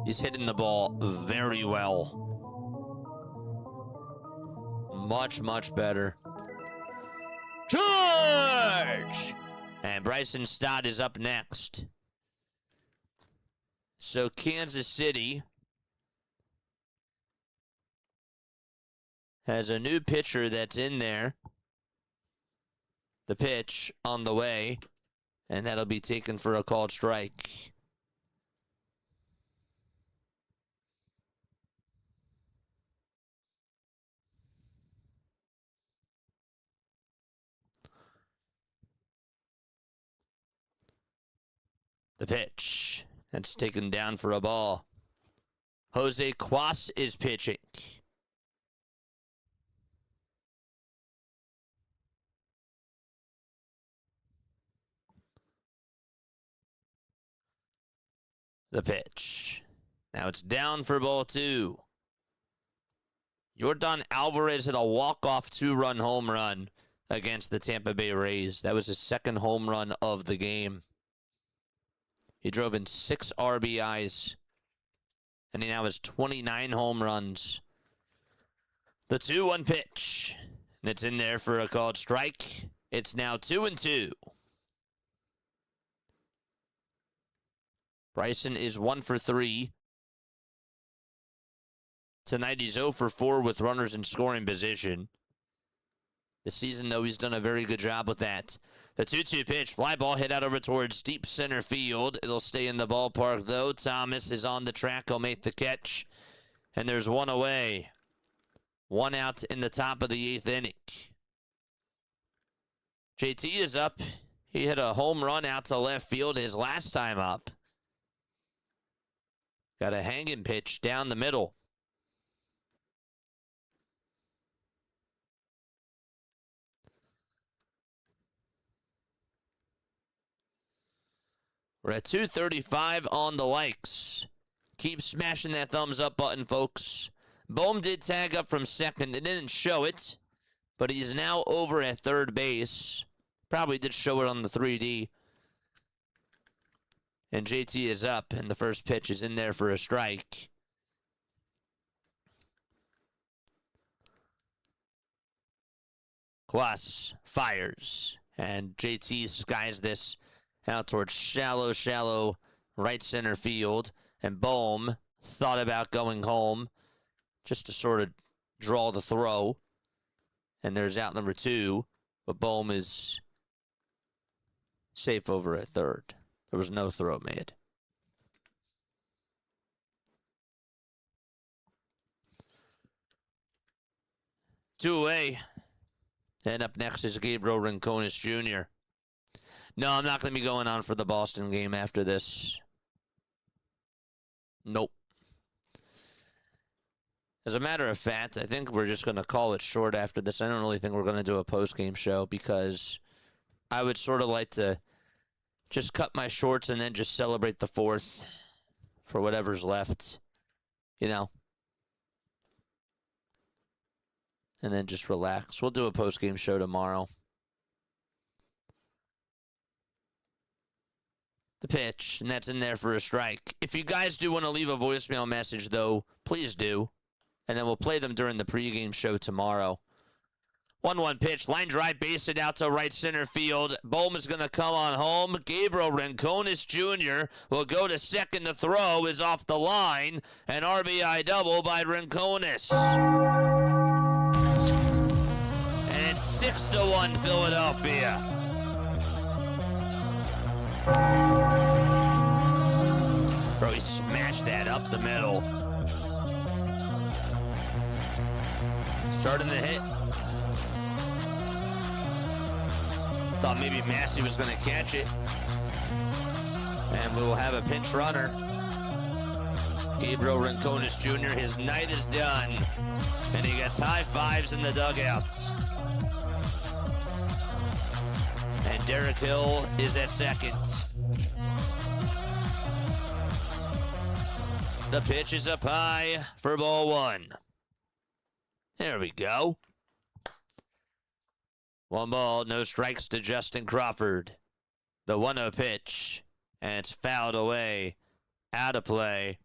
He's hitting the ball very well. Much, much better. Charge! And Bryson Stott is up next. So Kansas City has a new pitcher that's in there. The pitch on the way, and that'll be taken for a called strike. The pitch. That's taken down for a ball. Jose Cuas is pitching. The pitch. Now it's down for ball 2. Yordan Alvarez hit a walk-off 2-run home run against the Tampa Bay Rays. That was his second home run of the game. He drove in 6 RBIs, and he now has 29 home runs. The 2-1 pitch. And it's in there for a called strike. It's now 2-2. Bryson is 1 for 3. Tonight he's 0 for 4 with runners in scoring position. This season, though, he's done a very good job with that. The 2-2 pitch, fly ball hit out over towards deep center field. It'll stay in the ballpark, though. Thomas is on the track. He'll make the catch. And there's 1 away. 1 out in the top of the 8th inning. JT is up. He hit a home run out to left field his last time up. Got a hanging pitch down the middle. We're at 2:35 on the likes. Keep smashing that thumbs up button, folks. Bohm did tag up from second. It didn't show it, but he's now over at third base. Probably did show it on the 3D. And JT is up, and the first pitch is in there for a strike. Cuas fires, and JT skies this out towards shallow right center field. And Bohm thought about going home just to sort of draw the throw. And there's out number 2, but Bohm is safe over at third. There was no throw made. Two away. And up next is Gabriel Rincones Jr. No, I'm not going to be going on for the Boston game after this. Nope. As a matter of fact, I think we're just going to call it short after this. I don't really think we're going to do a post-game show because I would sort of like to just cut my shorts and then just celebrate the 4th for whatever's left, you know. And then just relax. We'll do a post-game show tomorrow. The pitch, and that's in there for a strike. If you guys do want to leave a voicemail message, though, please do. And then we'll play them during the pregame show tomorrow. 1-1 pitch, line drive, base it out to right center field. Bowman's going to come on home. Gabriel Rincones Jr. will go to second. The throw is off the line. An RBI double by Rincones. And it's 6-1 Philadelphia. Bro, he smashed that up the middle. Starting the hit. Thought maybe Massey was going to catch it. And we will have a pinch runner. Gabriel Rincones Jr., his night is done. And he gets high fives in the dugouts. And Derek Hill is at second. The pitch is up high for ball one. There we go. 1 ball, no strikes to Justin Crawford. The 1-0 pitch, and it's fouled away, out of play.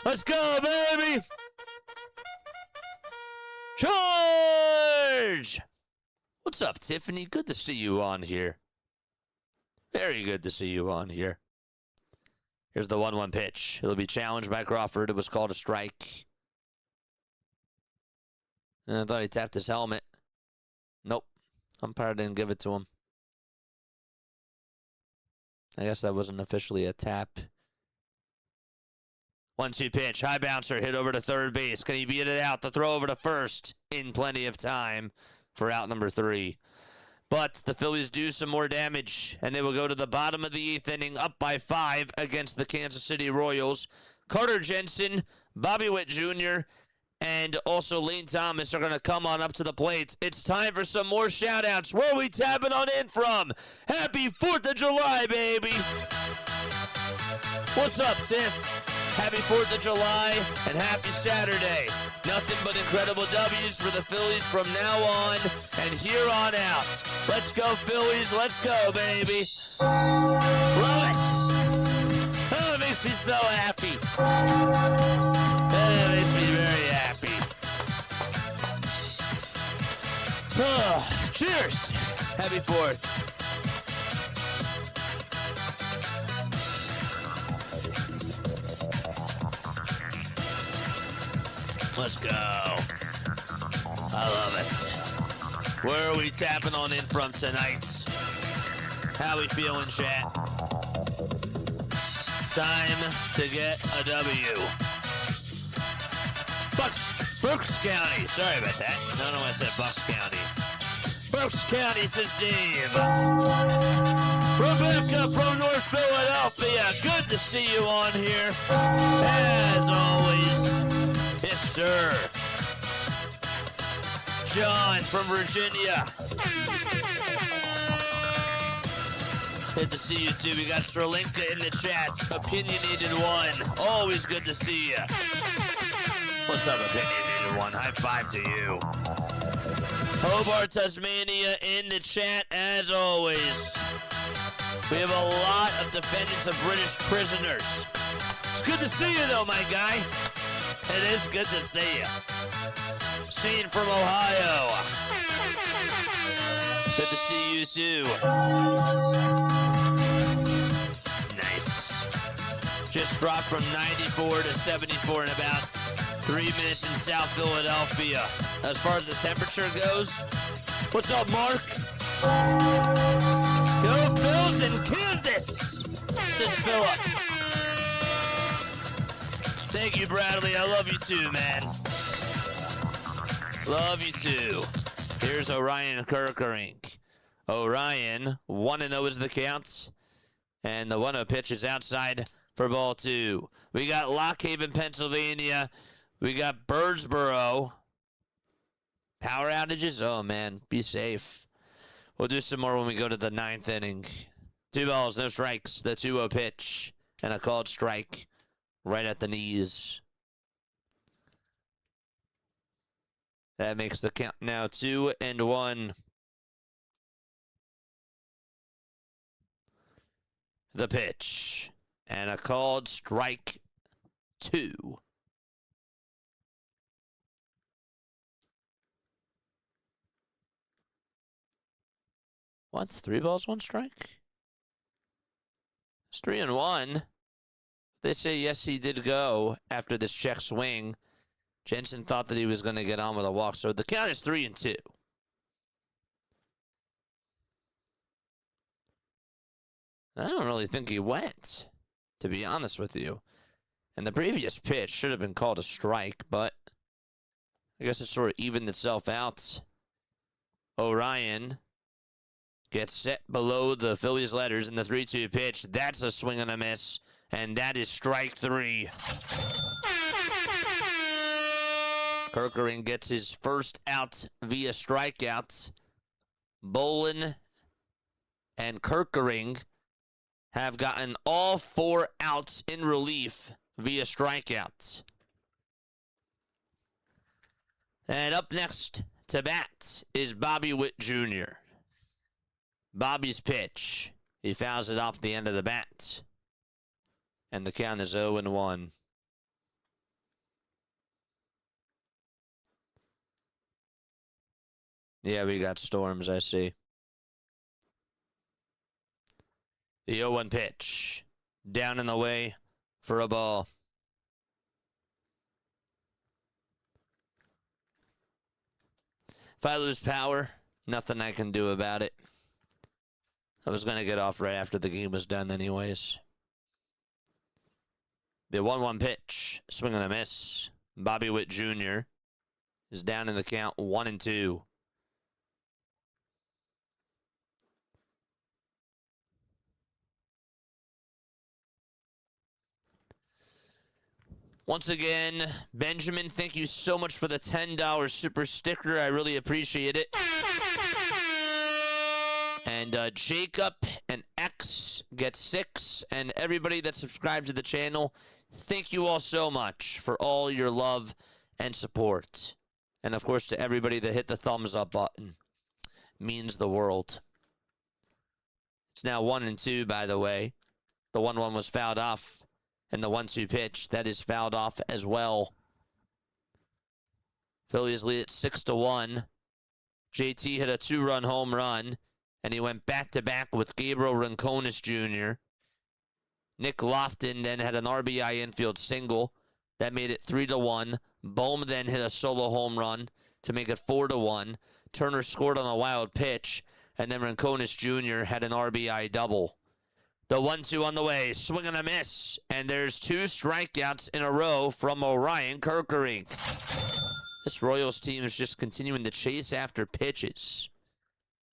Let's go, baby! Charge! What's up, Tiffany? Good to see you on here. Very good to see you on here. Here's the 1-1 pitch. It'll be challenged by Crawford. It was called a strike. I thought he tapped his helmet. Nope. Umpire didn't give it to him. I guess that wasn't officially a tap. 1-2 pitch. High bouncer. Hit over to third base. Can he beat it out? The throw over to first in plenty of time for out number 3. But the Phillies do some more damage, and they will go to the bottom of the 8th inning, up by 5 against the Kansas City Royals. Carter Jensen, Bobby Witt Jr., and also Lane Thomas are going to come on up to the plate. It's time for some more shout-outs. Where are we tapping on in from? Happy 4th of July, baby! What's up, Tiff? Happy 4th of July and happy Saturday. Nothing but incredible W's for the Phillies from now on and here on out. Let's go, Phillies. Let's go, baby. Love it. Oh, it makes me so happy. It makes me very happy. Oh, cheers. Happy 4th. Let's go. I love it. Where are we tapping on in from tonight? How we feeling, chat? Time to get a W. Brooks County. Sorry about that. No, I said Bucks County. Brooks County, says Dave. Rebecca from North Philadelphia. Good to see you on here. As always. Yes, sir. John from Virginia. Good to see you, too. We got Srilinka in the chat. Opinionated one. Always good to see you. What's up, Opinionated one? High five to you. Hobart, Tasmania in the chat, as always. We have a lot of defendants of British prisoners. It's good to see you, though, my guy. It is good to see you. Shane from Ohio. Good to see you, too. Nice. Just dropped from 94 to 74 in about 3 minutes in South Philadelphia. As far as the temperature goes, what's up, Mark? Go Phils in Kansas, says Philip. Thank you, Bradley. I love you too, man. Love you too. Here's Orion Kirkerink. Orion, 1-0 is the count. And the 1-0 pitch is outside for ball 2. We got Lock Haven, Pennsylvania. We got Birdsboro. Power outages? Oh, man. Be safe. We'll do some more when we go to the 9th inning. 2 balls, no strikes. The 2-0 pitch. And a called strike. Right at the knees. That makes the count now 2-1. The pitch. And a called strike 2. What? 3 balls, 1 strike? It's 3-1. They say yes, he did go after this check swing. Jensen thought that he was going to get on with a walk, so the count is 3-2. I don't really think he went, to be honest with you. And the previous pitch should have been called a strike, but I guess it sort of evened itself out. Orion gets set below the Phillies letters in the 3-2 pitch. That's a swing and a miss, and that is strike 3. Kerkering gets his first out via strikeout. Bolin and Kerkering have gotten all 4 outs in relief via strikeouts. And up next to bat is Bobby Witt Jr. Bobby's pitch. He fouls it off the end of the bat. And the count is 0-1. Yeah, we got storms, I see. The 0-1 pitch. Down in the way for a ball. If I lose power, nothing I can do about it. I was going to get off right after the game was done anyways. The 1-1 pitch. Swing and a miss. Bobby Witt Jr. is down in the count 1-2. Once again, Benjamin, thank you so much for the $10 super sticker. I really appreciate it. And Jacob and X get 6. And everybody that subscribed to the channel, thank you all so much for all your love and support. And, of course, to everybody that hit the thumbs up button. Means the world. It's now 1-2, by the way. The 1-1 was fouled off. And the 1-2 pitch, that is fouled off as well. Phillies lead it 6-1. JT hit a 2-run home run, and he went back-to-back with Gabriel Rincones Jr. Nick Lofton then had an RBI infield single. That made it 3-1. Bohm then hit a solo home run to make it 4-1. Turner scored on a wild pitch, and then Rincones Jr. had an RBI double. The 1-2 on the way, swing and a miss, and there's 2 strikeouts in a row from Orion Kerkering. This Royals team is just continuing to chase after pitches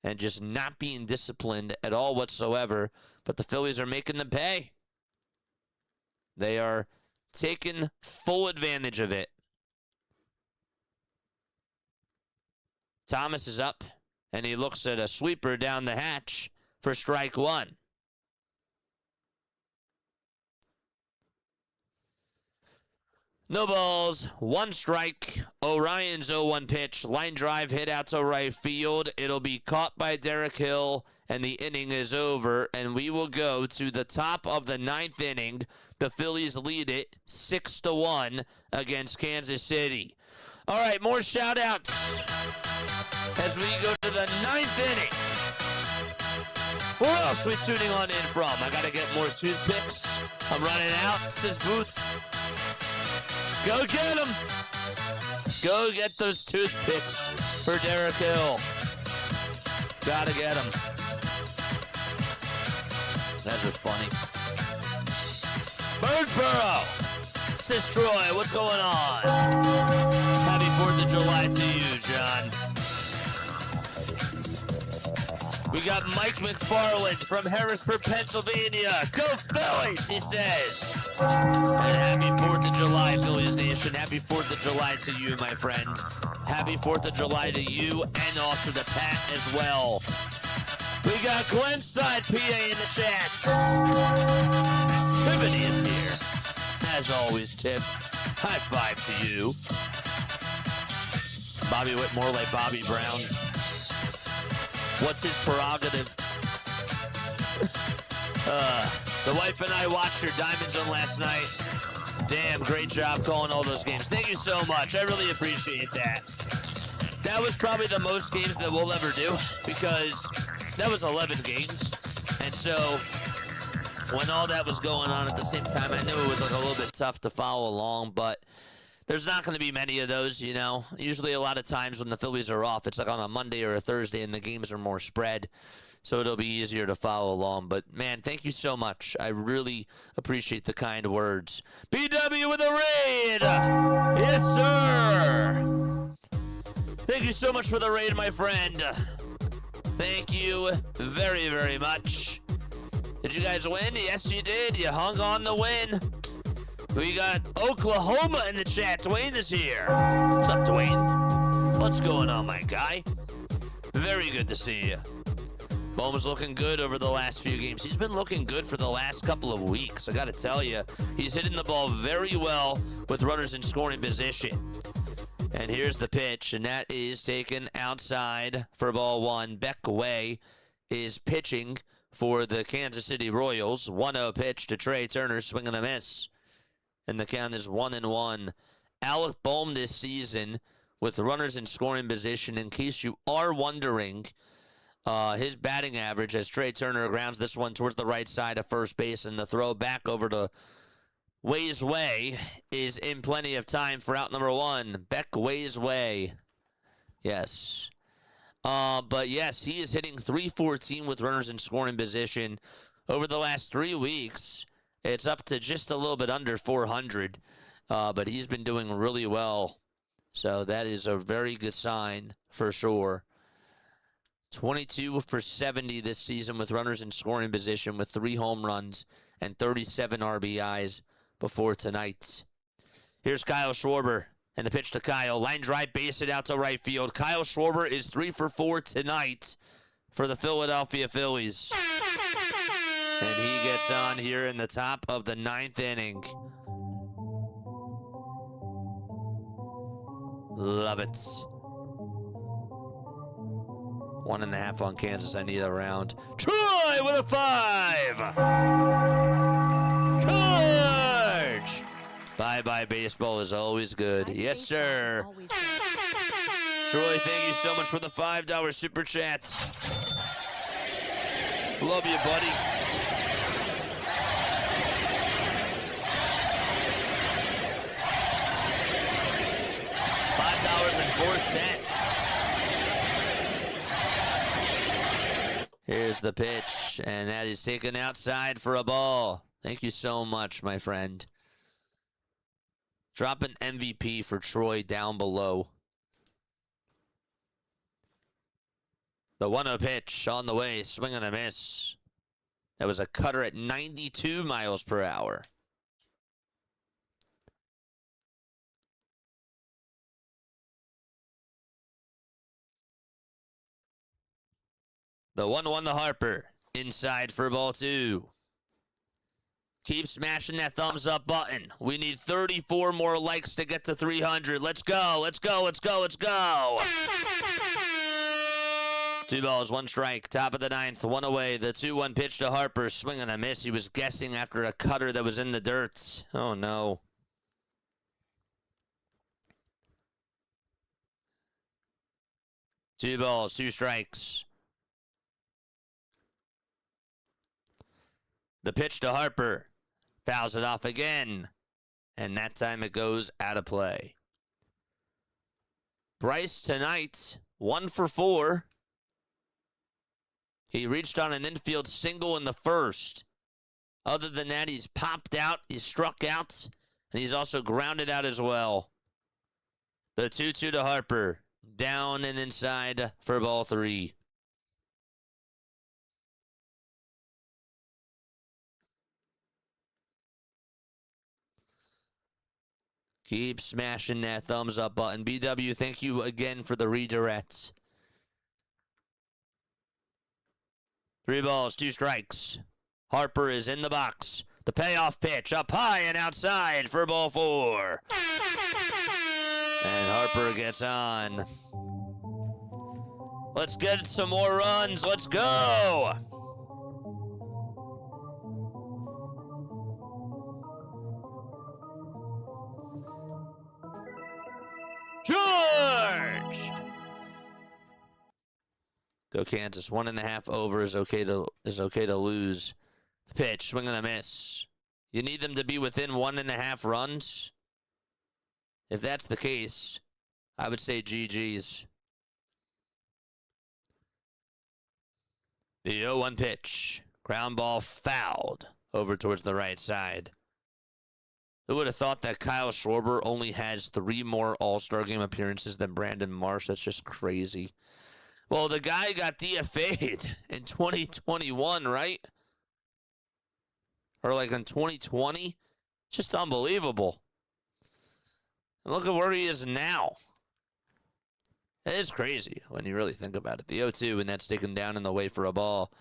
and just not being disciplined at all whatsoever, but the Phillies are making them pay. They are taking full advantage of it. Thomas is up, and he looks at a sweeper down the hatch for strike 1. No balls, 1 strike. Orion's 0-1 pitch. Line drive hit out to right field. It'll be caught by Derek Hill, and the inning is over. And we will go to the top of the 9th inning. The Phillies lead it 6-1 against Kansas City. All right, more shout-outs as we go to the 9th inning. Where else are we tuning on in from? I got to get more toothpicks. I'm running out, says Boots. Go get them. Go get those toothpicks for Derek Hill. Gotta get them. That's just funny. Birdsboro, says Troy, what's going on? Happy 4th of July to you, John. We got Mike McFarland from Harrisburg, Pennsylvania. Go Phillies, he says. And happy 4th of July, Phillies Nation. Happy 4th of July to you, my friend. Happy 4th of July to you and also to Pat as well. We got Glenside, PA in the chat. Tiffany is here. As always, Tip. High five to you. Bobby Witt, more like Bobby Brown. What's his prerogative? The wife and I watched her Diamond Zone last night. Damn, great job calling all those games. Thank you so much. I really appreciate that. That was probably the most games that we'll ever do because that was 11 games. And so when all that was going on at the same time, I knew it was like a little bit tough to follow along, but there's not going to be many of those, you know. Usually a lot of times when the Phillies are off, it's like on a Monday or a Thursday and the games are more spread. So it'll be easier to follow along. But, man, thank you so much. I really appreciate the kind words. BW with a raid! Yes, sir! Thank you so much for the raid, my friend. Thank you very, very much. Did you guys win? Yes, you did. You hung on to win. We got Oklahoma in the chat. Dwayne is here. What's up, Dwayne? What's going on, my guy? Very good to see you. Bohm's looking good over the last few games. He's been looking good for the last couple of weeks. I got to tell you, he's hitting the ball very well with runners in scoring position. And here's the pitch, and that is taken outside for ball one. Beck Way is pitching for the Kansas City Royals. 1-0 pitch to Trey Turner, swing and a miss. And the count is 1-1. Alec Bohm this season with runners in scoring position. In case you are wondering, his batting average as Trey Turner grounds this one towards the right side of first base, and the throw back over to Way's Way is in plenty of time for out number one. Beck Way's Way. Yes. But yes, he is hitting .314 with runners in scoring position. Over the last 3 weeks, it's up to just a little bit under 400. But he's been doing really well. So that is a very good sign for sure. 22 for 70 this season with runners in scoring position with 3 home runs and 37 RBIs before tonight. Here's Kyle Schwarber. And the pitch to Kyle. Line drive, base it out to right field. Kyle Schwarber is 3 for 4 tonight for the Philadelphia Phillies. And he gets on here in the top of the 9th inning. Love it. 1.5 on Kansas. I need a round. Troy with a 5. Charge! Bye-bye baseball is always good. Yes, sir. Troy, thank you so much for the $5 super chats. Love you, buddy. $5.04. Here's the pitch, and that is taken outside for a ball. Thank you so much, my friend. Drop an MVP for Troy down below. The 1-0 pitch on the way, swing and a miss. That was a cutter at 92 miles per hour. The 1-1 to Harper. Inside for ball 2. Keep smashing that thumbs up button. We need 34 more likes to get to 300. Let's go, let's go, let's go, let's go. 2 balls, 1 strike. Top of the 9th, 1 away. The 2-1 pitch to Harper. Swing and a miss. He was guessing after a cutter that was in the dirt. Oh, no. Two balls, 2 strikes. The pitch to Harper. Fouls it off again. And that time it goes out of play. Bryce tonight, 1 for 4. He reached on an infield single in the first. Other than that, he's popped out, he's struck out, and he's also grounded out as well. The 2-2 to Harper. Down and inside for ball 3. Keep smashing that thumbs up button. BW, thank you again for the redirect. 3 balls, 2 strikes. Harper is in the box. The payoff pitch up high and outside for ball 4. And Harper gets on. Let's get some more runs. Let's go. George! Go Kansas. 1.5 over is okay to lose. The pitch, swing and a miss. You need them to be within 1.5 runs. If that's the case, I would say GG's. The 0-1 pitch. Ground ball fouled over towards the right side. Who would have thought that Kyle Schwarber only has 3 more All-Star Game appearances than Brandon Marsh? That's just crazy. Well, the guy got DFA'd in 2021, right? Or like in 2020? Just unbelievable. And look at where he is now. It is crazy when you really think about it. The 0-2, and that's taken down in the way for a ball.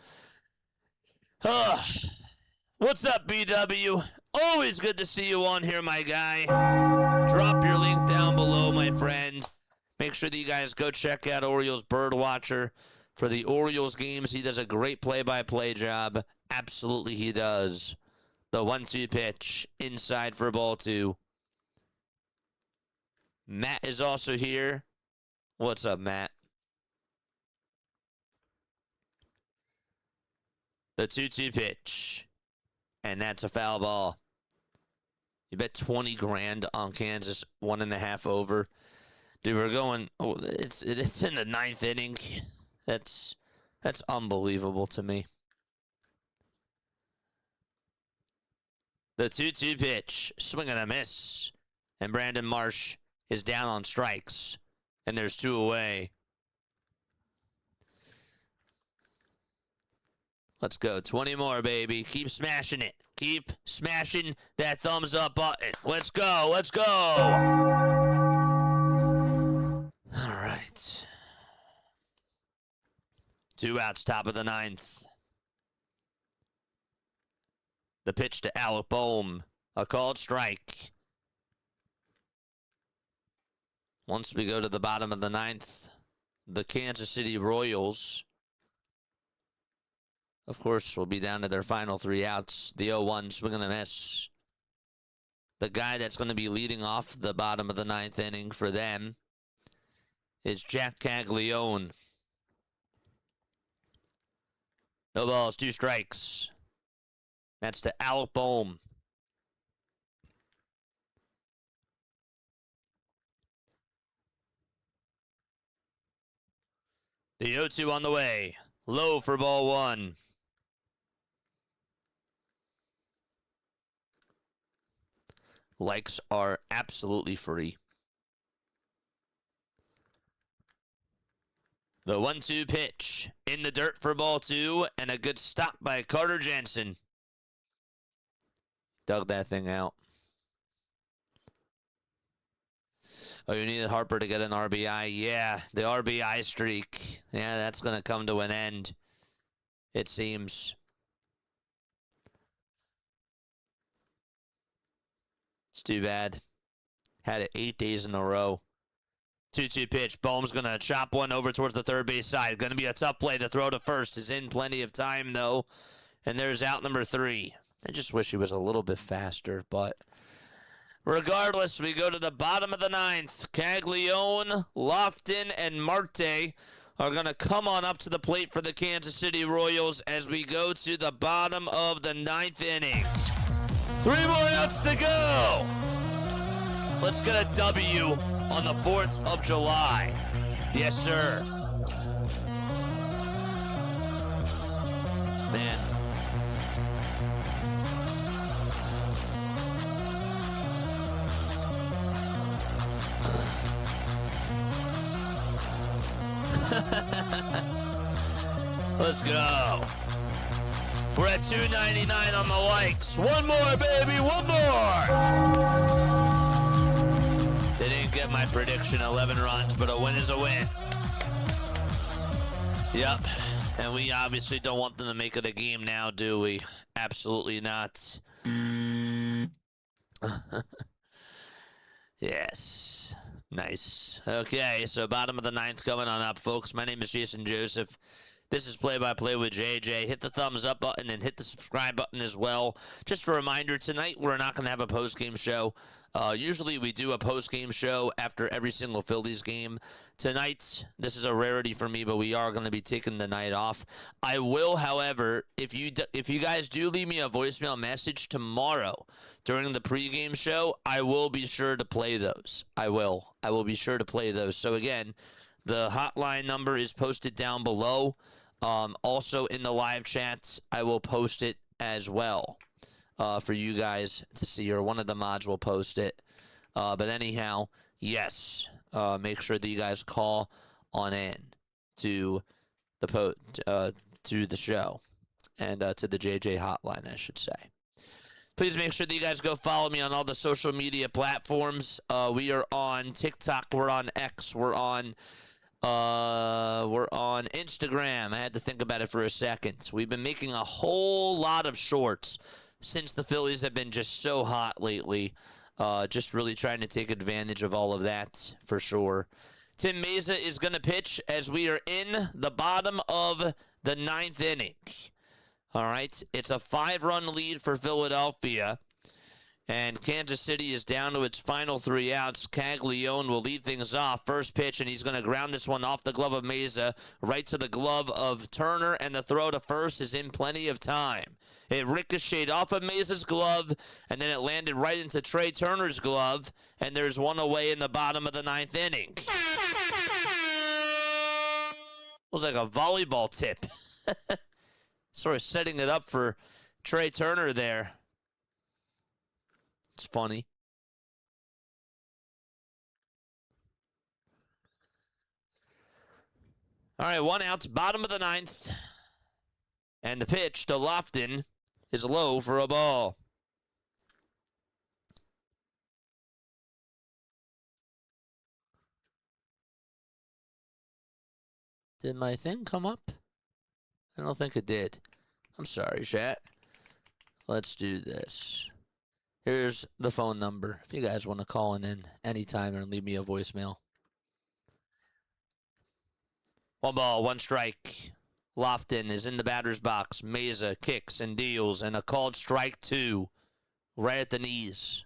What's up, BW? Always good to see you on here, my guy. Drop your link down below, my friend. Make sure that you guys go check out Orioles Birdwatcher for the Orioles games. He does a great play-by-play job. Absolutely, he does. The 1-2 pitch inside for ball 2. Matt is also here. What's up, Matt? The 2-2 pitch. And that's a foul ball. You bet 20 grand on Kansas, 1.5 over. Dude, we're going. Oh, it's in the 9th inning. That's unbelievable to me. The 2-2 pitch, swing and a miss, and Brandon Marsh is down on strikes, and there's 2 away. Let's go. 20 more, baby. Keep smashing it. Keep smashing that thumbs up button. Let's go. Let's go. All right. 2 outs, top of the 9th. The pitch to Alec Bohm. A called strike. Once we go to the bottom of the 9th, the Kansas City Royals, of course, will be down to their final 3 outs. The 0-1, swing and a miss. The guy that's going to be leading off the bottom of the 9th inning for them is Jack Caglione. No balls, 2 strikes. That's to Alec Bohm. The 0-2 on the way. Low for ball 1. Likes are absolutely free. The 1-2 pitch in the dirt for ball 2, and a good stop by Carter Jensen. Dug that thing out. Oh, you needed Harper to get an RBI. Yeah, the RBI streak. Yeah, that's going to come to an end, it seems. It's too bad. Had it 8 days in a row. 2-2 pitch. Bohm's going to chop one over towards the third base side. Going to be a tough play. The throw to first is in plenty of time, though. And there's out number 3. I just wish he was a little bit faster, but regardless, we go to the bottom of the 9th. Caglione, Lofton, and Marte are going to come on up to the plate for the Kansas City Royals as we go to the bottom of the 9th inning. 3 more outs to go. Let's get a W on the 4th of July. Yes, sir. Man. Let's go. We're at 299 on the likes. One more, baby, one more. They didn't get my prediction, 11 runs, but a win is a win. Yep, and we obviously don't want them to make it a game now, do we? Absolutely not. Yes. Nice. Okay, so bottom of the 9th coming on up, folks. My name is Jason Joseph. This is Play by Play with JJ. Hit the thumbs up button and hit the subscribe button as well. Just a reminder, tonight we're not going to have a post-game show. Usually we do a post-game show after every single Phillies game. Tonight, this is a rarity for me, but we are going to be taking the night off. I will, however, if you guys do leave me a voicemail message tomorrow during the pregame show, I will be sure to play those. I will be sure to play those. So again, the hotline number is posted down below. Also in the live chats, I will post it as well for you guys to see, or one of the mods will post it. But anyhow, yes, make sure that you guys call on in to the to the show and to the JJ hotline, I should say. Please make sure that you guys go follow me on all the social media platforms. We are on TikTok, we're on X, we're on Instagram. I had to think about it for a second. We've been making a whole lot of shorts since the Phillies have been just so hot lately. Just really trying to take advantage of all of that for sure. Tim Meza is going to pitch as we are in the bottom of the 9th inning. All right, it's a 5-run lead for Philadelphia. And Kansas City is down to its final 3 outs. Caglione will lead things off. First pitch, and he's going to ground this one off the glove of Meza, right to the glove of Turner, and the throw to first is in plenty of time. It ricocheted off of Meza's glove, and then it landed right into Trey Turner's glove, and there's one away in the bottom of the 9th inning. It was like a volleyball tip. Sort of setting it up for Trey Turner there. It's funny. All right, 1 out, bottom of the 9th. And the pitch to Lofton is low for a ball. Did my thing come up? I don't think it did. I'm sorry, chat. Let's do this. Here's the phone number if you guys want to call in anytime and leave me a voicemail. 1 ball, 1 strike. Lofton is in the batter's box. Meza kicks and deals, and a called strike 2 right at the knees.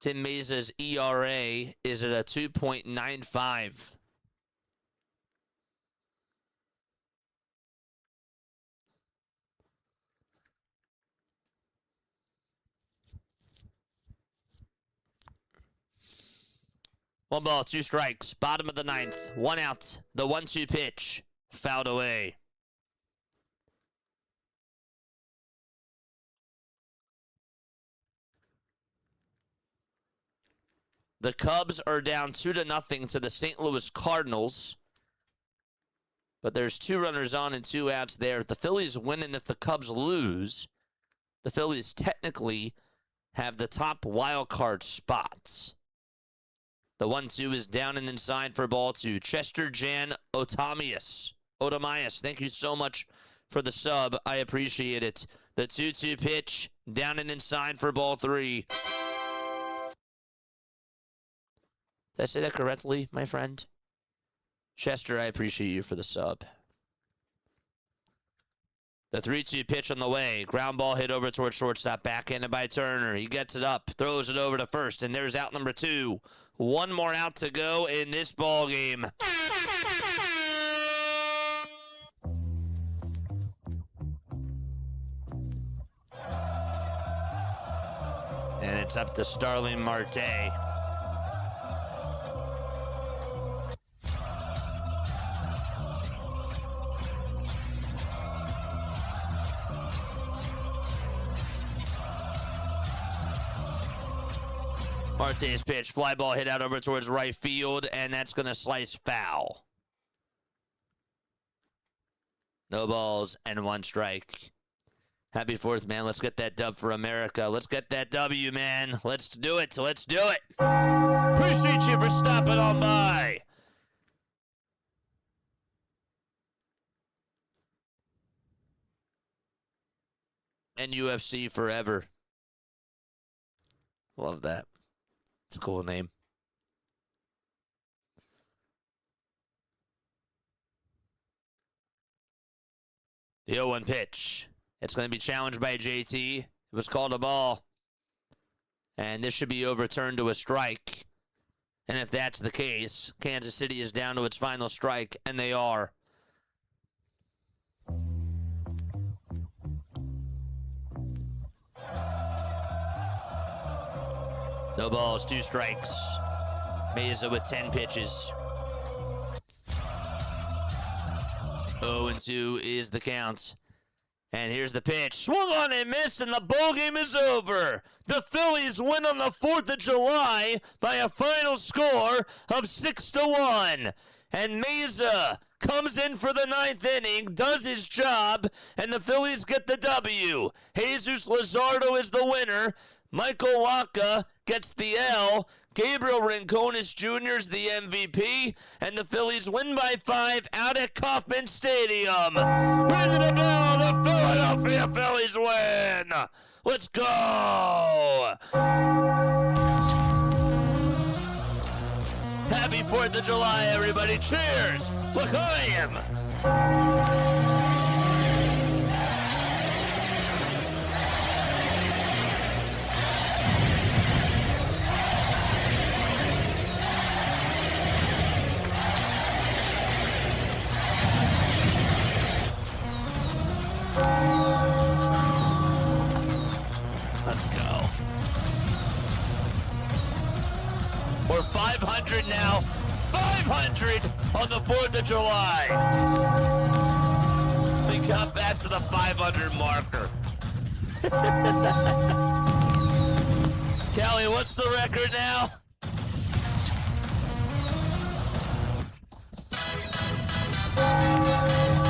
Tim Meza's ERA is at a 2.95. One ball, 2 strikes. Bottom of the 9th. 1 out. The 1-2 pitch. Fouled away. The Cubs are down 2-0 to the St. Louis Cardinals. But there's 2 runners on and 2 outs there. If the Phillies win and if the Cubs lose, the Phillies technically have the top wild card spots. The 1-2 is down and inside for ball 2. Chester Jan Otamius. Thank you so much for the sub. I appreciate it. The 2-2 pitch, down and inside for ball 3. Did I say that correctly, my friend? Chester, I appreciate you for the sub. The 3-2 pitch on the way. Ground ball hit over towards shortstop. Backhanded by Turner. He gets it up. Throws it over to first. And there's out number 2. 1 more out to go in this ball game. And it's up to Starling Marte. Marte's pitch, fly ball hit out over towards right field, and that's going to slice foul. No balls and 1 strike. Happy 4th, man. Let's get that dub for America. Let's get that W, man. Let's do it. Let's do it. Appreciate you for stopping on by. And UFC forever. Love that. It's a cool name. The 0-1 pitch. It's going to be challenged by JT. It was called a ball. And this should be overturned to a strike. And if that's the case, Kansas City is down to its final strike, and they are. No balls, 2 strikes. Mesa with 10 pitches. 0-2 is the count. And here's the pitch. Swung on and missed, and the ball game is over. The Phillies win on the 4th of July by a final score of 6-1. And Mesa comes in for the 9th inning, does his job, and the Phillies get the W. Jesus Luzardo is the winner. Michael Wacha gets the L. Gabriel Rincones Jr. is the MVP. And the Phillies win by 5 out at Kauffman Stadium. Ring the bell, the Philadelphia Phillies win. Let's go. Happy 4th of July, everybody. Cheers. Look who I am. Let's go. We're 500 now. 500 on the 4th of July. We got back to the 500 marker. Kelly, what's the record now?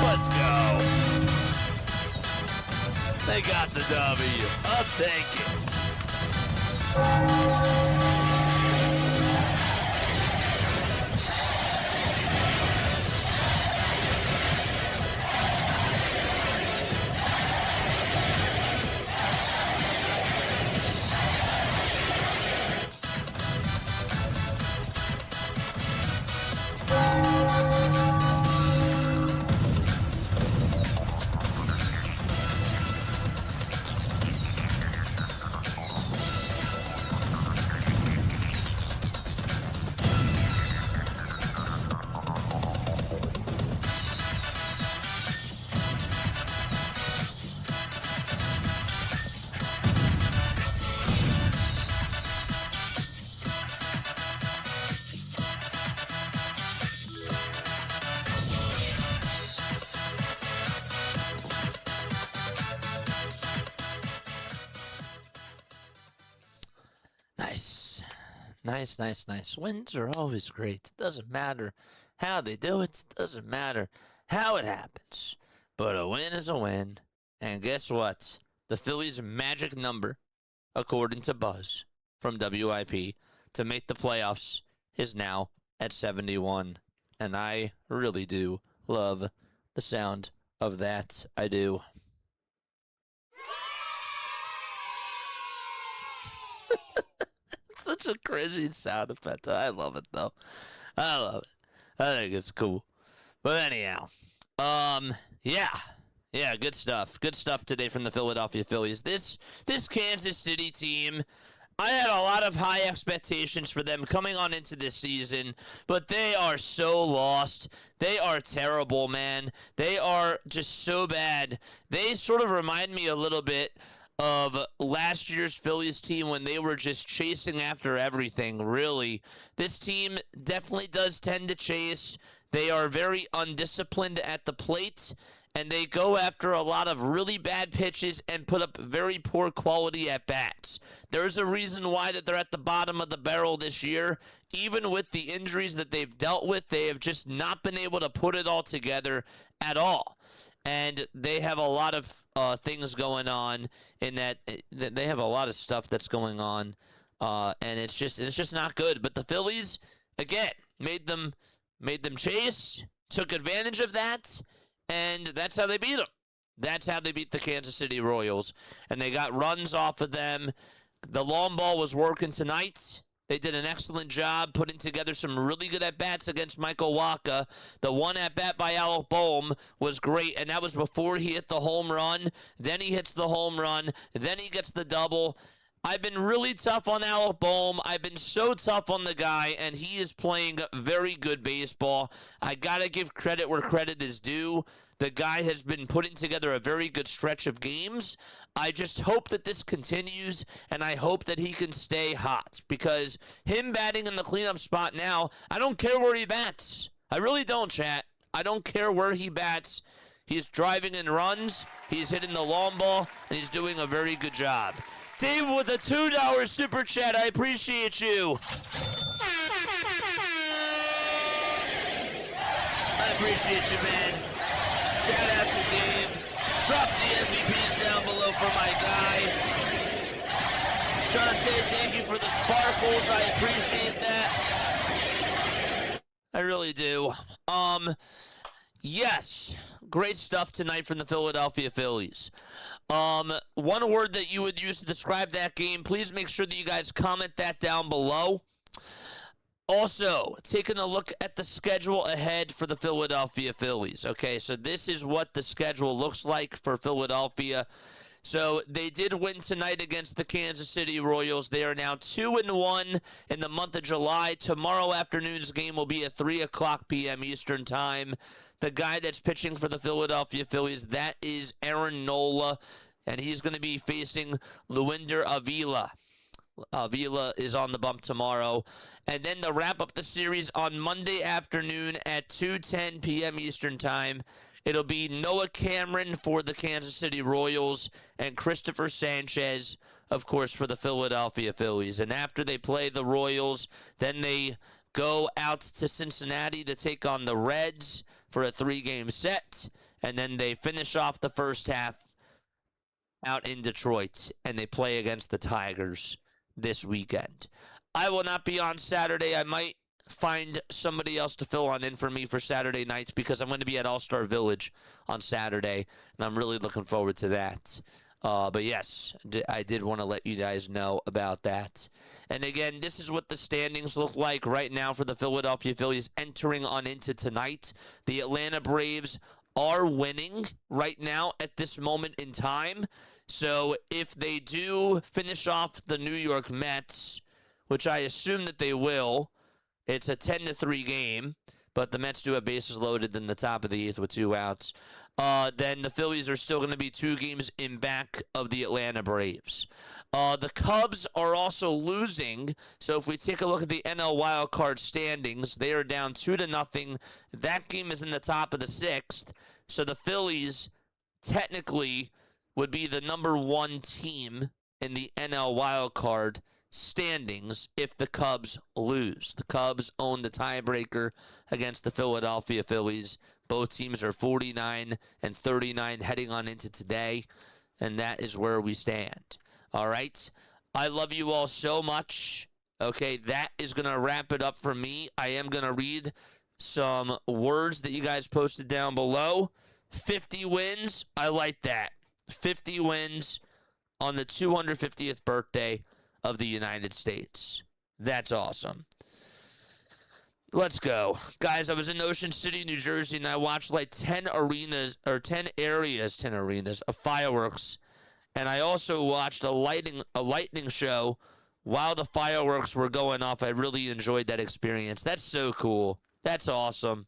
Let's go. They got the W. I'll take it. Nice. Wins are always great. It doesn't matter how they do it. It doesn't matter how it happens. But a win is a win. And guess what? The Phillies' magic number, according to Buzz from WIP, to make the playoffs is now at 71. And I really do love the sound of that. I do. Such a cringy sound effect. I love it, though. I love it. I think it's cool. But anyhow, yeah, good stuff. Good stuff today from the Philadelphia Phillies. This Kansas City team, I had a lot of high expectations for them coming on into this season, but they are so lost. They are terrible, man. They are just so bad. They sort of remind me a little bit of last year's Phillies team when they were just chasing after everything, really. This team definitely does tend to chase. They are very undisciplined at the plate, and they go after a lot of really bad pitches and put up very poor quality at bats. There's a reason why that they're at the bottom of the barrel this year. Even with the injuries that they've dealt with, they have just not been able to put it all together at all. And they have a lot of things going on in that they have a lot of stuff that's going on, and it's just not good. But the Phillies, again, made them chase, took advantage of that, and that's how they beat them. That's how they beat the Kansas City Royals, and they got runs off of them. The long ball was working tonight, They did an excellent job putting together some really good at-bats against Michael Wacha. The one at-bat by Alec Bohm was great, and that was before he hit the home run. Then he hits the home run. Then he gets the double. I've been really tough on Alec Bohm. I've been so tough on the guy, and he is playing very good baseball. I got to give credit where credit is due. The guy has been putting together a very good stretch of games. I just hope that this continues, and I hope that he can stay hot, because him batting in the cleanup spot now, I don't care where he bats. I really don't, chat. I don't care where he bats. He's driving in runs, he's hitting the long ball, and he's doing a very good job. Dave with a $2 super chat. I appreciate you. I appreciate you, man. Shout out to Dave. Drop the MVPs down below for my guy. Shante, thank you for the sparkles. I appreciate that. I really do. Yes. Great stuff tonight from the Philadelphia Phillies. One word that you would use to describe that game, please make sure that you guys comment that down below. Also, taking a look at the schedule ahead for the Philadelphia Phillies. Okay, so this is what the schedule looks like for Philadelphia. So they did win tonight against the Kansas City Royals. They are now 2-1 in the month of July. Tomorrow afternoon's game will be at 3 o'clock p.m. Eastern Time. The guy that's pitching for the Philadelphia Phillies, that is Aaron Nola, and he's going to be facing Luinder Avila. Avila is on the bump tomorrow. And then to wrap up the series on Monday afternoon at 2:10 p.m. Eastern Time, it'll be Noah Cameron for the Kansas City Royals and Christopher Sanchez, of course, for the Philadelphia Phillies. And after they play the Royals, then they go out to Cincinnati to take on the Reds for a 3-game set. And then they finish off the first half out in Detroit, and they play against the Tigers this weekend. I will not be on Saturday. I might find somebody else to fill in for me for Saturday nights, because I'm going to be at All-Star Village on Saturday, and I'm really looking forward to that. But yes, I did want to let you guys know about that. And again, this is what the standings look like right now for the Philadelphia Phillies entering on into tonight. The Atlanta Braves are winning right now at this moment in time. So if they do finish off the New York Mets, which I assume that they will, it's a 10-3 game, but the Mets do have bases loaded in the top of the 8th with 2 outs. Then the Phillies are still going to be 2 games in back of the Atlanta Braves. The Cubs are also losing, so if we take a look at the NL wildcard standings, they are down 2-0. That game is in the top of the 6th, so the Phillies technically would be the number 1 team in the NL wildcard standings if the Cubs lose. The Cubs own the tiebreaker against the Philadelphia Phillies. Both teams are 49 and 39 heading on into today, and that is where we stand. All right? I love you all so much. Okay, that is going to wrap it up for me. I am going to read some words that you guys posted down below. 50 wins. I like that. 50 wins on the 250th birthday of the United States. That's awesome. Let's go. Guys, I was in Ocean City, New Jersey, and I watched like 10 arenas of fireworks. And I also watched a lightning show while the fireworks were going off. I really enjoyed that experience. That's so cool. That's awesome.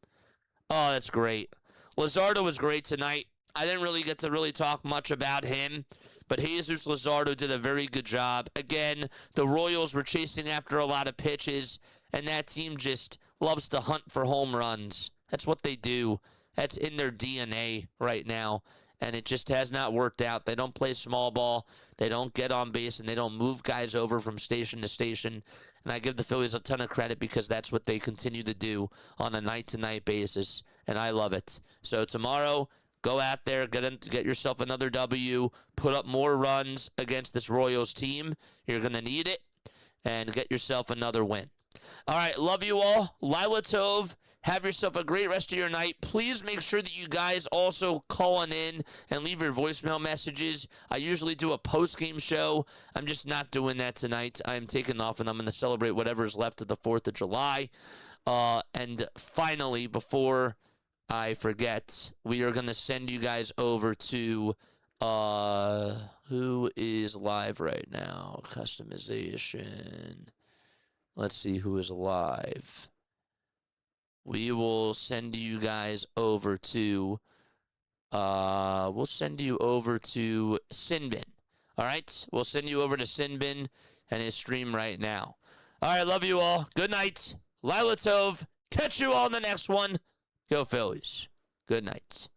Oh, that's great. Luzardo was great tonight. I didn't really get to talk much about him, but Jesus Luzardo did a very good job. Again, the Royals were chasing after a lot of pitches, and that team just loves to hunt for home runs. That's what they do. That's in their DNA right now, and it just has not worked out. They don't play small ball. They don't get on base, and they don't move guys over from station to station. And I give the Phillies a ton of credit because that's what they continue to do on a night-to-night basis, and I love it. So tomorrow, go out there, get yourself another W, put up more runs against this Royals team. You're going to need it, and get yourself another win. All right, love you all. Lila Tov, Have yourself a great rest of your night. Please make sure that you guys also call in and leave your voicemail messages. I usually do a post-game show. I'm just not doing that tonight. I'm taking off, and I'm going to celebrate whatever is left of the 4th of July. And finally, before I forget, we are going to send you guys over to who is live right now. Customization. Let's see who is live. We will send you guys over to we'll send you over to Sinbin. All right? We'll send you over to Sinbin and his stream right now. All right, love you all. Good night. Lila Tov. Catch you all in the next one. Go Phillies. Good night.